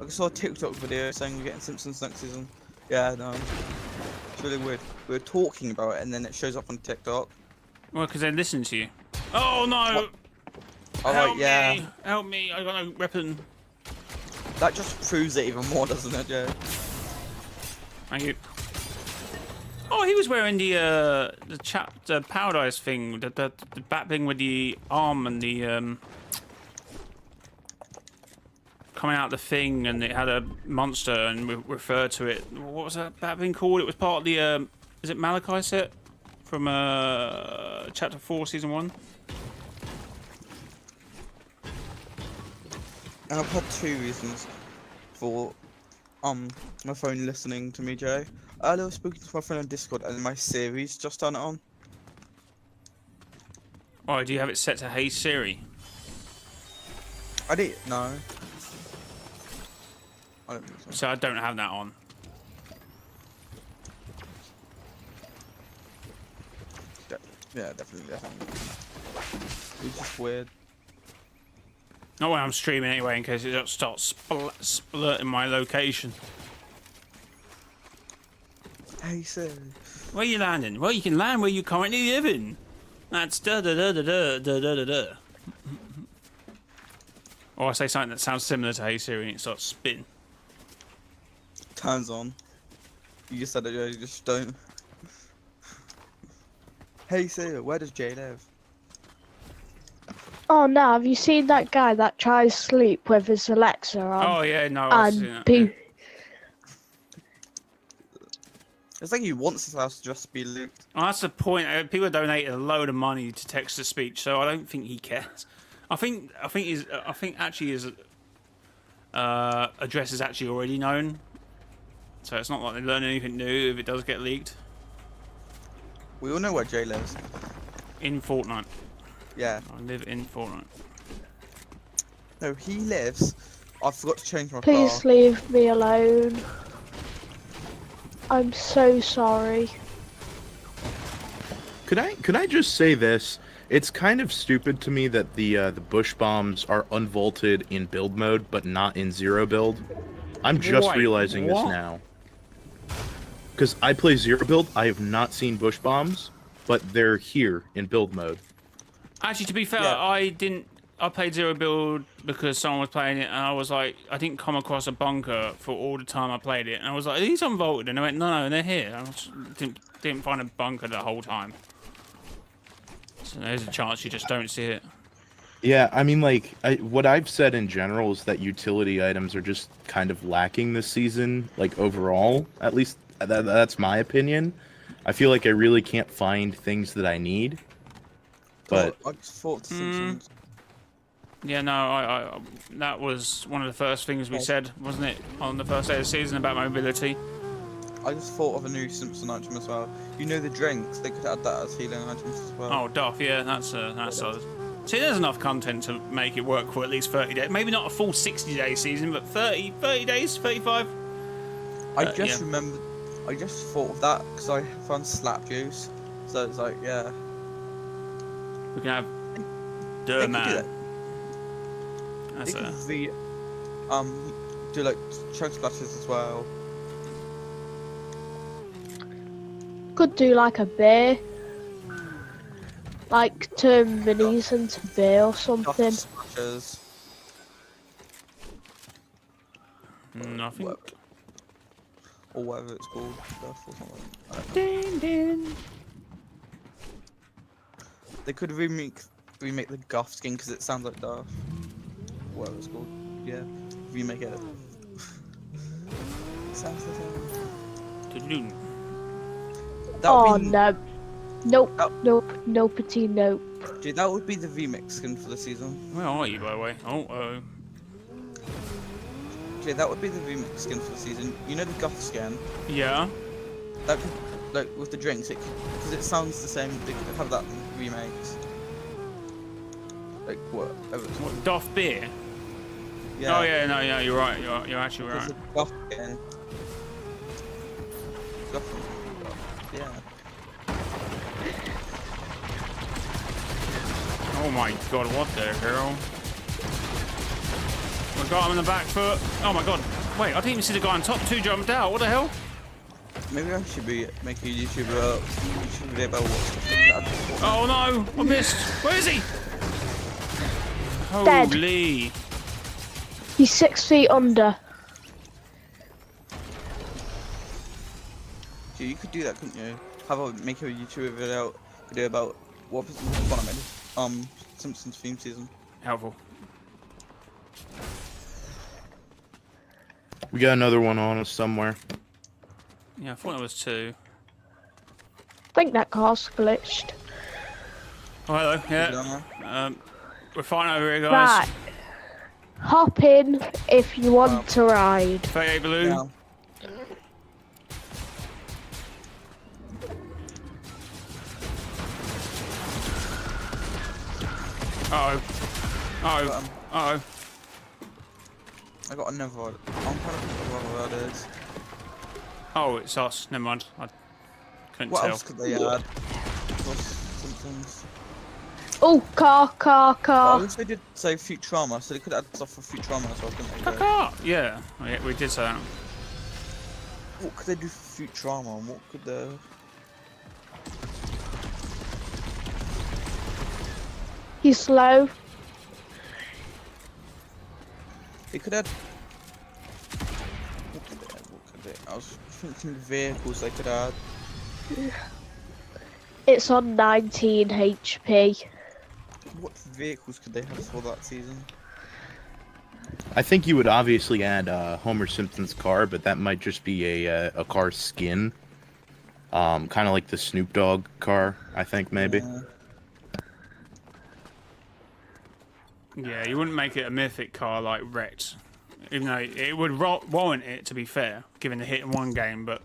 I saw a TikTok video saying we're getting Simpsons next season. Yeah, no. It's really weird. We were talking about it and then it shows up on TikTok. Well, because they're listening to you. Oh no! Oh, Help right, yeah. me! Help me! I got no weapon. That just proves it even more, doesn't it, Joe? Thank you. Oh, he was wearing the Paradise thing, the bat thing with the arm and the coming out the thing, and it had a monster, and we referred to it. What was that bat thing called? It was part of the is it Malachi set from chapter 4, season 1? And I've had two reasons for my phone listening to me, Joe. Earlier I was speaking to my friend on Discord and my series just turned it on. Oh, do you have it set to Hey Siri? I did no. I don't think so. So I don't have that on. Yeah, definitely. It's just weird. Not when I'm streaming anyway, in case it starts splurting my location. Hey, Siri. Where are you landing? Well, you can land where you currently live in. That's da da da da da da da da da. Or I say something that sounds similar to Hey Siri and it starts spinning. Turns on. You just said it, Joe. You just don't. Hey, Siri. Where does Jay live? Oh no, have you seen that guy that tries to sleep with his Alexa on? Oh yeah, no, I've seen that. And It's like he wants his house to just be leaked. Oh, that's the point. People donated a load of money to text to speech, so I don't think he cares. I think actually his address is actually already known, so it's not like they learn anything new if it does get leaked. We all know where Jay lives. In Fortnite. Yeah. I live in Fortnite. No, he lives. I forgot to change my please car. leave me alone. I'm so sorry. Could I just say this? It's kind of stupid to me that the bush bombs are unvaulted in build mode, but not in zero build. I'm just Wait, realizing this what? now. Because I play zero build, I have not seen bush bombs, but they're here in build mode. Actually, to be fair, Yeah. I played zero build because someone was playing it, and I was like, I didn't come across a bunker for all the time I played it, and I was like, are these unvaulted? And I went, no, they're here. I didn't find a bunker the whole time. So there's a chance you just don't see it. Yeah, I mean, like, what I've said in general is that utility items are just kind of lacking this season, like, overall. At least, that's my opinion. I feel like I really can't find things that I need. But I just thought the Simpsons. Yeah, no, I that was one of the first things we said, wasn't it, on the first day of the season about mobility? I just thought of a new Simpson item as well. You know the drinks? They could add that as healing items as well. Oh, Duff, yeah, that's solid. See, there's enough content to make it work for at least 30 days. Maybe not a full 60-day season, but 30 days, 35. I just remembered. I just thought of that because I found slap juice. So it's like, yeah. We can have They Dirt could do Man. that. That's They could a... do like chug splashes as well. Could do like a bear. Like turn minis into bear or something. Splashes. I think... Or whatever it's called. Stuff or something. I don't know. Ding, ding. They could remake the Goth skin because it sounds like Darth. Whatever it's called. Yeah. Remake it. Sounds the same. Oh Be, no. Nope, Oh. nope, nopety nope. dude, that would be the remix skin for the season. Where are you, by the way? Oh. Dude, that would be the remix skin for the season. You know the Goth skin? Yeah. That could, like, with the drinks, because it sounds the same, they could have that remix. Like, whatever it's called. What, Duff Beer? Yeah. Oh, yeah, no, you're right. You're actually There's right. a Goth skin. Goth, yeah. Oh my god, what the hell? We got him in the back foot. Oh my god. Wait, I didn't even see the guy on top. 2 jumped out. What the hell? Maybe I should be making a YouTube video about what. Oh no, I missed. Where is he? Dead. Holy. He's 6 feet under. Dude, you could do that, couldn't you? Make a YouTube video about what was one I made. Simpsons theme season. Helpful. we got another one on us somewhere. Yeah, I thought there was 2. I think that car's glitched. Oh, hello. Yeah. We're fine over here, guys. Right. Hop in if you want to ride. 38 Blue. Yeah. Uh-oh. I got another one. I'm trying to think of what that is. Oh, it's us. Never mind. I couldn't What tell. else could they add? Simpsons. Oh, car. I wish they did say Futurama, so they could add stuff for Futurama as well, couldn't they? Caca! Yeah. Oh, yeah, we did say that. What could they do for Futurama? And what could they... He's slow. They could add... What could they add? What could they... I was thinking vehicles they could add. It's on 19 HP. What vehicles could they have for that season? I think you would obviously add Homer Simpson's car, but that might just be a car skin. Kind of like the Snoop Dogg car, I think, maybe. Yeah, you wouldn't make it a mythic car like Rex. Even though it would warrant it, to be fair, given the hit in one game, but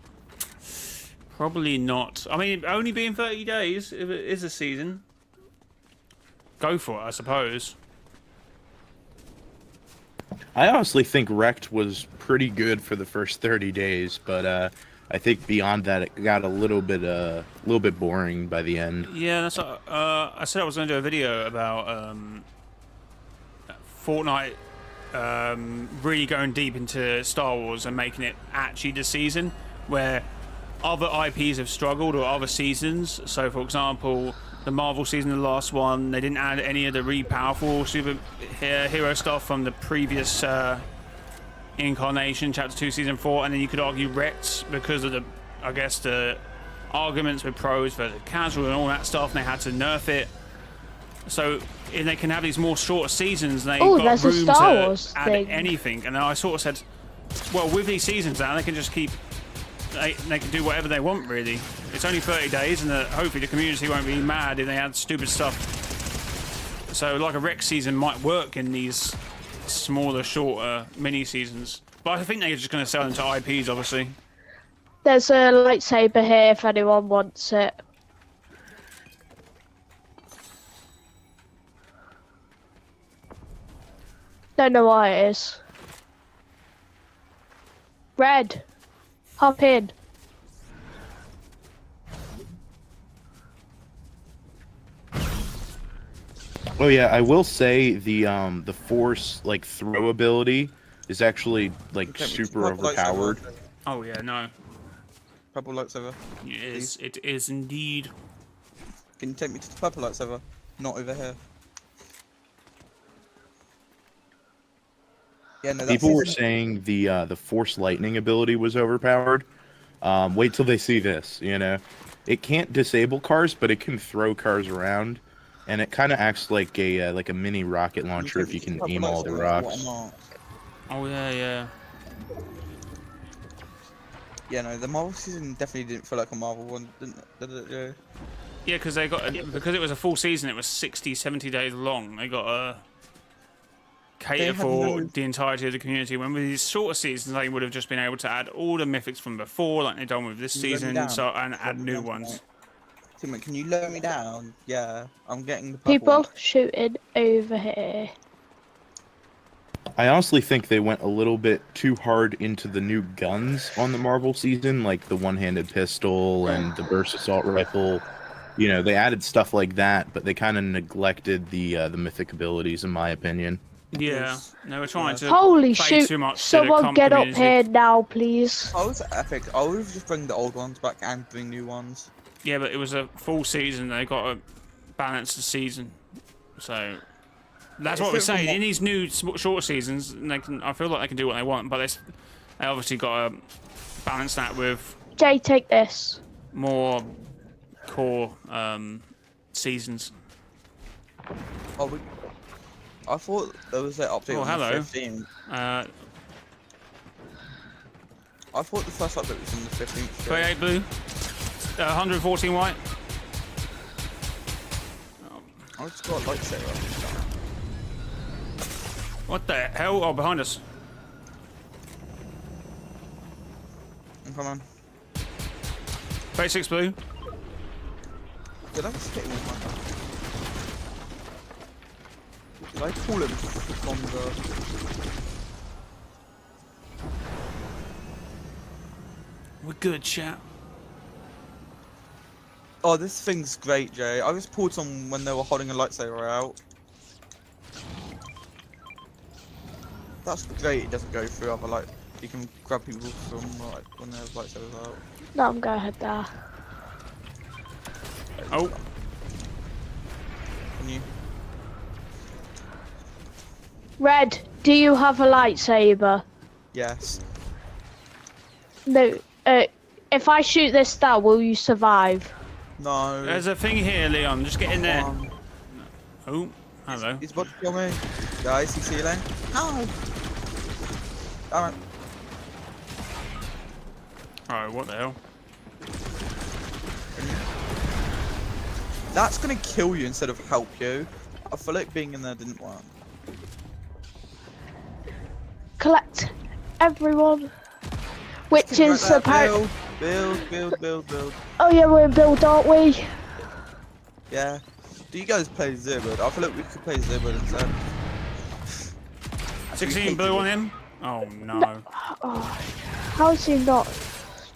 probably not. I mean, only being 30 days, if it is a season, go for it, I suppose. I honestly think Wrecked was pretty good for the first 30 days, but I think beyond that it got a little bit boring by the end. Yeah, that's what, I said I was going to do a video about Fortnite really going deep into Star Wars and making it actually the season where other IPs have struggled or other seasons. So, for example, the Marvel season, the last one, they didn't add any of the really powerful superhero stuff from the previous incarnation, Chapter 2, Season 4, and then you could argue Rex because of the, I guess, the arguments with pros versus casual and all that stuff, and they had to nerf it. So if they can have these more shorter seasons, and they Oh, got there's a room Star to Wars add thing. anything. And I sort of said, well, with these seasons now, they can just keep. They can do whatever they want, really. It's only 30 days, and hopefully the community won't be mad if they add stupid stuff. So, like a Rex season might work in these smaller, shorter mini seasons. But I think they're just going to sell them to IPs, obviously. There's a lightsaber here if anyone wants it. Don't know why it is. Red, hop in. Oh yeah, I will say the force like throw ability is actually like super overpowered. Oh yeah, no. Purple lightsaber. It is indeed. Can you take me to the purple lightsaber? Not over here. Yeah, no, People were saying the force lightning ability was overpowered. Wait till they see this. You know, it can't disable cars, but it can throw cars around, and it kind of acts like a mini rocket launcher if you can aim all the rocks. Oh yeah, yeah. Yeah, no, the Marvel season definitely didn't feel like a Marvel one, did it? Yeah. Yeah, because it was a full season. It was 60, 70 days long. They got to cater for the entirety of the community. When with these shorter seasons, they would have just been able to add all the mythics from before, like they've done with this season, and add new ones. Timmy, can you lower me down? Yeah, I'm getting the purple People one. shooting over here. I honestly think they went a little bit too hard into the new guns on the Marvel season, like the one-handed pistol and the burst assault rifle. You know, they added stuff like that, but they kind of neglected the mythic abilities, in my opinion. Yeah, they were trying to Holy play shoot! too much to the Someone comp get up community. here now, please. Oh, it's epic. I would just bring the old ones back and bring new ones. Yeah, but it was a full season. They got to balance the season, so that's what we're saying. In these new shorter seasons, they can. I feel like they can do what they want, but they obviously got to balance that with Jay, take this. more core seasons. Oh, I thought there was that update Oh, on hello. the 15th. I thought the first update was on the 15th. 28 blue, 114 white. I just got a lightsaber. What the hell? Oh, behind us. Come on. 36 blue. Did I just hit him with my gun? Did I pull him from the... We're good, chat. Oh, this thing's great, Jay. I just pulled some when they were holding a lightsaber out. That's great. It doesn't go through other light. You can grab people from like when they have lightsabers out. No, I'm going ahead there. Oh, Can you? Red, do you have a lightsaber? Yes. No. If I shoot this down, will you survive? No. there's a thing here, Leon. Just get in there. Um, Oh, hello. He's about to kill me. Guys, he's healing. No. Damn it. Oh, what the hell? That's gonna kill you instead of help you. I feel like being in there didn't work. Collect everyone. Which is Right there, apparent. build. Oh yeah, we're in build, aren't we? Yeah. Do you guys play Zerbird? I feel like we could play Zerbird instead. 16 blue on him. Oh no. Oh, how is he not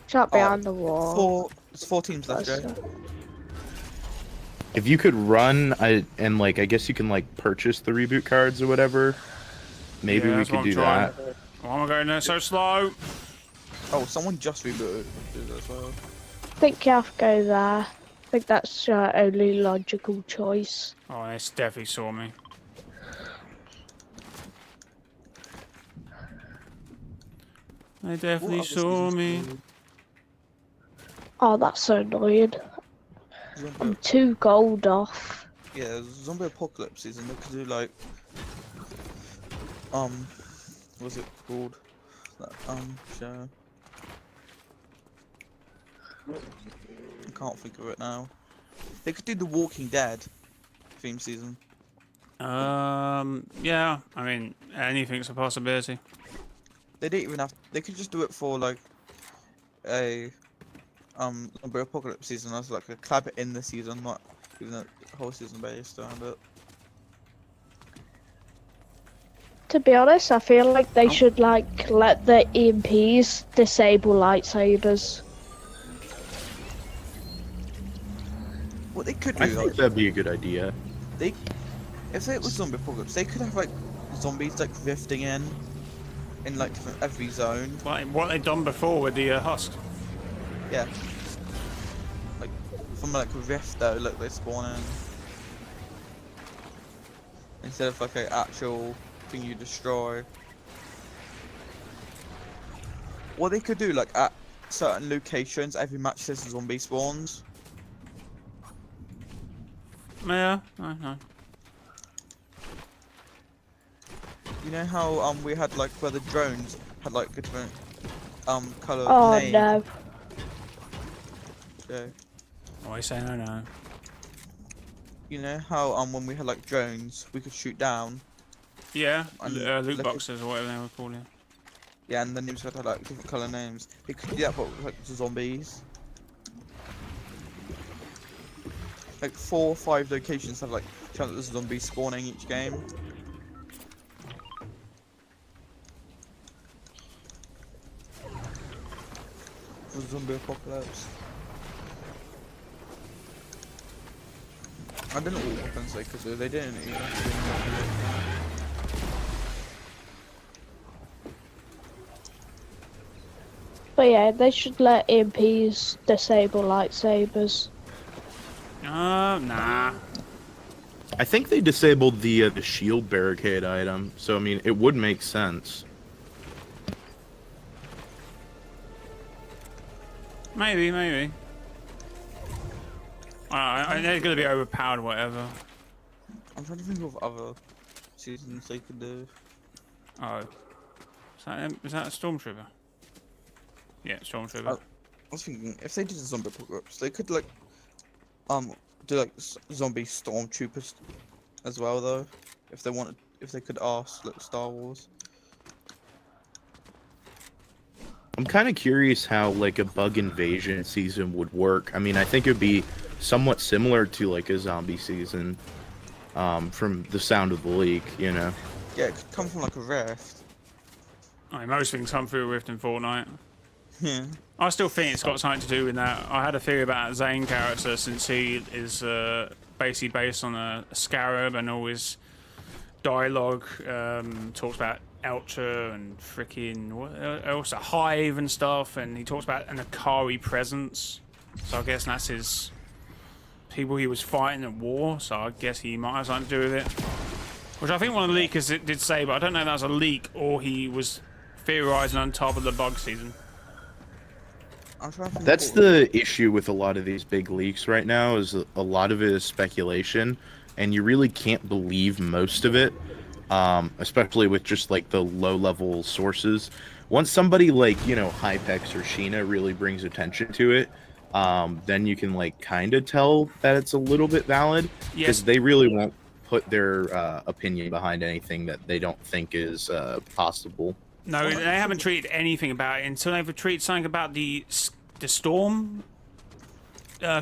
trapped behind the wall? It's 4 teams left, Jay. If you could run, I guess you can like purchase the reboot cards or whatever. Maybe Yeah, we that's what could I'm do trying. that. Why am I going there so slow? Oh, someone just rebooted as well. I think you have to go there. I think that's your only logical choice. Oh, they definitely saw me. They definitely What other saw seasons me. do Oh, that's so annoying. you want I'm to- 2 gold off. yeah, zombie apocalypse season. They could do like, what's it called? That show. I can't think of it now. They could do the Walking Dead theme season. Yeah. I mean, anything's a possibility. They don't even have. They could just do it for like a zombie apocalypse season as like a clap it in the season, not even a whole season based around it. To be honest, I feel like they should like let the EMPs disable lightsabers. What they could I do, think like, that'd be a good idea. if it was zombie apocalypse, they could have like zombies like rifting in like every zone. Like what they've done before with the husk. Yeah. Like from like a rift though, look they spawn in. Instead of like an actual thing you destroy. What they could do, like at certain locations, every match there's zombie spawns. Yeah, I know. You know how we had like where the drones had like a different colour Oh name? no. Yeah. Why are you saying I know? You know how when we had like drones we could shoot down? Yeah, And loot like boxes or whatever they were called. Yeah. Yeah, and the names had like different colour names. They could do that but with, like zombies. Like 4 or 5 locations have like countless zombies spawning each game. For zombie apocalypse. I don't know what weapons they could do. They didn't even. But yeah, they should let EMPs disable lightsabers. Nah. I think they disabled the shield barricade item, so I mean it would make sense. Maybe. They're gonna be overpowered or whatever. I'm trying to think of other seasons they could do. Oh. Is that a stormtrooper? Yeah, stormtrooper. I was thinking if they did a zombie apocalypse, they could like do like zombie stormtroopers as well though. If they could ask like Star Wars. I'm kind of curious how like a bug invasion season would work. I mean, I think it'd be somewhat similar to like a zombie season, from the sound of the leak, you know. Yeah, it could come from like a rift. I mean, most things come through a rift in Fortnite. Yeah. I still think it's got something to do with that. I had a theory about Zane character since he is basically based on a scarab and all his dialogue talks about Ultra and freaking what else, a hive and stuff, and he talks about an Akari presence. So I guess that's his people he was fighting at war. So I guess he might have something to do with it. Which I think one of the leakers did say, but I don't know if that was a leak or he was theorizing on top of the bug season. That's the issue with a lot of these big leaks right now, is a lot of it is speculation, and you really can't believe most of it, especially with just like the low-level sources. Once somebody like, you know, Hypex or Sheena really brings attention to it, then you can like kind of tell that it's a little bit valid, because they really won't put their opinion behind anything that they don't think is possible. No, they haven't tweeted anything about it until they've tweeted something about the storm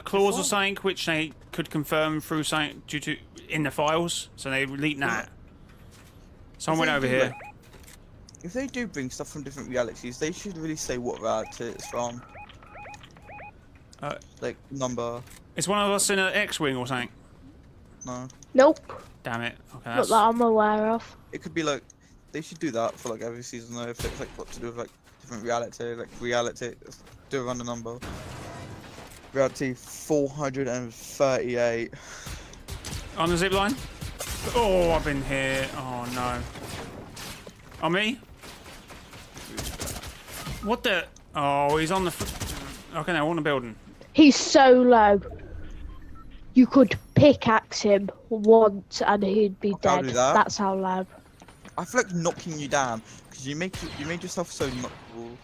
clause or something, which they could confirm through something due to in the files. So they leaked that. Someone went over here. If they do bring stuff from different realities, they should really say what reality it's from. Like number. Is one of us in an X-wing or something? No. Nope. Damn it. Okay, Not that's... that I'm aware of. It could be like they should do that for like every season though. If it's like what to do with like different reality, like reality, do a random number. Reality 438. On the zip line? Oh, I've been here. Oh no. On me? What the? Oh, he's on the. Okay, now on the building. He's so low. You could pickaxe him once and he'd be Okay, I'll dead. do that. That's how loud. I feel like knocking you down because you made yourself so knockable.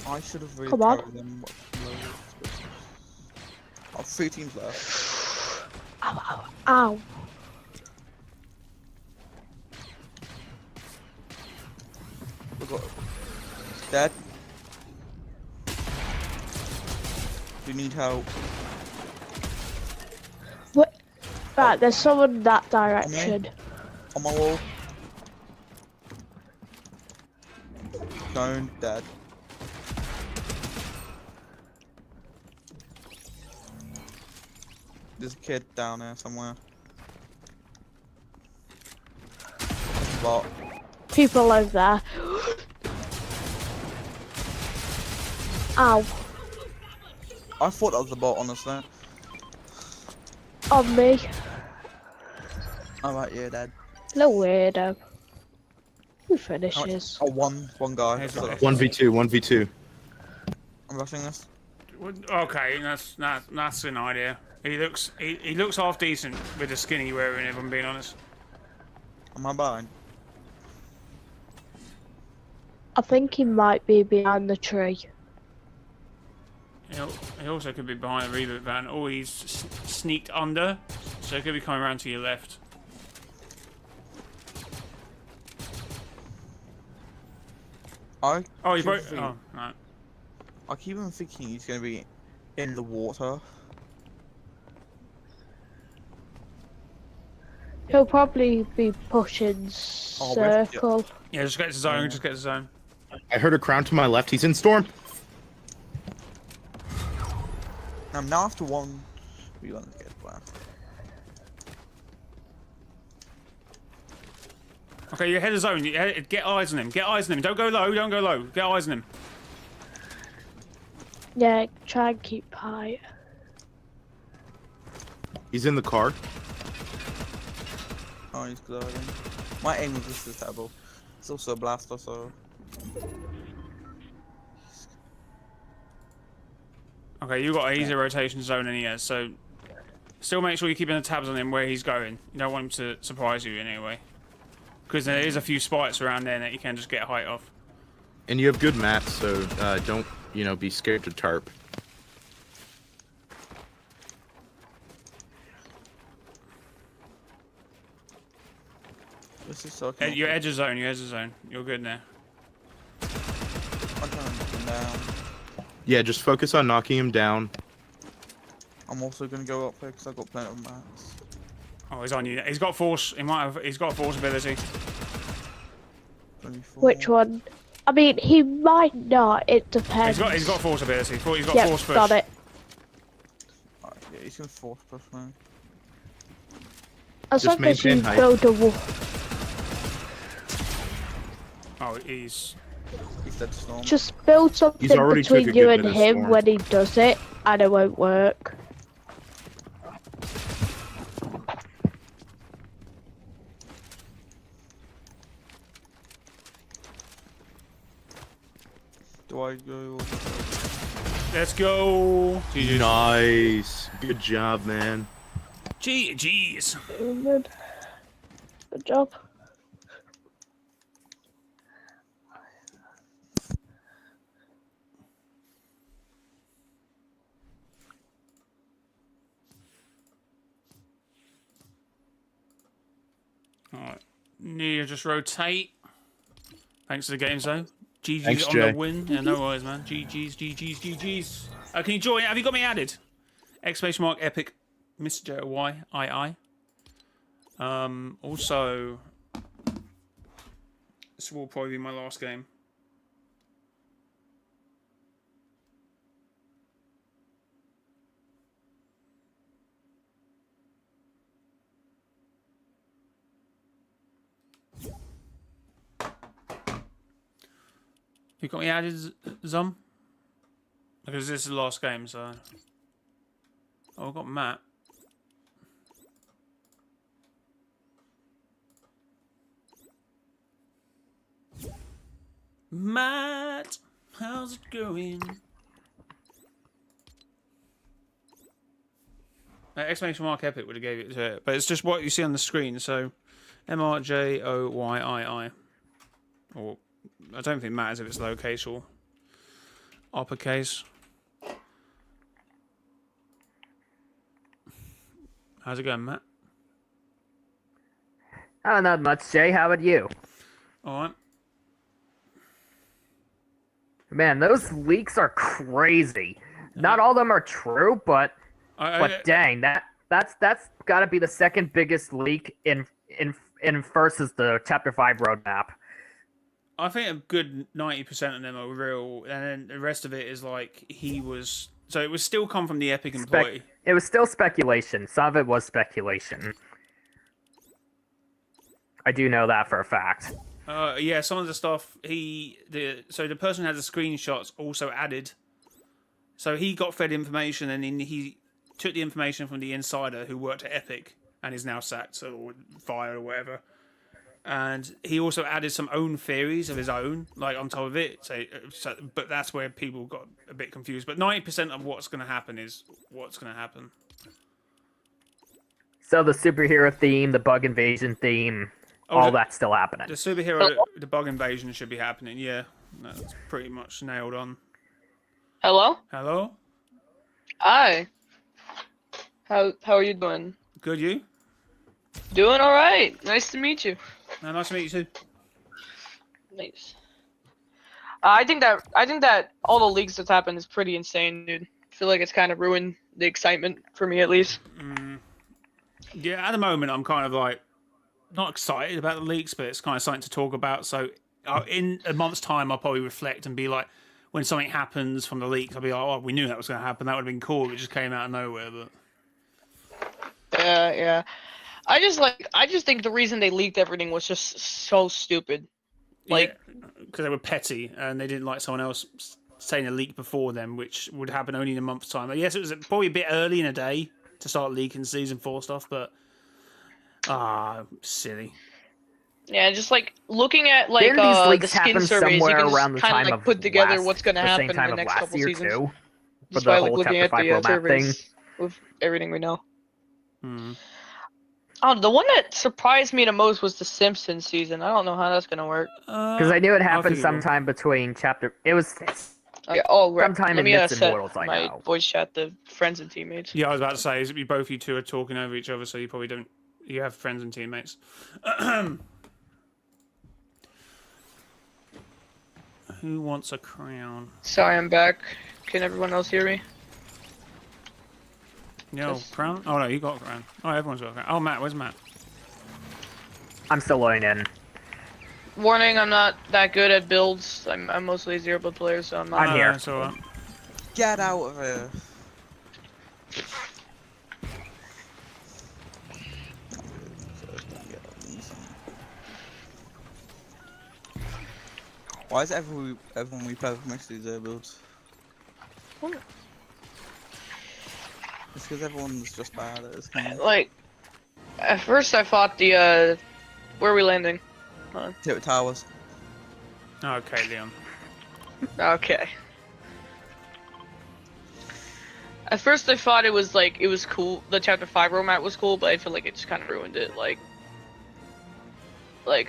I should have really Come on. carried them. Oh, 3 teams left. Ow, ow, ow. We got dead. Do you need help? What? Right, there's someone that direction. On my wall. Stone dead. There's a kid down there somewhere. Bot. People over there. Ow. I thought that was the bot, honestly. On me. Alright, yeah, dead. No weirdo. Who finishes? Oh, one guy. Here's So one. 1v2, 1v2. I'm rushing this. Okay, that's an idea. He looks half decent with the skin he's wearing, if I'm being honest. Am I behind? I think he might be behind the tree. He also could be behind a reboot van, or he's sneaked under, so he could be coming around to your left. Oh, you broke. Oh, no. I keep on thinking he's gonna be in the water. He'll probably be pushing Oh, where's the- circle. Yeah, just get to zone. Just get to zone. I heard a crown to my left. He's in storm. Now after one, we want to get plan. Okay, you're ahead of zone. Get eyes on him. Get eyes on him. Don't go low. Don't go low. Get eyes on him. Yeah, try and keep high. He's in the car. Oh, he's gliding. My aim was just terrible. It's also a blaster, so. Okay, you got an easy rotation zone in here, so still make sure you're keeping the tabs on him where he's going. You don't want him to surprise you in any way, because there is a few spikes around there that you can just get height off. And you have good mats, so don't, be scared to tarp. This is so. You're edge of zone. You're edge of zone. You're good now. I'm trying to knock him down. Yeah, just focus on knocking him down. I'm also gonna go up here because I've got plenty of mats. Oh, he's on you. He's got force. He might have. He's got force ability. 24. Which one? I mean, he might not. It depends. He's got force ability. He's got Yep, force push. got it. Alright, yeah, he's gonna force push me. As Just long as you maintain height. build a wall. Oh, he's. He's dead storm. Just build something already took between a you good and bit of him storm. when he does it, and it won't work. Do I go? Let's go. GG's. Nice. Good job, man. GG's. Good. Good job. Alright. Nia, just rotate. Thanks for the game, though. GG's Thanks, on Jay. the win. Yeah, no worries, man. GG's. Can you join? Have you got me added? Exclamation mark epic Mr. YII. Also, this will probably be my last game. You got me added, Zum? Because this is the last game, so. Oh, I've got Matt. Matt, how's it going? Exclamation mark epic would have gave it to it, but it's just what you see on the screen. So, MRJOYII. Or I don't think it matters if it's lowercase or uppercase. How's it going, Matt? Oh, not much, Jay. How about you? All right. Man, those leaks are crazy. Not all of them are true, but dang, that's got to be the second biggest leak in versus the Chapter 5 roadmap. I think a good 90% of them are real, and then the rest of it is like he was. So it was still come from the Epic employee. It was still speculation. Some of it was speculation. I do know that for a fact. Yeah, some of the stuff the person who had the screenshots also added. So he got fed information, and then he took the information from the insider who worked at Epic and is now sacked or fired or whatever. And he also added some own theories of his own, like on top of it. But that's where people got a bit confused. But 90% of what's going to happen is what's going to happen. So the superhero theme, the bug invasion theme, all that's still happening. The superhero, the bug invasion should be happening. Yeah, that's pretty much nailed on. Hello? Hello? Hi. How are you doing? Good, you? Doing all right. Nice to meet you. Nice to meet you too. Nice. I think that all the leaks that's happened is pretty insane, dude. I feel like it's kind of ruined the excitement for me, at least. Yeah, at the moment I'm kind of like not excited about the leaks, but it's kind of something to talk about. So in a month's time, I'll probably reflect and be like, when something happens from the leaks, I'll be like, oh, we knew that was going to happen. That would have been cool. It just came out of nowhere, but. Yeah. I just think the reason they leaked everything was just so stupid. Like, because they were petty and they didn't like someone else saying a leak before them, which would happen only in a month's time. But yes, it was probably a bit early in a day to start leaking season 4 stuff, but silly. Yeah, just like looking at like Didn't these the leaks skin happen surveys, you somewhere can around the kind time of like of put together last- what's going to the same happen time in the of next last couple year seasons. too? For Just the by like whole looking Chapter at 5 the roadmap thing? surveys with everything we know. Oh, the one that surprised me the most was the Simpsons season. I don't know how that's gonna work. Because I knew it happened sometime between chapter. It was Okay, right. sometime Let in me Myths and set Mortals. I my know. voice chat to friends and teammates. Yeah, I was about to say, is it both you two are talking over each other, so you probably don't. You have friends and teammates. Who wants a crown? Sorry, I'm back. Can everyone else hear me? No, crown? Oh no, you got a crown. Oh, everyone's got a crown. Oh, Matt, where's Matt? I'm still loading in. Warning, I'm not that good at builds. I'm mostly a zero build player, so I'm not. I'm here. That's alright. Get out of here. Why is everyone we play with mostly zero builds? It's because everyone's just bad at this game. Like, at first I thought the where are we landing? Hit with towers. Okay, Leon. Okay. At first I thought it was cool. The Chapter 5 roadmap was cool, but I feel like it just kind of ruined it. Like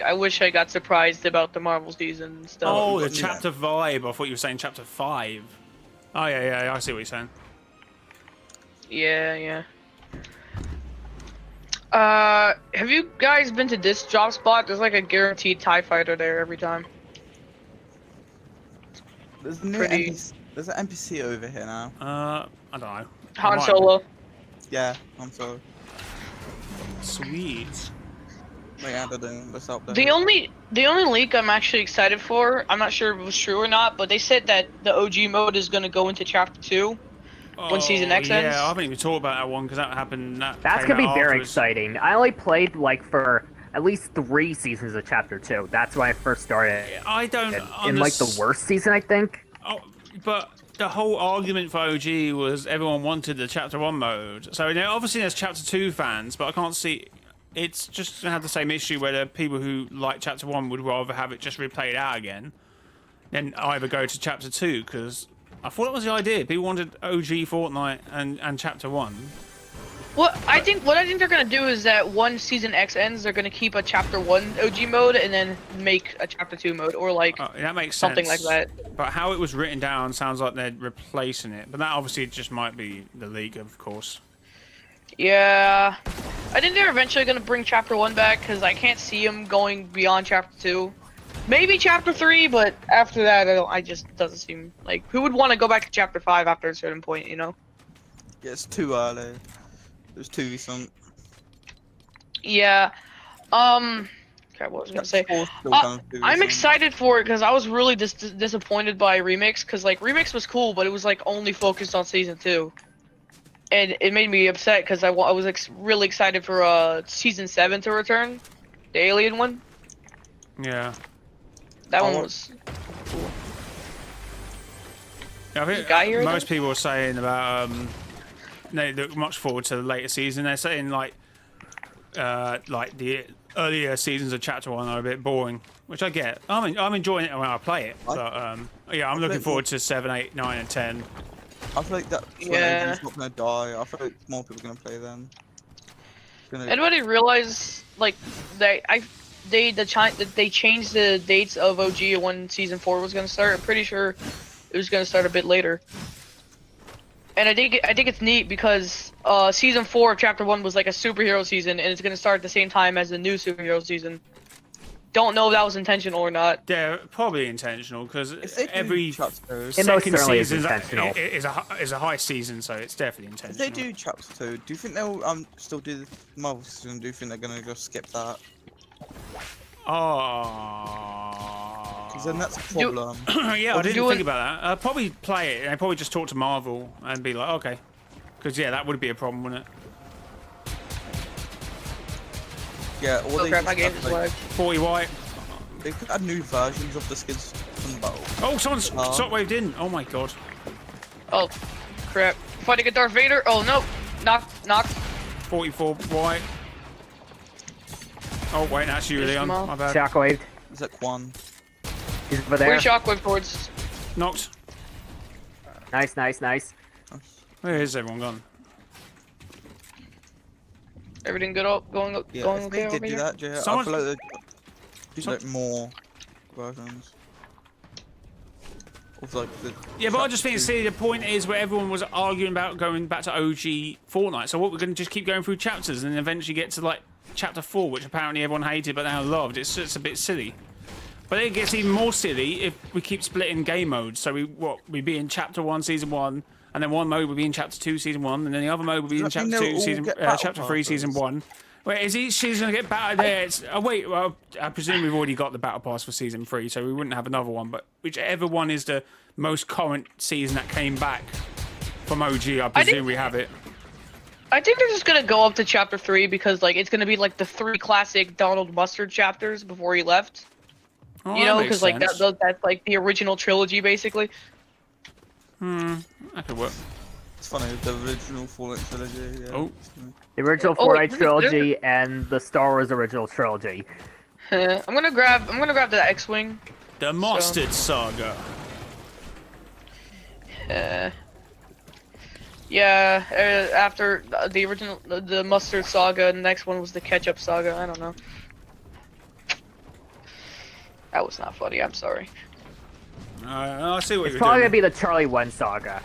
I wish I got surprised about the Marvel season and stuff. Oh, the chapter vibe. I thought you were saying chapter 5. Oh yeah, I see what you're saying. Yeah. Have you guys been to this job spot? There's like a guaranteed TIE fighter there every time. There's an NPC over here now. I don't know. Han Solo. Yeah, I'm sorry. Sweet. Wait, I don't know. What's up there? The only leak I'm actually excited for, I'm not sure if it was true or not, but they said that the OG mode is gonna go into Chapter 2 when Season X ends. Yeah, I haven't even talked about that one because that happened. That's gonna be very exciting. I only played like for at least 3 seasons of Chapter 2. That's when I first started. I don't. In like the worst season, I think. Oh, but the whole argument for OG was everyone wanted the Chapter 1 mode. So obviously there's Chapter 2 fans, but I can't see. It's just gonna have the same issue where the people who like Chapter 1 would rather have it just replayed out again. then either go to Chapter 2, because I thought that was the idea. People wanted OG Fortnite and Chapter 1. What I think they're gonna do is that once Season X ends, they're gonna keep a Chapter 1 OG mode and then make a Chapter 2 mode, or like that makes something sense. like that. But how it was written down sounds like they're replacing it. But that obviously just might be the leak, of course. Yeah, I think they're eventually gonna bring Chapter 1 back because I can't see them going beyond Chapter 2. Maybe Chapter 3, but after that, I just doesn't seem like who would want to go back to Chapter 5 after a certain point, you know? Yeah, it's too early. It was too recent. Yeah. Okay, what was I gonna say? I'm excited for it because I was really disappointed by Remix because like Remix was cool, but it was like only focused on Season 2, and it made me upset because I was really excited for Season 7 to return, the Alien one. Yeah. That one was cool. Yeah, I think most people were saying about they look much forward to the later season. They're saying like the earlier seasons of Chapter 1 are a bit boring, which I get. I'm enjoying it when I play it, but yeah, I'm looking forward to 7, 8, 9, and 10. I feel like that's when everyone's not gonna die. I feel like more people are gonna play them. Anybody realize like they changed the dates of OG when Season 4 was gonna start? I'm pretty sure it was gonna start a bit later. And I think it's neat because Season 4 of Chapter 1 was like a superhero season, and it's gonna start at the same time as the new superhero season. Don't know if that was intentional or not. Yeah, probably intentional because every second certainly is season intentional. is a high season, so it's definitely intentional. If they do Chapter 2, do you think they'll still do the Marvel season? Do you think they're gonna just skip that? Because then that's a problem. Yeah, I didn't think about that. I'd probably play it and I'd probably just talk to Marvel and be like, okay. Because, yeah, that would be a problem, wouldn't it? Yeah, or they my game is like 40 white. They could add new versions of the skins from the battle. Oh, someone's shockwaved in. Oh, my God. Oh, crap. Fighting a Darth Vader? Oh, no. Knock. 44 white. Oh, wait, that's you, Leon. My bad. Shockwaved. Is that Quan? He's over there. 3 shockwave towards. Knocked. Nice. Where is everyone gone? Everything good up? Going Yeah, going if okay they over did do here? that, Jay, I Someone- feel like they'd do like more versions. Of like the Yeah, but I just think, Chapter see, the point is where everyone was arguing about going back to OG Fortnite. So what, we're going to just keep going through chapters and then eventually get to, like, Chapter 4, which apparently everyone hated but now loved. It's a bit silly. But it gets even more silly if we keep splitting game modes. So we'd be in Chapter 1, Season 1, and then one mode would be in Chapter 2, Season 1, and then the other mode would be in Chapter 2, Chapter 3, Season 1. Wait, is each season going to get better there? Oh, wait, well, I presume we've already got the Battle Pass for Season 3, so we wouldn't have another one. But whichever one is the most current season that came back from OG, I presume we have it. I think they're just gonna go up to Chapter 3 because like it's gonna be like the 3 classic Donald Mustard chapters before he left. Oh, you know, because like that's like the original trilogy basically. That could work. It's funny, the original Fortnite trilogy. Yeah. Oh. The original Fortnite trilogy and the Star Wars original trilogy. I'm gonna grab the X-wing. The Mustard Saga. Yeah, after the original, the Mustard Saga, and the next one was the Ketchup Saga. I don't know. That was not funny. I'm sorry. I see what It's you're probably doing. gonna be the Charlie 1 saga.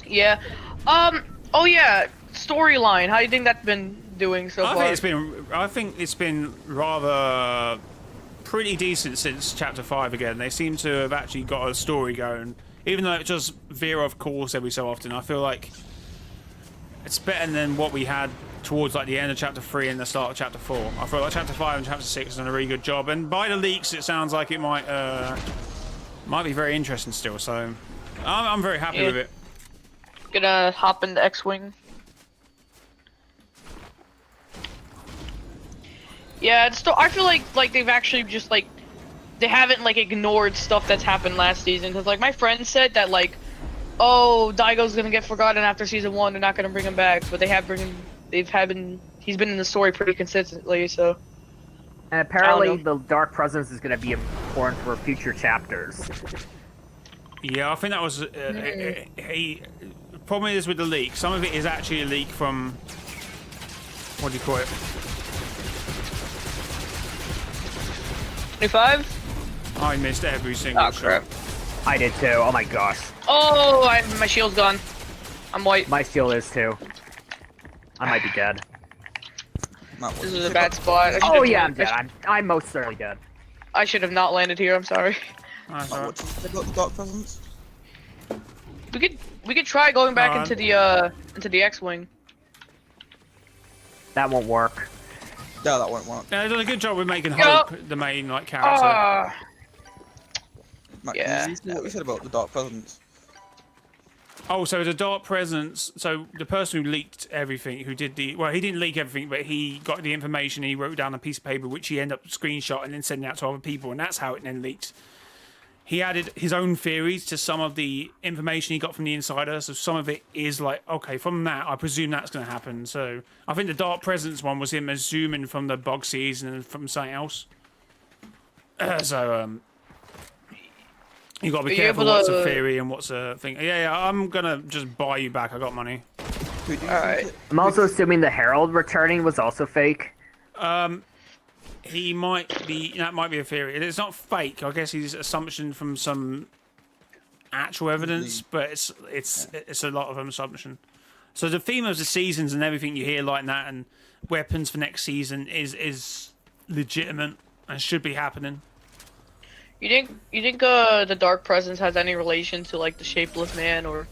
Yeah. Oh yeah. Storyline. How do you think that's been doing so far? I think it's been rather pretty decent since Chapter 5 again. They seem to have actually got a story going. Even though it does veer off course every so often, I feel like it's better than what we had towards like the end of Chapter 3 and the start of Chapter 4. I feel like Chapter 5 and Chapter 6 has done a really good job, and by the leaks, it sounds like it might be very interesting still. So I'm very happy with it. Gonna hop in the X-wing. Yeah, it's still. I feel like they've actually just like. They haven't like ignored stuff that's happened last season, because like my friend said that like, oh, Daigo's gonna get forgotten after Season 1, they're not gonna bring him back, but he's been in the story pretty consistently, so. And apparently, the Dark Presence is going to be important for future chapters. Yeah, I think that was problem is with the leak. Some of it is actually a leak from what do you call it? 25? I missed every single shot. I did too. Oh my gosh. Oh, my shield's gone. I'm white. My shield is too. I might be dead. This is a bad spot. Oh yeah, I'm dead. I'm most certainly dead. I should have not landed here. I'm sorry. They got the Dark Presence. We could try going back into the X-wing. That won't work. Yeah, that won't work. They've done a good job with making Hope the main character. Matt, yeah. Can you see what you said about the Dark Presence? Oh, so the Dark Presence. So the person who leaked everything, he didn't leak everything, but he got the information. He wrote down a piece of paper, which he ended up screenshotting and then sending out to other people, and that's how it then leaked. He added his own theories to some of the information he got from the insider. So some of it is like, okay, from that, I presume that's going to happen. So I think the Dark Presence one was him assuming from the bug season and from something else. You got to be careful what's a theory and what's a thing. Yeah, I'm going to just buy you back. I got money. Alright. I'm also assuming the Herald returning was also fake. He might be. That might be a theory. It's not fake. I guess he's assumption from some actual evidence, but it's a lot of an assumption. So the theme of the seasons and everything you hear like that, and weapons for next season is legitimate and should be happening. You think the Dark Presence has any relation to like the Shapeless Man or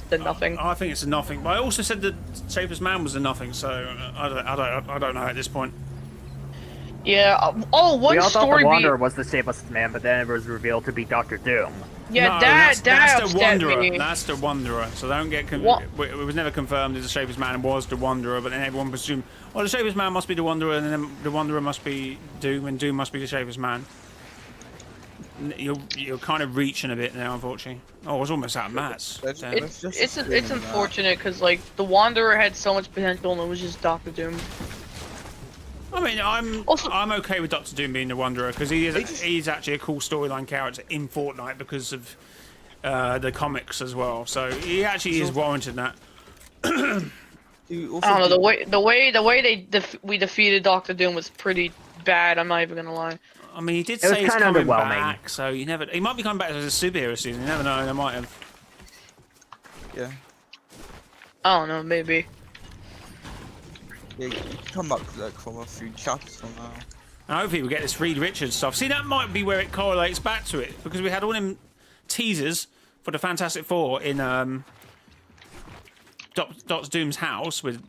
the Nothing? I think it's a Nothing, but I also said the Shapeless Man was a Nothing, so I don't know at this point. Yeah. Oh, one we all thought story the Wanderer was the Shapeless Man, but then it was revealed to be Doctor Doom. Yeah, no, that's the upset Wanderer. me. That's the Wanderer. So don't get it was never confirmed that the Shapeless Man was the Wanderer, but then everyone presumed, well, the Shapeless Man must be the Wanderer, and then the Wanderer must be Doom, and Doom must be the Shapeless Man. You're kind of reaching a bit now, unfortunately. Oh, I was almost out of mats. It's unfortunate because like the Wanderer had so much potential, and it was just Doctor Doom. I mean, I'm okay with Doctor Doom being the Wanderer because he's actually a cool storyline character in Fortnite because of the comics as well. So he actually is warranted that. I don't know, the way we defeated Doctor Doom was pretty bad. I'm not even gonna lie. I mean, he did say he's coming back, so he might be coming back as a superhero season. You never know. They might have. Yeah. I don't know. Maybe. Yeah, you can come back like from a few chapters from now. And hopefully we get this Reed Richards stuff. See, that might be where it correlates back to it, because we had all them teasers for the Fantastic Four in Doctor Doom's house with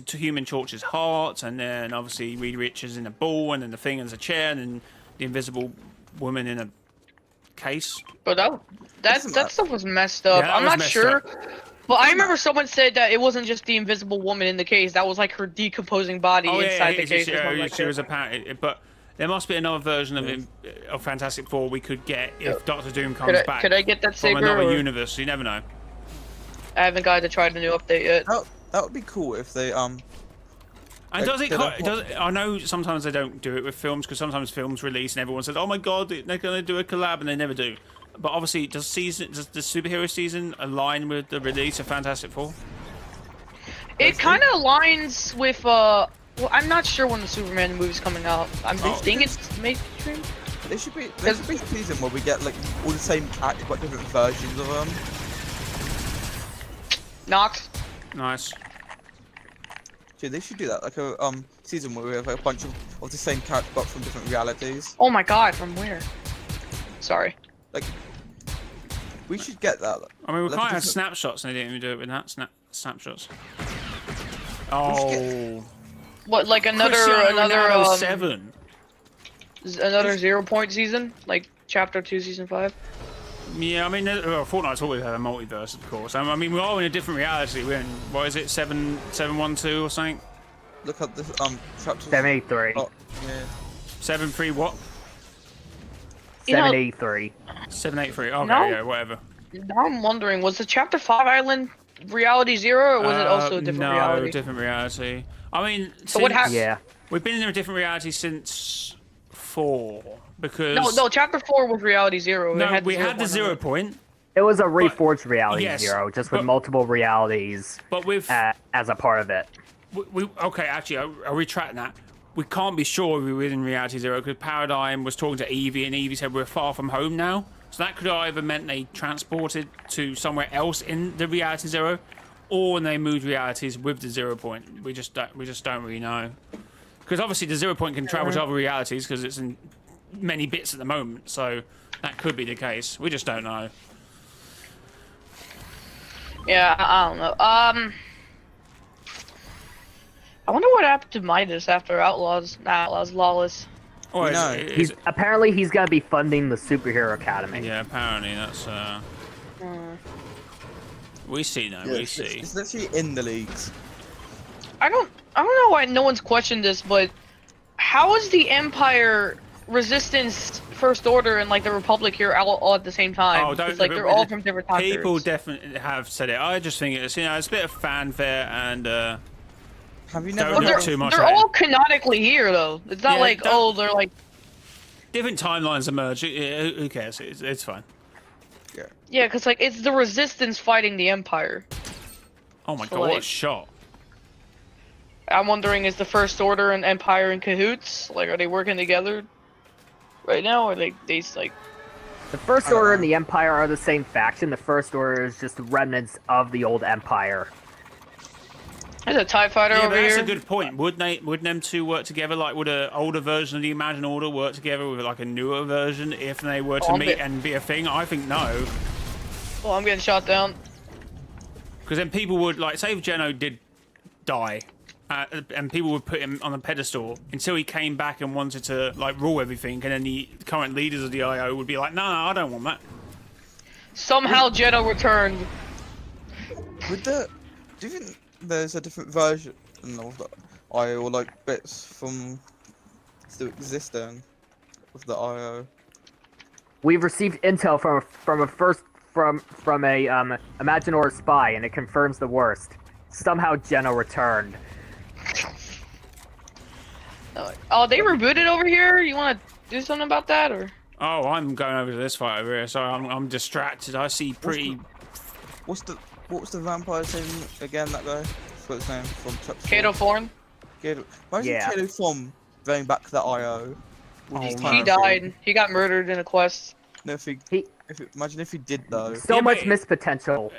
Human Torch's heart, and then obviously Reed Richards in a ball, and then the Thing as a chair, and then the Invisible Woman in a case. But that stuff was messed up. Yeah, I'm not sure. But I remember someone said that it wasn't just the Invisible Woman in the case. That was like her decomposing body inside the case. She was apparently, but there must be another version of Fantastic Four we could get if Doctor Doom comes back. Could I get that from saber, another universe? You never know. I haven't got to try the new update yet. That would be cool if they And I know sometimes they don't do it with films because sometimes films release and everyone says, "Oh my god, they're going to do a collab," and they never do. But obviously, does the superhero season align with the release of Fantastic Four? It kind of aligns with well, I'm not sure when the Superman movie's coming out. I think it's mainstream. There should be a season where we get like all the same characters but different versions of them. Knox. Nice. Dude, they should do that, like a season where we have like, a bunch of the same characters but from different realities. Oh my god, from where? Sorry. Like, we should get that. I mean, we can't have snapshots, and they didn't even do it with that snapshots. Oh. What, like another 7? Another 0 point season, like Chapter 2, Season 5. Yeah, I mean, Fortnite's always had a multiverse, of course. I mean, we're all in a different reality. We're in, what is it, 712 or something? Look at this, chapter 783. Oh, yeah. 73 what? 783. 783. Okay, No. yeah, whatever. Now I'm wondering, was the Chapter 5 island reality 0, or was it also a different reality? No, different reality. I mean, So what happened? Yeah. We've been in a different reality since 4 because No, chapter 4 was reality 0. No, we had the 0 point. It was a reforged reality yes, 0, just with multiple realities but with as a part of it. Okay, actually, I'll retract that. We can't be sure we were in reality 0 because Paradigm was talking to Evie, and Evie said we're far from home now. So that could either meant they transported to somewhere else in the reality 0, or when they moved realities with the 0 point. We just don't really know. Because obviously the 0 point can travel to other realities because it's in many bits at the moment. So that could be the case. We just don't know. Yeah, I don't know. I wonder what happened to Midas after Outlaws. Not Outlaws, Lawless. Oh, Apparently he's gonna be funding the Superhero Academy. Yeah, apparently that's we see now. Yeah, we see. It's literally in the leagues. I don't know why no one's questioned this, but how is the Empire, Resistance, First Order, and like the Republic here all at the same time? Oh, It's like they're all from different time People periods. definitely have said it. I just think it's it's a bit of fanfare and Have you never? don't But look too much they're at it. all canonically here though. It's not Yeah, like they're like different timelines emerge. Who cares? It's fine. yeah, because like it's the Resistance fighting the Empire. Oh my So, god, what a like- shot! I'm wondering, is the First Order and Empire in cahoots? Like, are they working together right now, or they like? The First Order and the Empire are the same faction. The First Order is just remnants of the old Empire. There's a TIE fighter Yeah, over but that's here. a good point. Would them two work together? Like, would an older version of the Imagined Order work together with like a newer version if they were to I'm meet bit- and be a thing? I think no. Oh, I'm getting shot down. Because then people would, like, say if Geno did die, and people would put him on a pedestal until he came back and wanted to, like, rule everything, and then the current leaders of the IO would be like, no, I don't want that. Somehow Geno returned. Do you think there's a different version of the IO, or like bits from still existing of the IO? We've received intel from a Imaginor spy, and it confirms the worst. Somehow Geno returned. Oh, they rebooted over here. You want to do something about that, or? Oh, I'm going over to this fight over here, so I'm distracted. I see pretty... What was the vampire name again, that guy? What's his name from chapter 4? Kato Thorn? Imagine Kato Thorn going back to the IO. He died. He got murdered in a quest. No, imagine if he did though. So much missed potential.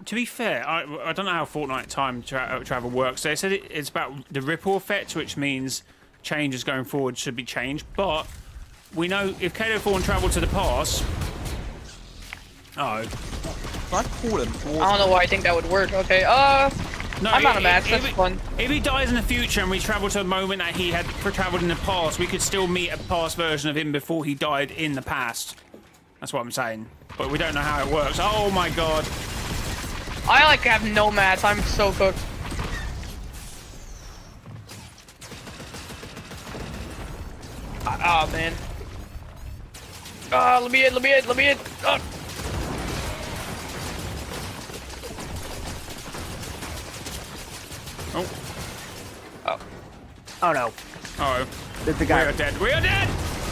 To be fair, I don't know how Fortnite time travel works. They said it's about the ripple effect, which means changes going forward should be changed. But we know if Kato Thorn travelled to the past... Oh. Can I call him? I don't know why I think that would work. Okay, no, I'm out of match. That's fun. If he dies in the future and we travel to a moment that he had travelled in the past, we could still meet a past version of him before he died in the past. That's what I'm saying. But we don't know how it works. Oh my god. I like have no mats. I'm so cooked. Oh man. Let me in. Oh. Oh no. Uh-oh. There's a guy. We are dead. We are dead!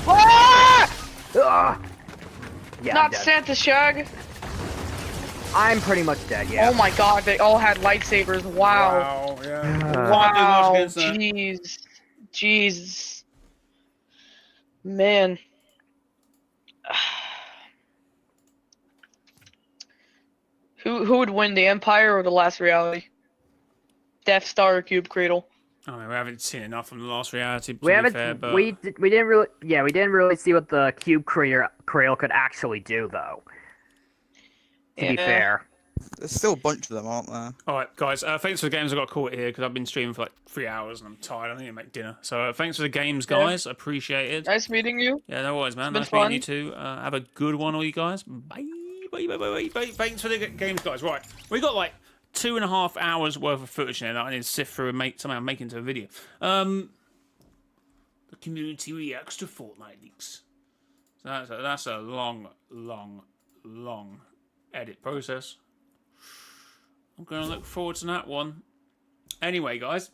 Ah! Yeah, Not I'm dead. Santa Shag. I'm pretty much dead, yeah. Oh my god, they all had lightsabers. Wow. Wow, yeah. Wow. Can't do much against Jeez. Jeez. Man. Who would win, the Empire or the Last Reality? Death Star or Cube Cradle? I mean, we haven't seen enough from the last reality, to We be haven't. fair, but... We didn't really see what the Cube Cradle could actually do, though. To be fair. There's still a bunch of them, aren't there? Alright, guys, thanks for the games. I got caught here because I've been streaming for like 3 hours and I'm tired. I need to make dinner. So thanks for the games, guys. Appreciate it. Nice meeting you. Yeah, no worries, man. It's Nice been meeting you too. Have a good one, all you guys. Bye. Thanks for the games, guys. Right, we got like 2.5 hours worth of footage there that I need to sift through and somehow make into a video. The community reacts to Fortnite leaks. So that's a long edit process. I'm going to look forward to that one. Anyway, guys,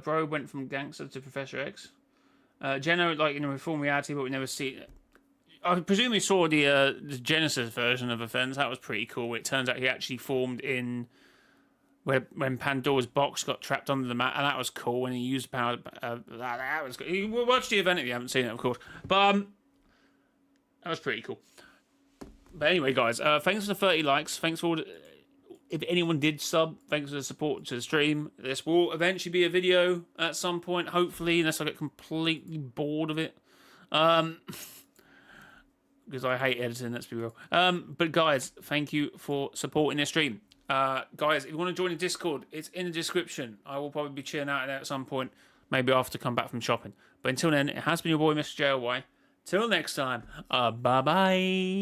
Bro went from gangster to Professor X. Jenna, like in a reformed reality, but we never see. I presume we saw the Genesis version of Offense. That was pretty cool. It turns out he actually formed in when Pandora's box got trapped under the mat, and that was cool. When he used power, that was cool. You watch the event if you haven't seen it, of course. But that was pretty cool. But anyway, guys, thanks for the 30 likes. Thanks for if anyone did sub. Thanks for the support to the stream. This will eventually be a video at some point, hopefully, unless I get completely bored of it. Because I hate editing, let's be real. But guys, thank you for supporting this stream. Guys, if you want to join the Discord, it's in the description. I will probably be chilling out there at some point, maybe after I come back from shopping. But until then, it has been your boy, Mr. JLY. Till next time, bye-bye.